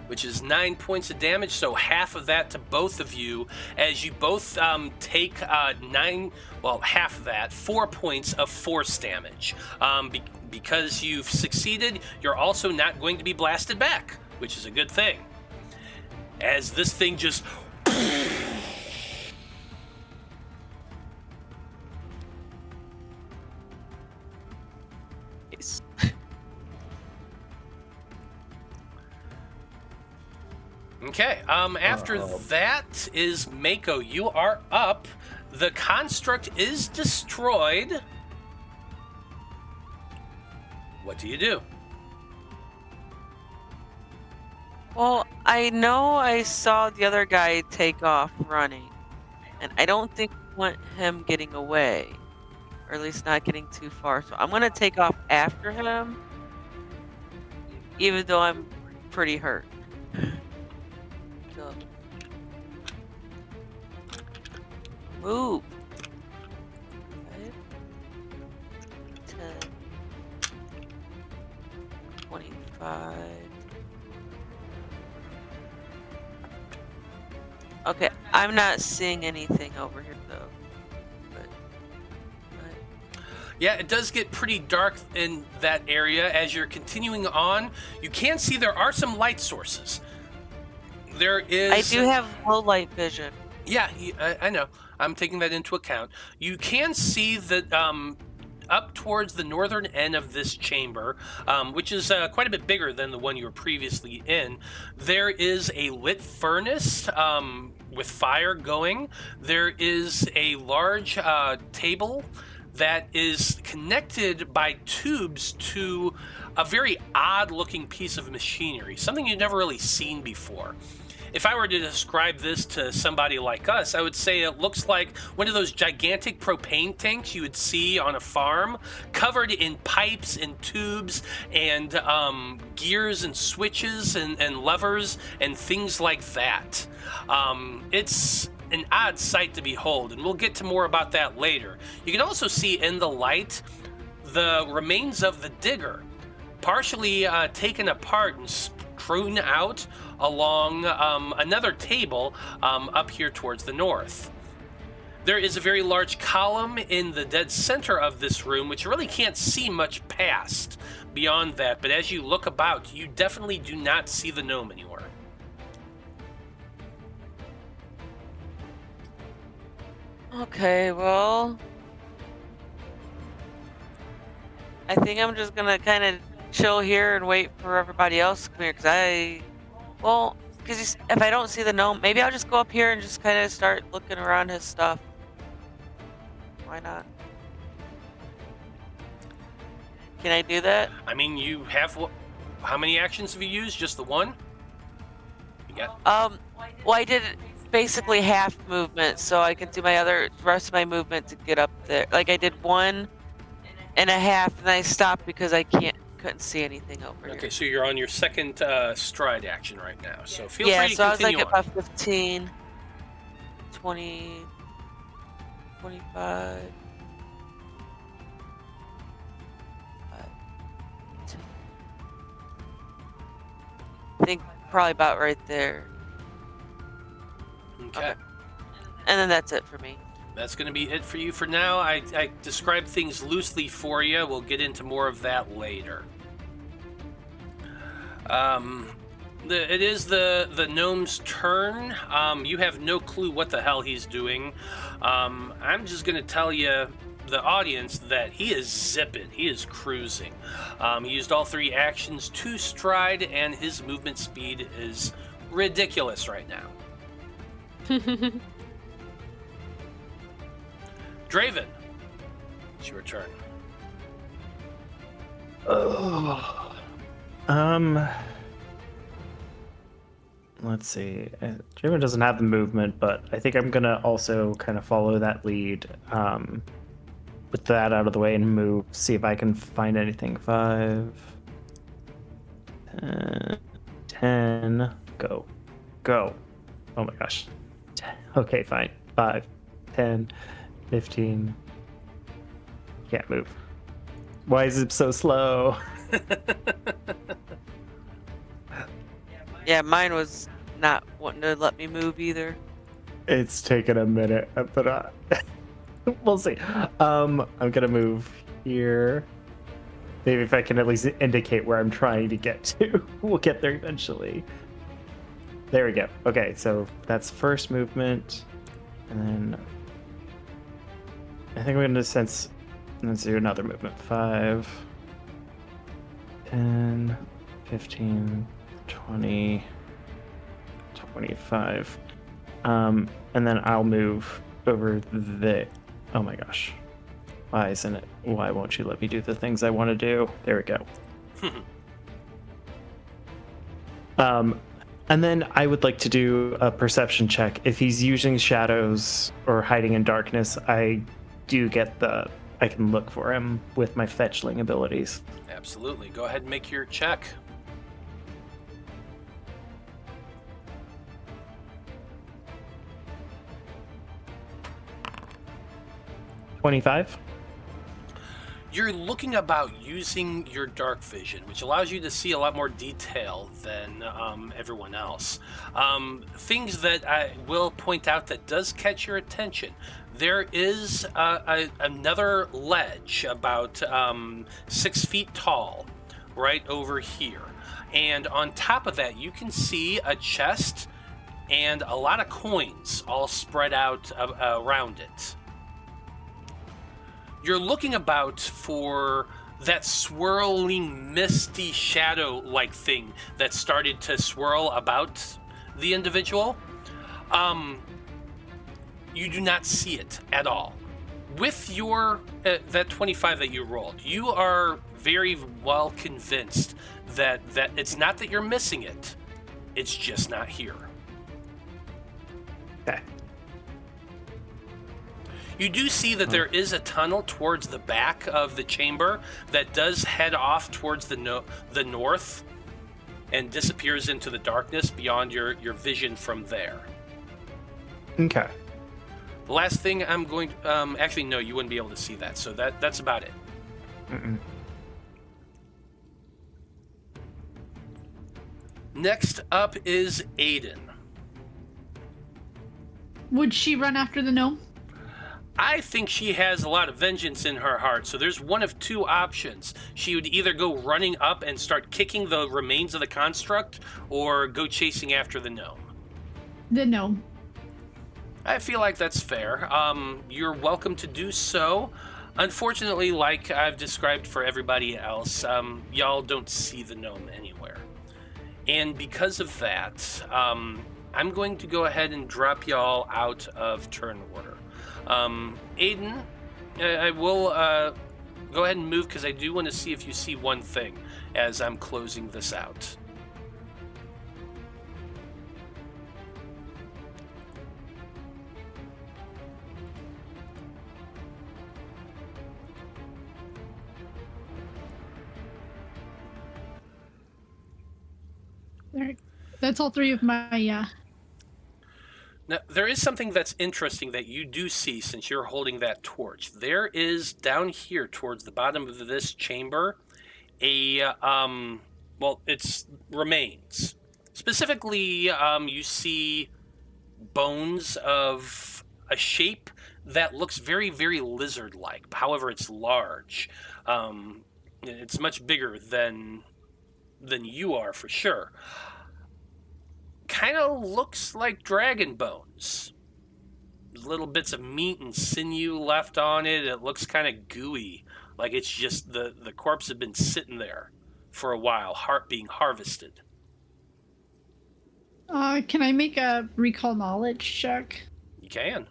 Which is 9 points of damage, so half of that to both of you, as you both take half of that, 4 points of force damage. Because you've succeeded, you're also not going to be blasted back, which is a good thing. As this thing just... Yes. Okay, after that is Maiko. You are up. The construct is destroyed. What do you do? Well, I know I saw the other guy take off running, and I don't think I want him getting away, or at least not getting too far. So I'm gonna take off after him, even though I'm pretty hurt. So, move. 5, 10, 25. Okay, I'm not seeing anything over here though. But Yeah, it does get pretty dark in that area. As you're continuing on, you can see there are some light sources. There is... I do have low light vision. Yeah, I know. I'm taking that into account. You can see that up towards the northern end of this chamber, which is quite a bit bigger than the one you were previously in, there is a lit furnace with fire going. There is a large table that is connected by tubes to a very odd-looking piece of machinery, something you've never really seen before. If I were to describe this to somebody like us, I would say it looks like one of those gigantic propane tanks you would see on a farm, covered in pipes and tubes and gears and switches and levers and things like that. It's an odd sight to behold, and we'll get to more about that later. You can also see in the light the remains of the digger, partially taken apart and strewn out along another table up here towards the north. There is a very large column in the dead center of this room, which you really can't see much past beyond that, but as you look about, you definitely do not see the gnome anywhere. Okay, well, I think I'm just gonna kind of chill here and wait for everybody else to come here, because if I don't see the gnome, maybe I'll just go up here and just kind of start looking around his stuff. Why not? Can I do that? I mean, you have how many actions have you used? Just the one? You got... Well, I did basically half movement, so I can do rest of my movement to get up there. Like I did 1.5, and I stopped because I couldn't see anything over here. Okay, so you're on your second stride action right now, so feel free to continue. Yeah, so I was like at about 15, 20, 25. I think probably about right there. Okay. And then that's it for me. That's going to be it for you for now. I described things loosely for you. We'll get into more of that later. It is the gnome's turn. You have no clue what the hell he's doing. I'm just going to tell you, the audience, that he is zipping. He is cruising. He used all 3 actions to stride, and his movement speed is ridiculous right now. Draven, it's your turn. let's see. Draven doesn't have the movement, but I think I'm gonna also kind of follow that lead. Put that out of the way and move. See if I can find anything. 5, 10. Go. Oh my gosh. 10. Okay, fine. 5, 10, 15. Can't move. Why is it so slow? Yeah, mine was not wanting to let me move either. It's taken a minute, but we'll see. I'm gonna move here. Maybe if I can at least indicate where I'm trying to get to. We'll get there eventually. There we go. Okay, so that's first movement. And then I think we're gonna let's do another movement. 5, 10, 15, 20, 25. And then I'll move over there. Oh my gosh. Why won't you let me do the things I want to do? There we go. And then I would like to do a perception check. If he's using shadows or hiding in darkness, I can look for him with my fetchling abilities. Absolutely. Go ahead and make your check. $25. You're looking about using your dark vision, which allows you to see a lot more detail than everyone else. Things that I will point out that does catch your attention. There is another ledge about 6 feet tall right over here. And on top of that, you can see a chest and a lot of coins all spread out around it. You're looking about for that swirling, misty shadow-like thing that started to swirl about the individual. You do not see it at all. With your that 25 that you rolled, you are very well convinced that it's not that you're missing it, it's just not here. Okay. You do see that there is a tunnel towards the back of the chamber that does head off towards the north and disappears into the darkness beyond your vision from there. Okay. The last thing I'm going to... actually, no, you wouldn't be able to see that, so that's about it. Mm-mm. Next up is Aeden. Would she run after the gnome? I think she has a lot of vengeance in her heart, so there's one of two options. She would either go running up and start kicking the remains of the construct, or go chasing after the gnome. The gnome. I feel like that's fair. You're welcome to do so. Unfortunately, like I've described for everybody else, y'all don't see the gnome anywhere. And because of that, I'm going to go ahead and drop y'all out of turn order. Aeden, I will go ahead and move because I do want to see if you see one thing as I'm closing this out. All right. That's all three of my Now, there is something that's interesting that you do see since you're holding that torch. There is down here towards the bottom of this chamber it's remains. Specifically, you see bones of a shape that looks very, very lizard-like. However, it's large. It's much bigger than you are for sure. Kind of looks like dragon bones. Little bits of meat and sinew left on it. It looks kind of gooey, like it's just the corpse had been sitting there for a while, being harvested. Can I make a recall knowledge check? You can.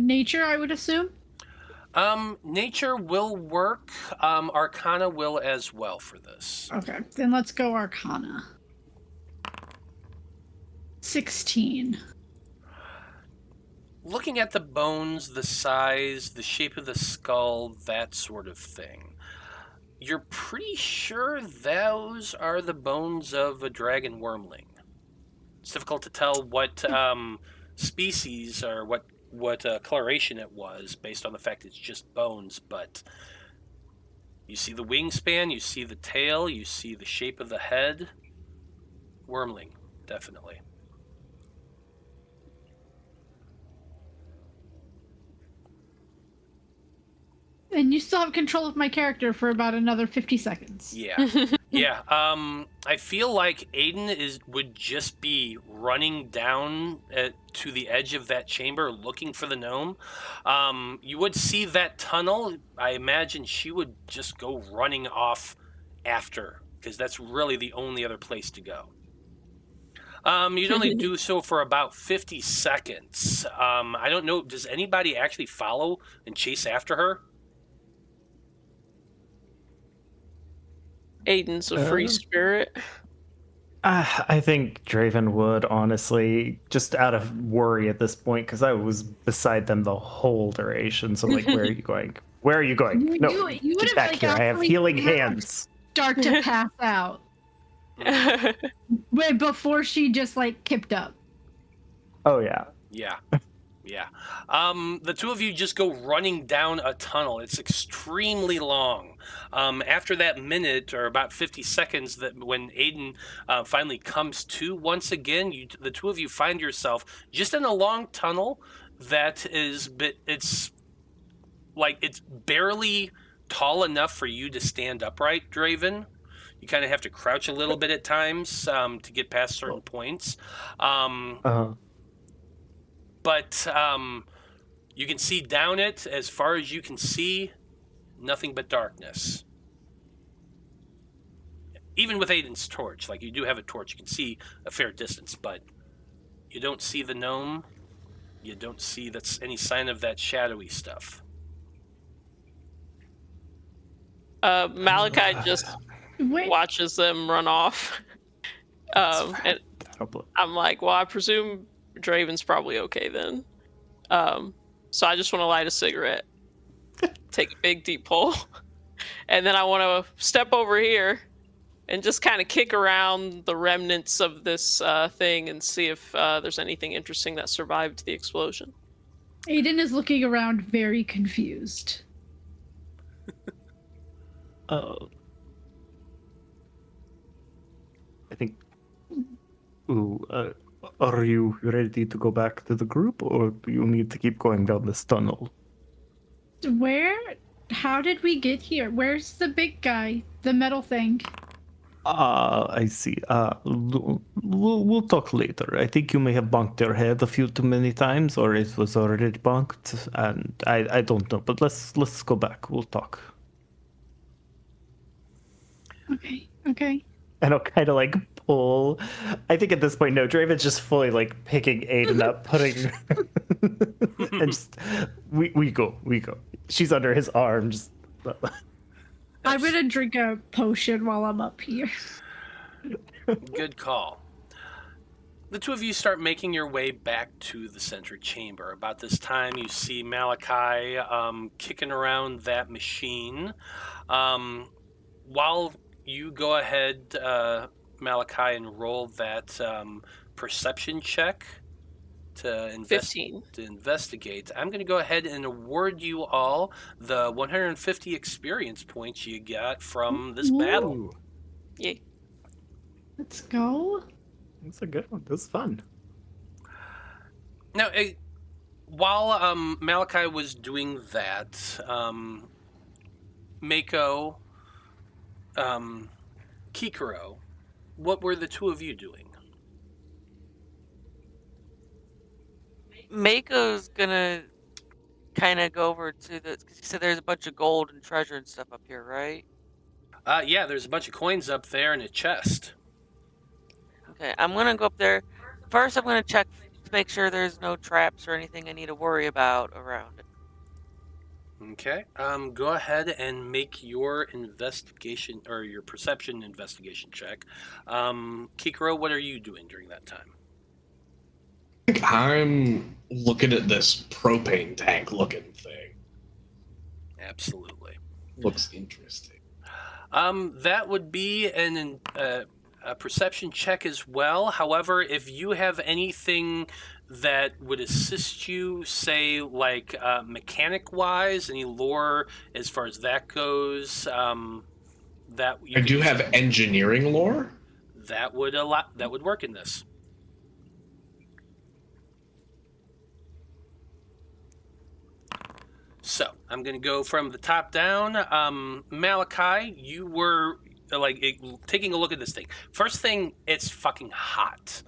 Nature, I would assume. Nature will work. Arcana will as well for this. Okay, then let's go Arcana. 16. Looking at the bones, the size, the shape of the skull, that sort of thing, you're pretty sure those are the bones of a dragon wormling. It's difficult to tell what species or what coloration it was based on the fact it's just bones, but you see the wingspan, you see the tail, you see the shape of the head. Wormling, definitely. And you still have control of my character for about another 50 seconds. Yeah. Yeah. I feel like Aeden would just be running down to the edge of that chamber looking for the gnome. You would see that tunnel. I imagine she would just go running off after, because that's really the only other place to go. You'd only do so for about 50 seconds. I don't know. Does anybody actually follow and chase after her? Aeden's a free spirit. I think Draven would, honestly, just out of worry at this point, because I was beside them the whole duration. So, like, where are you going? Where are you going? No, you get back here. I have healing hands. Start to pass out. Wait, before she just, like, kipped up. Oh, yeah. Yeah. Yeah. The two of you just go running down a tunnel. It's extremely long. After that minute, or about 50 seconds, that when Aeden finally comes to once again, the two of you find yourself just in a long tunnel that it's barely tall enough for you to stand upright, Draven. You kind of have to crouch a little bit at times to get past certain points. But you can see down it, as far as you can see, nothing but darkness. Even with Aeden's torch, like, you do have a torch, you can see a fair distance, but you don't see the gnome. You don't see any sign of that shadowy stuff. Malachi just watches them run off. And I'm like, well, I presume Draven's probably okay then. So I just want to light a cigarette, take a big deep pull, and then I want to step over here and just kind of kick around the remnants of this thing and see if there's anything interesting that survived the explosion. Aeden is looking around very confused. I think... Are you ready to go back to the group, or do you need to keep going down this tunnel? How did we get here? Where's the big guy? The metal thing? I see. We'll talk later. I think you may have bunked your head a few too many times, or it was already bunked, and I don't know. But let's go back. We'll talk. Okay. And I'll kind of like pull. I think at this point, no, Draven's just fully like picking Aeden up, putting, and just we go. She's under his arm. Just. I'm gonna drink a potion while I'm up here. Good call. The two of you start making your way back to the center chamber. About this time, you see Malachi kicking around that machine. While you go ahead, Malachi, and roll that perception check to investigate. I'm going to go ahead and award you all the 150 experience points you got from this battle. Yeah. Let's go. That's a good one. This is fun. Now, while Malachi was doing that, Maiko, Kikiro, what were the two of you doing? Maiko's gonna kind of go over to because you said there's a bunch of gold and treasure and stuff up here, right? Yeah, there's a bunch of coins up there in a chest. Okay, I'm gonna go up there. First, I'm gonna check to make sure there's no traps or anything I need to worry about around it. Okay. Go ahead and make your investigation or your perception investigation check. Kikiro, what are you doing during that time? I think I'm looking at this propane tank looking thing. Absolutely. Looks interesting. That would be a perception check as well. However, if you have anything that would assist you, say like mechanic-wise, any lore as far as that goes, that you I could do use have that. engineering lore. That would work in this. So I'm going to go from the top down. Malachi, you were taking a look at this thing. First thing, it's fucking hot.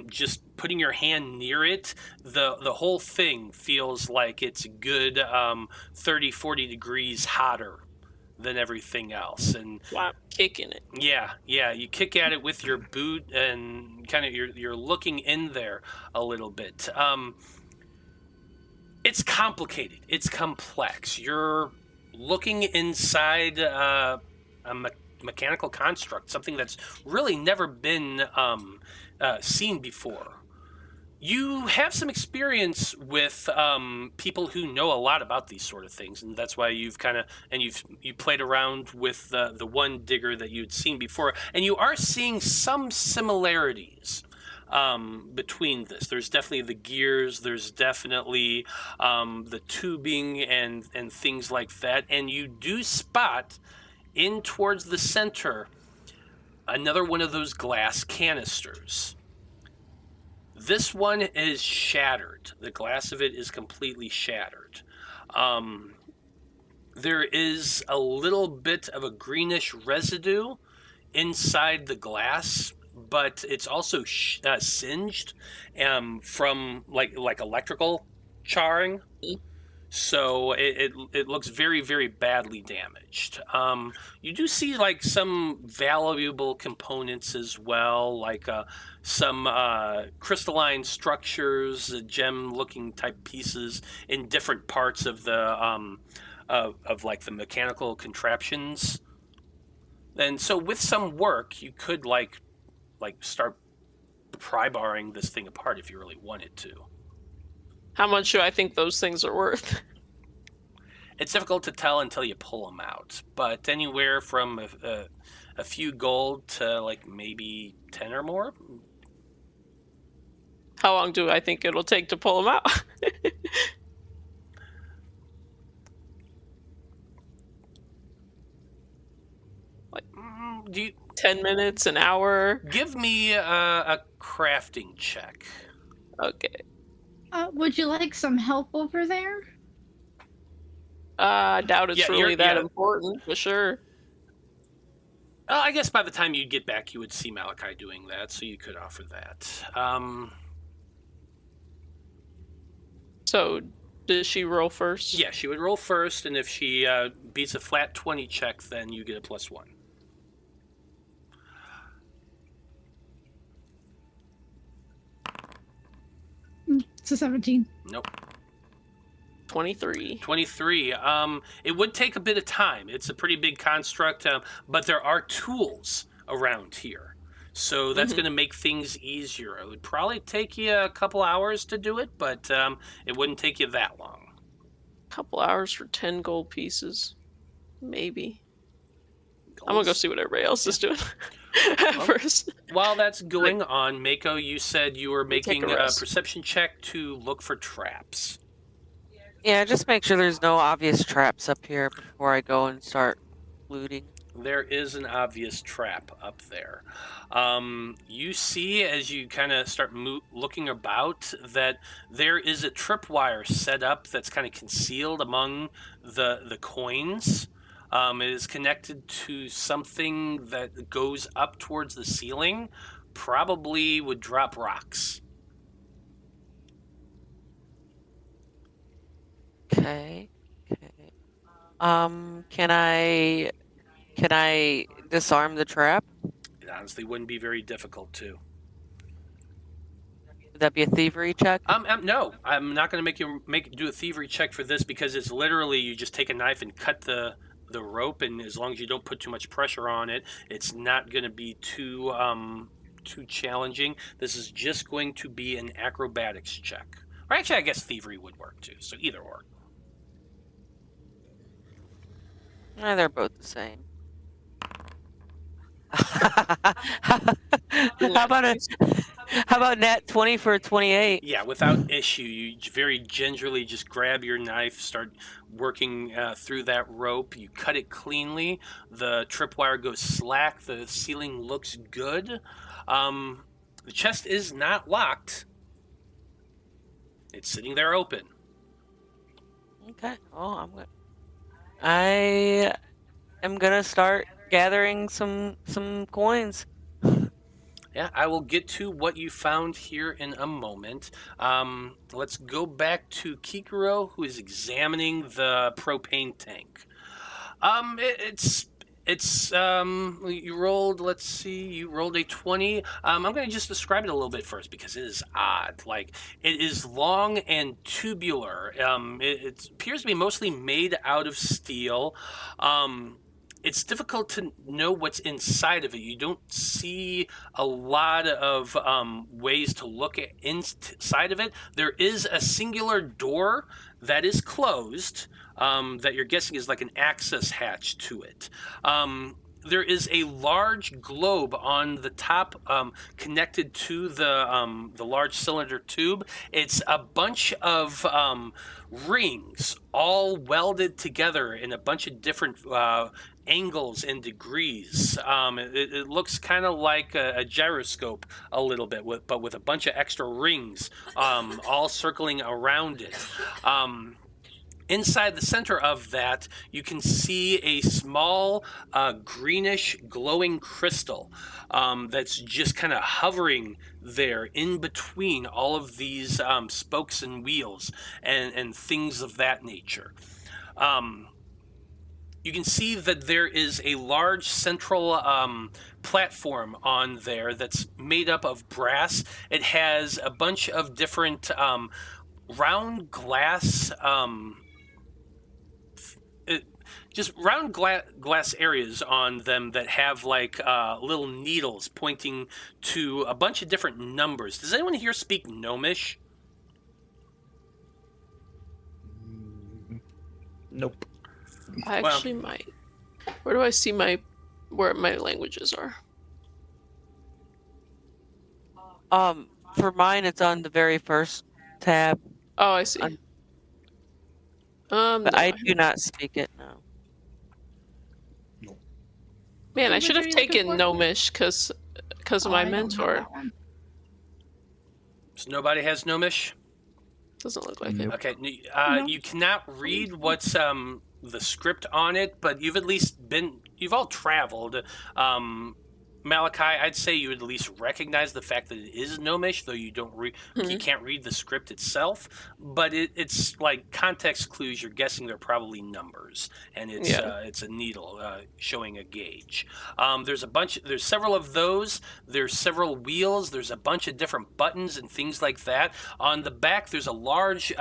Just putting your hand near it, the whole thing feels like it's a good 30, 40 degrees hotter than everything else. And wow, kicking it. Yeah, you kick at it with your boot and kind of you're looking in there a little bit. It's complicated. It's complex. You're looking inside a mechanical construct, something that's really never been seen before. You have some experience with people who know a lot about these sort of things, and that's why you played around with the one digger that you'd seen before, and you are seeing some similarities between this. There's definitely the gears, there's definitely the tubing and things like that, and you do spot in towards the center another one of those glass canisters. This one is shattered. The glass of it is completely shattered. There is a little bit of a greenish residue inside the glass, but it's also singed from like electrical charring. So it looks very, very badly damaged. You do see like some valuable components as well, like some crystalline structures, gem-looking type pieces in different parts of the of like the mechanical contraptions. And so with some work, you could like start pry barring this thing apart if you really wanted to. How much do I think those things are worth? It's difficult to tell until you pull them out, but anywhere from a few gold to like maybe 10 or more. How long do I think it'll take to pull them out? Like 10 minutes, an hour? Give me a crafting check. Okay. Would you like some help over there? I doubt it's really that important, for sure. I guess by the time you get back, you would see Malachi doing that, so you could offer that. So, does she roll first? Yeah, she would roll first, and if she beats a flat 20 check, then you get a +1. It's a 17. Nope. 23. 23. It would take a bit of time. It's a pretty big construct, but there are tools around here. So that's going to make things easier. It would probably take you a couple hours to do it, but it wouldn't take you that long. A couple hours for 10 gold pieces. Maybe. I'm going to go see what everybody else is doing first. While that's going on, Maiko, you said you were making a perception check to look for traps. Yeah, just make sure there's no obvious traps up here before I go and start looting. There is an obvious trap up there. You see, as you kind of start looking about, that there is a tripwire set up that's kind of concealed among the coins. It is connected to something that goes up towards the ceiling, probably would drop rocks. Okay. Can I disarm the trap? It honestly wouldn't be very difficult to. Would that be a thievery check? No, I'm not going to make you do a thievery check for this because it's literally you just take a knife and cut the rope, and as long as you don't put too much pressure on it, it's not going to be too challenging. This is just going to be an acrobatics check. Or actually, I guess thievery would work too. So either or. They're both the same. How about nat 20 for 28? Yeah, without issue, you very gingerly just grab your knife, start working through that rope. You cut it cleanly. The tripwire goes slack. The ceiling looks good. The chest is not locked. It's sitting there open. Okay. Oh, I am gonna start gathering some coins. Yeah, I will get to what you found here in a moment. Let's go back to Kikiro, who is examining the propane tank. You rolled, let's see, you rolled a 20. I'm going to just describe it a little bit first because it is odd. Like, it is long and tubular. It appears to be mostly made out of steel. It's difficult to know what's inside of it. You don't see a lot of ways to look at inside of it. There is a singular door that is closed that you're guessing is like an access hatch to it. There is a large globe on the top connected to the large cylinder tube. It's a bunch of rings all welded together in a bunch of different angles and degrees. It looks kind of like a gyroscope a little bit, but with a bunch of extra rings all circling around it. Inside the center of that, you can see a small greenish glowing crystal that's just kind of hovering there in between all of these spokes and wheels and things of that nature. You can see that there is a large central platform on there that's made up of brass. It has a bunch of different round glass round glass areas on them that have like little needles pointing to a bunch of different numbers. Does anyone here speak Gnomish? Nope. I actually might. Where do I see where my languages are? For mine, it's on the very first tab. Oh, I see. But no, I do not speak it now. Man, I should have taken Gnomish because of my mentor. So nobody has Gnomish? Doesn't look like it. Okay, you cannot read what's the script on it, but you've all traveled. Malachi, I'd say you would at least recognize the fact that it is Gnomish, though you you can't read the script itself. But it's like context clues. You're guessing they're probably numbers, and it's a needle showing a gauge. There's several of those. There's several wheels. There's a bunch of different buttons and things like that. On the back, there's a large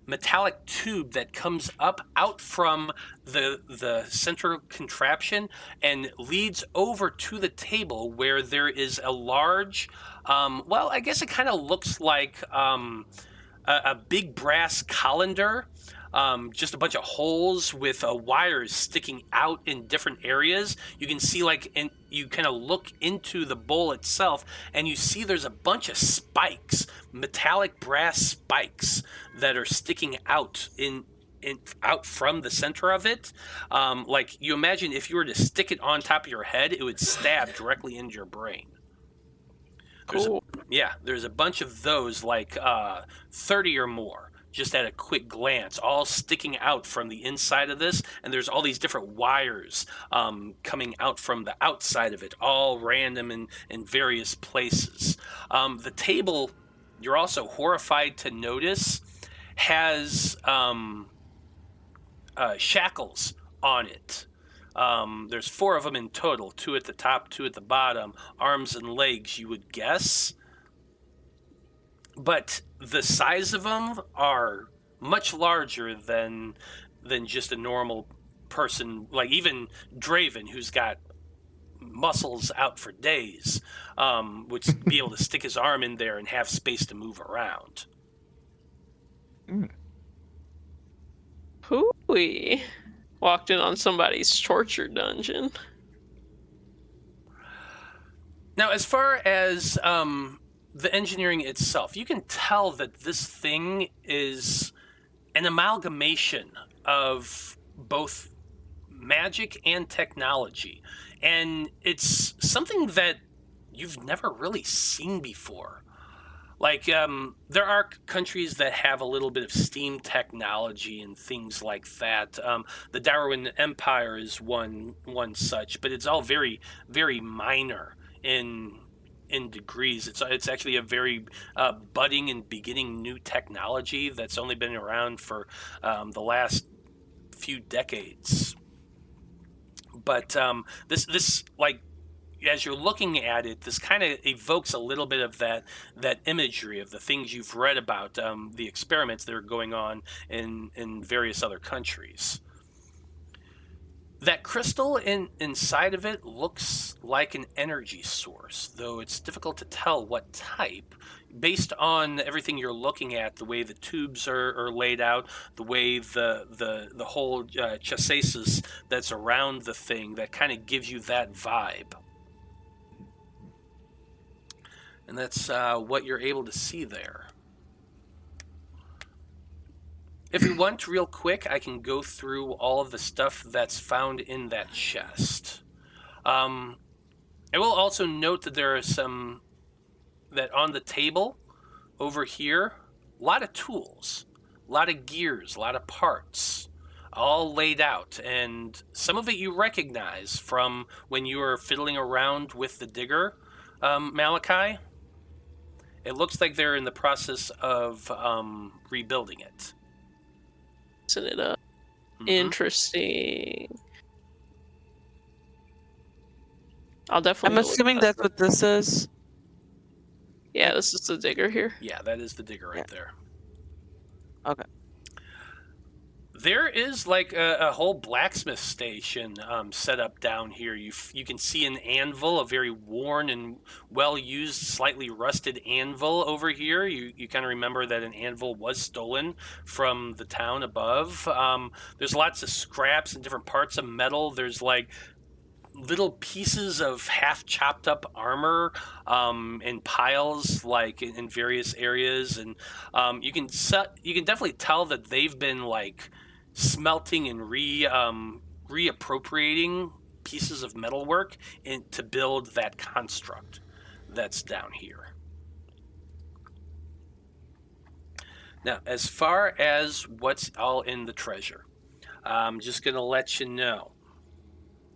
metallic tube that comes up out from the central contraption and leads over to the table where there is a large, I guess it kind of looks like a big brass colander, just a bunch of holes with wires sticking out in different areas. You can see you kind of look into the bowl itself and you see there's a bunch of spikes, metallic brass spikes that are sticking out out from the center of it. Like you imagine if you were to stick it on top of your head, it would stab directly into your brain. Cool. There's a bunch of those, like 30 or more, just at a quick glance, all sticking out from the inside of this, and there's all these different wires coming out from the outside of it, all random in various places. The table, you're also horrified to notice, has shackles on it. There's 4 of them in total, 2 at the top, 2 at the bottom, arms and legs, you would guess. but the size of them are much larger than just a normal person. Like even Draven, who's got muscles out for days, would be able to stick his arm in there and have space to move around. Hooey. Walked in on somebody's torture dungeon. Now, as far as the engineering itself, you can tell that this thing is an amalgamation of both magic and technology. And it's something that you've never really seen before. Like, there are countries that have a little bit of steam technology and things like that. The Darwin Empire is one such, but it's all very, very minor in degrees. It's actually a very budding and beginning new technology that's only been around for the last few decades. But this like, as you're looking at it, this kind of evokes a little bit of that imagery of the things you've read about, the experiments that are going on in various other countries. That crystal inside of it looks like an energy source, though it's difficult to tell what type, based on everything you're looking at, the way the tubes are laid out, the way the whole chassis that's around the thing, that kind of gives you that vibe. And that's what you're able to see there. If you want, real quick, I can go through all of the stuff that's found in that chest. I will also note that there are some, that on the table over here, a lot of tools, a lot of gears, a lot of parts, all laid out. And some of it you recognize from when you were fiddling around with the digger, Malachi. It looks like they're in the process of rebuilding it. Isn't it up? Mm-hmm. Interesting. I'll definitely. I'm assuming that's what this is. Yeah, this is the digger here. Yeah, that is the digger right there. Okay. There is like a whole blacksmith station set up down here. You can see an anvil, a very worn and well-used, slightly rusted anvil over here. You kind of remember that an anvil was stolen from the town above. There's lots of scraps and different parts of metal. There's like little pieces of half chopped up armor in piles, like in various areas, and you can definitely tell that they've been like smelting and reappropriating pieces of metalwork to build that construct that's down here. Now, as far as what's all in the treasure, I'm just going to let you know.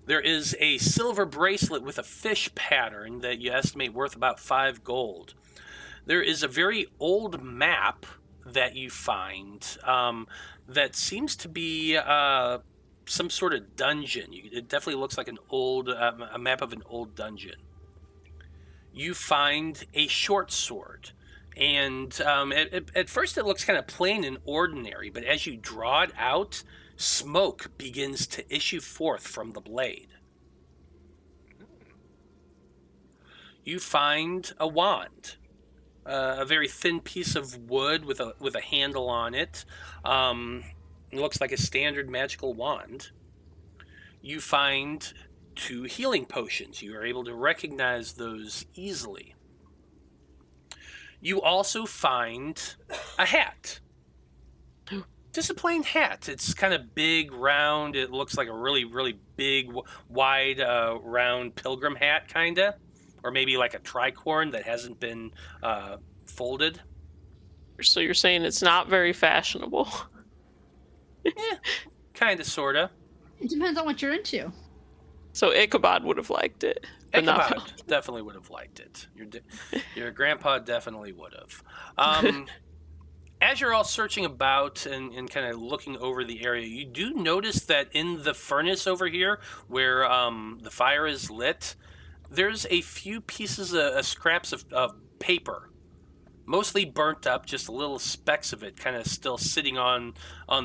There is a silver bracelet with a fish pattern that you estimate worth about 5 gold. There is a very old map that you find that seems to be some sort of dungeon. It definitely looks like an old a map of an old dungeon. You find a short sword, and at first it looks kind of plain and ordinary, but as you draw it out, smoke begins to issue forth from the blade. You find a wand, a very thin piece of wood with a handle on it. It looks like a standard magical wand. You find 2 healing potions. You are able to recognize those easily. You also find a hat. Just a plain hat. It's kind of big, round. It looks like a really, really big, wide, round pilgrim hat, kind of. Or maybe like a tricorn that hasn't been folded. So you're saying it's not very fashionable? Yeah, kind of, sort of. It depends on what you're into. So Ichabod would have liked it. But Ichabod definitely would have liked it. Your grandpa definitely would have. As you're all searching about and kind of looking over the area, you do notice that in the furnace over here, where the fire is lit, there's a few pieces of scraps of paper mostly burnt up, just little specks of it kind of still sitting on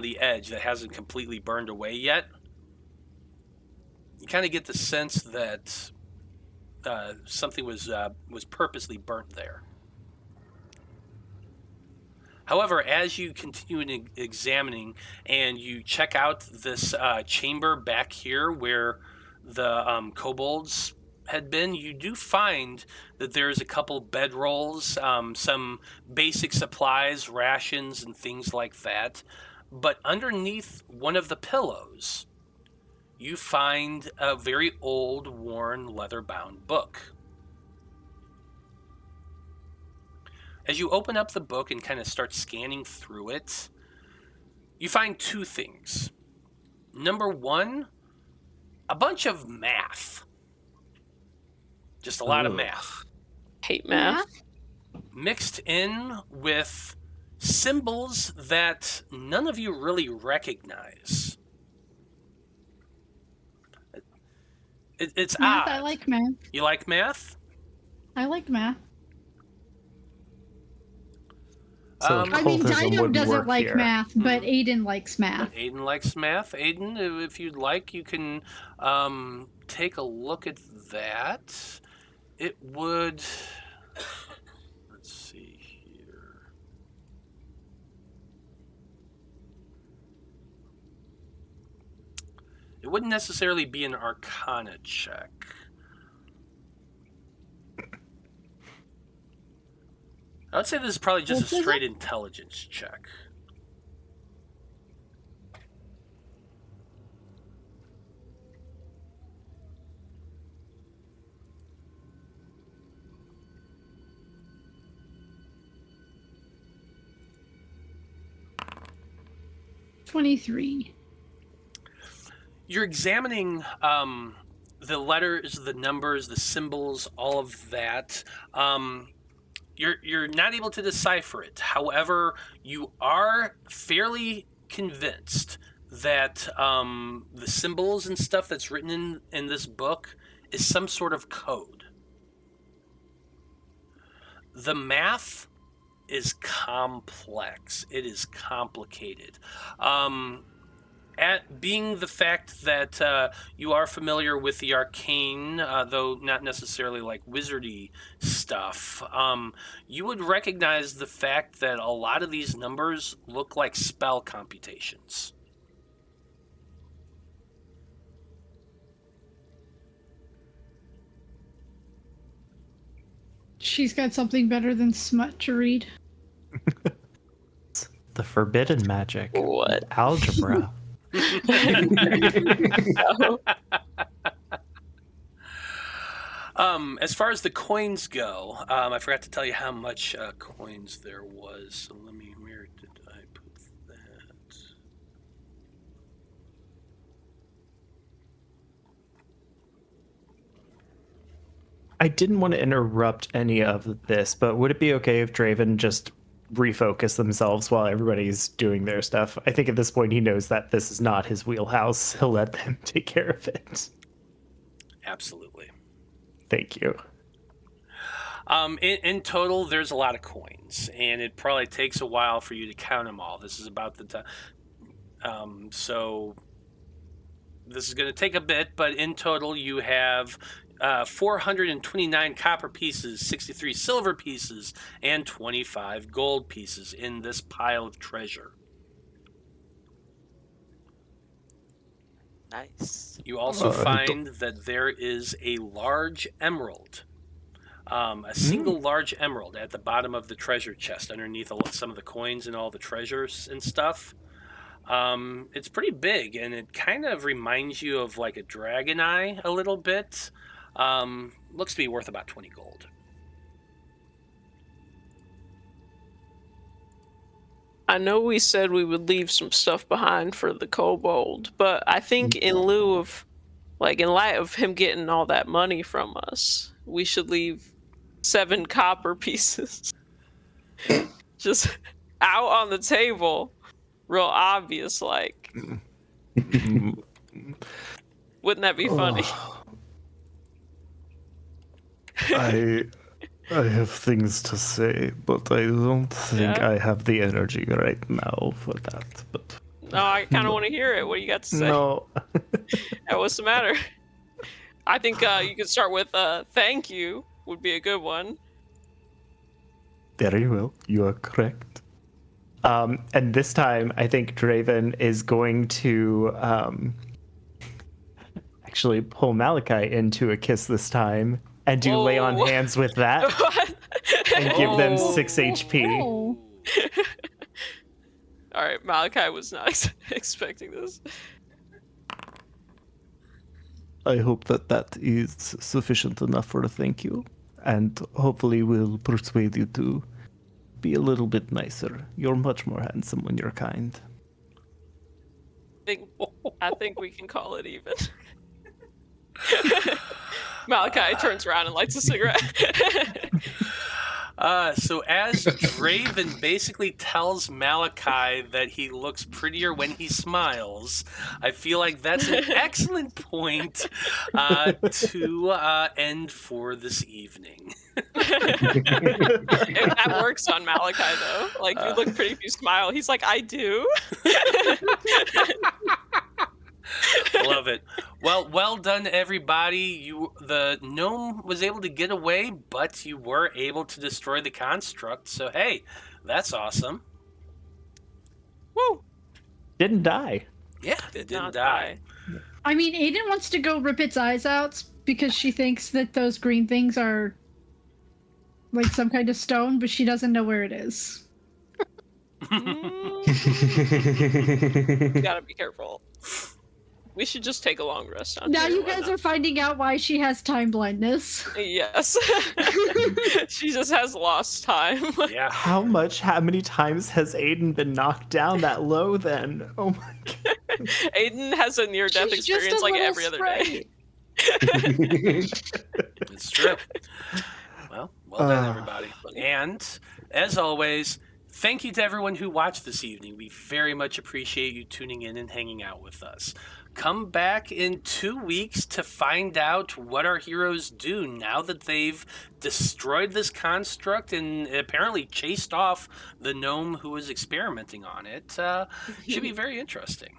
the edge that hasn't completely burned away yet. You kind of get the sense that something was purposely burnt there. However, as you continue examining and you check out this chamber back here where the kobolds had been, you do find that there's a couple bedrolls, some basic supplies, rations, and things like that. But underneath one of the pillows, you find a very old, worn, leather-bound book. As you open up the book and kind of start scanning through it, you find two things. Number one, a bunch of math. Just a lot of math. Hate math. Mixed in with symbols that none of you really recognize. It's math, odd. I like math. You like math? I like math. So I mean, cultism Dyto wouldn't doesn't work like here. math, but Aeden likes math. Aeden likes math. Aeden, if you'd like, you can take a look at that. It would... Let's see here. It wouldn't necessarily be an Arcana check. I would say this is probably just a straight intelligence check. $23. You're examining the letters, the numbers, the symbols, all of that. You're not able to decipher it. However, you are fairly convinced that the symbols and stuff that's written in this book is some sort of code. The math is complex. It is complicated. At being the fact that you are familiar with the arcane, though not necessarily like wizardy stuff, you would recognize the fact that a lot of these numbers look like spell computations. She's got something better than smut to read. The forbidden magic. What? Algebra. As far as the coins go, I forgot to tell you how much coins there was. So where did I put that? I didn't want to interrupt any of this, but would it be okay if Draven just refocus themselves while everybody's doing their stuff? I think at this point he knows that this is not his wheelhouse. He'll let them take care of it. Absolutely. Thank you. In total, there's a lot of coins, and it probably takes a while for you to count them all. This is about the time. So this is going to take a bit, but in total you have 429 copper pieces, 63 silver pieces, and 25 gold pieces in this pile of treasure. Nice. You also find that there is a large emerald, a single large emerald at the bottom of the treasure chest underneath some of the coins and all the treasures and stuff. It's pretty big, and it kind of reminds you of like a dragon eye a little bit. Looks to be worth about 20 gold. I know we said we would leave some stuff behind for the kobold, but I think in lieu of, like, in light of him getting all that money from us, we should leave 7 copper pieces just out on the table, real obvious, like. Wouldn't that be funny? I have things to say, but I don't think Yeah? I have the energy right now for that. But No, I kind of want to hear it. What do you got to say? no. What's the matter? I think you could start with thank you would be a good one. Very well, you are correct. And this time, I think Draven is going to actually pull Malachi into a kiss this time and do lay on Whoa. hands with that What? and give them Oh. 6 HP. Oh. All right, Malachi was not expecting this. I hope that is sufficient enough for a thank you, and hopefully will persuade you to be a little bit nicer. You're much more handsome when you're kind. I think we can call it even. Malachi turns around and lights a cigarette. So as Draven basically tells Malachi that he looks prettier when he smiles, I feel like that's an excellent point to end for this evening. That works on Malachi though. Like, you look pretty if you smile. He's like, I do. Love it. Well done, everybody. The gnome was able to get away, but you were able to destroy the construct. So hey, that's awesome. Woo! Didn't die. Yeah, it didn't Not die. I mean, Aeden wants to go rip its eyes out because she thinks that those green things are like some kind of stone, but she doesn't know where it is. Gotta be careful. We should just take a long rest on Now here, you why guys not? are finding out why she has time blindness. Yes. She just has lost time. Yeah. How many times has Aiden been knocked down that low then? Oh my god. Aiden has a near-death She's just experience a like little every other day. It's true. Well done, everybody. And as always, thank you to everyone who watched this evening. We very much appreciate you tuning in and hanging out with us. Come back in 2 weeks to find out what our heroes do now that they've destroyed this construct and apparently chased off the gnome who was experimenting on it. Should be very interesting.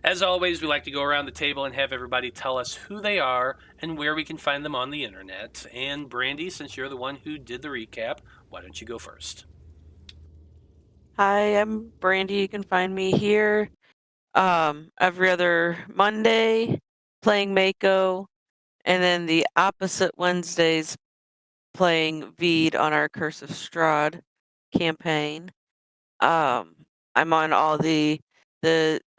As always, we like to go around the table and have everybody tell us who they are and where we can find them on the internet. And Brandie, since you're the one who did the recap, why don't you go first? Hi, I'm Brandie. You can find me here every other Monday playing Maiko, and then the opposite Wednesdays playing Veed on our Curse of Strahd campaign. I'm on all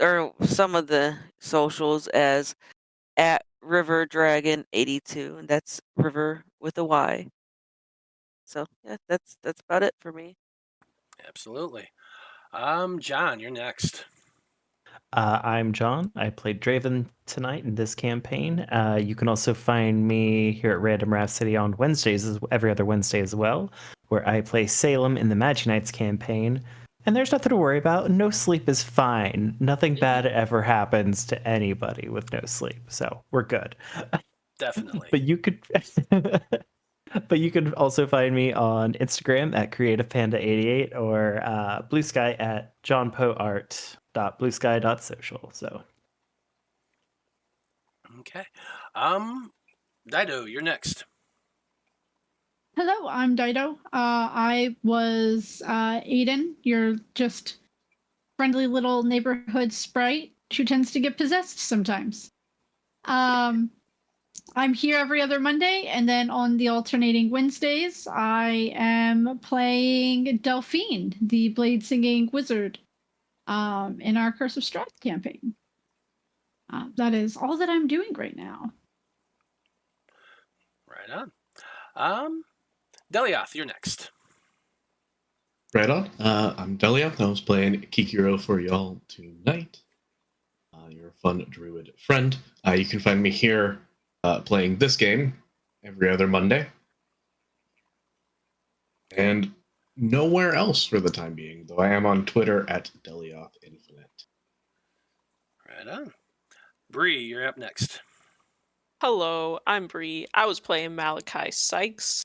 or some of the socials as at River Dragon 82, and that's River with a Y. So yeah, that's about it for me. Absolutely. John, you're next. I'm John. I played Draven tonight in this campaign. You can also find me here at Random Rhapsody on Wednesdays, every other Wednesday as well, where I play Salem in the Magi Knights campaign. And there's nothing to worry about. No sleep is fine. Nothing bad ever happens to anybody with no sleep. So we're good. Definitely. But you could but you can also find me on Instagram at CreativePanda88 or Blue Sky at johnpoart.bluesky.social. So Okay. Dyto, you're next. Hello, I'm Dyto. I was Aeden, your just friendly little neighborhood sprite who tends to get possessed sometimes. I'm here every other Monday, and then on the alternating Wednesdays, I am playing Delphine, the blade singing wizard, in our Curse of Strahd campaign. That is all that I'm doing right now. Right on. Delioth, you're next. Right on. I'm Delioth. I was playing Kikiro for y'all tonight. You're a fun druid friend. You can find me here playing this game every other Monday. And nowhere else for the time being, though I am on Twitter at Delioth Infinite. Right on. Brie, you're up next. Hello, I'm Brie. I was playing Malachi Sykes.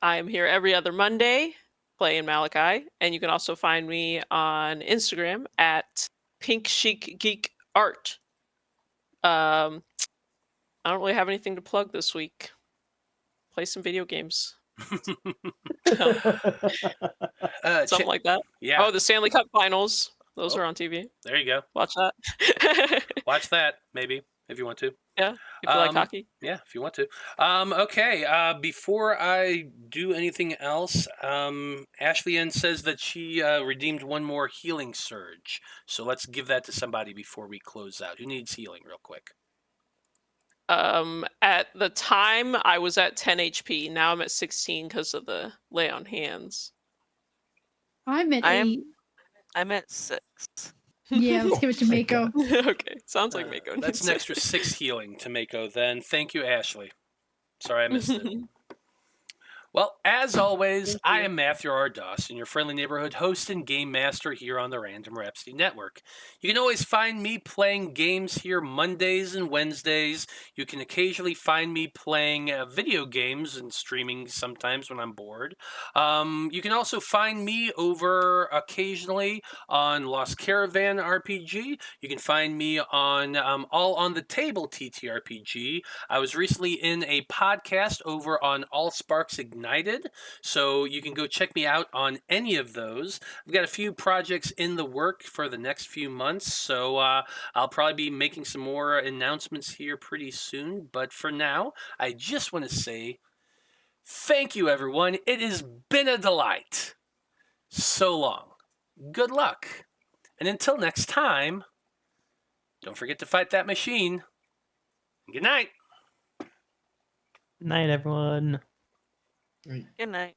I am here every other Monday playing Malachi, and you can also find me on Instagram at Pink Chic Geek Art. I don't really have anything to plug this week. Play some video games. Something like that. Yeah. Oh, the Stanley Cup Finals. Those are on TV. There you go. Watch that. Watch that, maybe, if you want to. Yeah, if you like hockey. Yeah, if you want to. Okay, before I do anything else, Ashley N says that she redeemed one more healing surge. So let's give that to somebody before we close out. Who needs healing real quick? At the time, I was at 10 HP. Now I'm at 16 because of the lay on hands. I'm at 8. I'm at 6. Yeah, let's give it to Maiko. Okay, sounds like Maiko. That's an extra 6 healing to Maiko then. Thank you, Ashley. Sorry I missed it. Well, as always, I am Matthew R. Dawson, your friendly neighborhood host and game master here on the Random Rhapsody Network. You can always find me playing games here Mondays and Wednesdays. You can occasionally find me playing video games and streaming sometimes when I'm bored. You can also find me over occasionally on Lost Caravan RPG. You can find me on All on the Table TTRPG. I was recently in a podcast over on All Sparks Ignited, so you can go check me out on any of those. I've got a few projects in the work for the next few months, so I'll probably be making some more announcements here pretty soon. But for now, I just want to say thank you, everyone. It has been a delight. So long. Good luck. And until next time, don't forget to fight that machine. Good night. Night, everyone. Good night.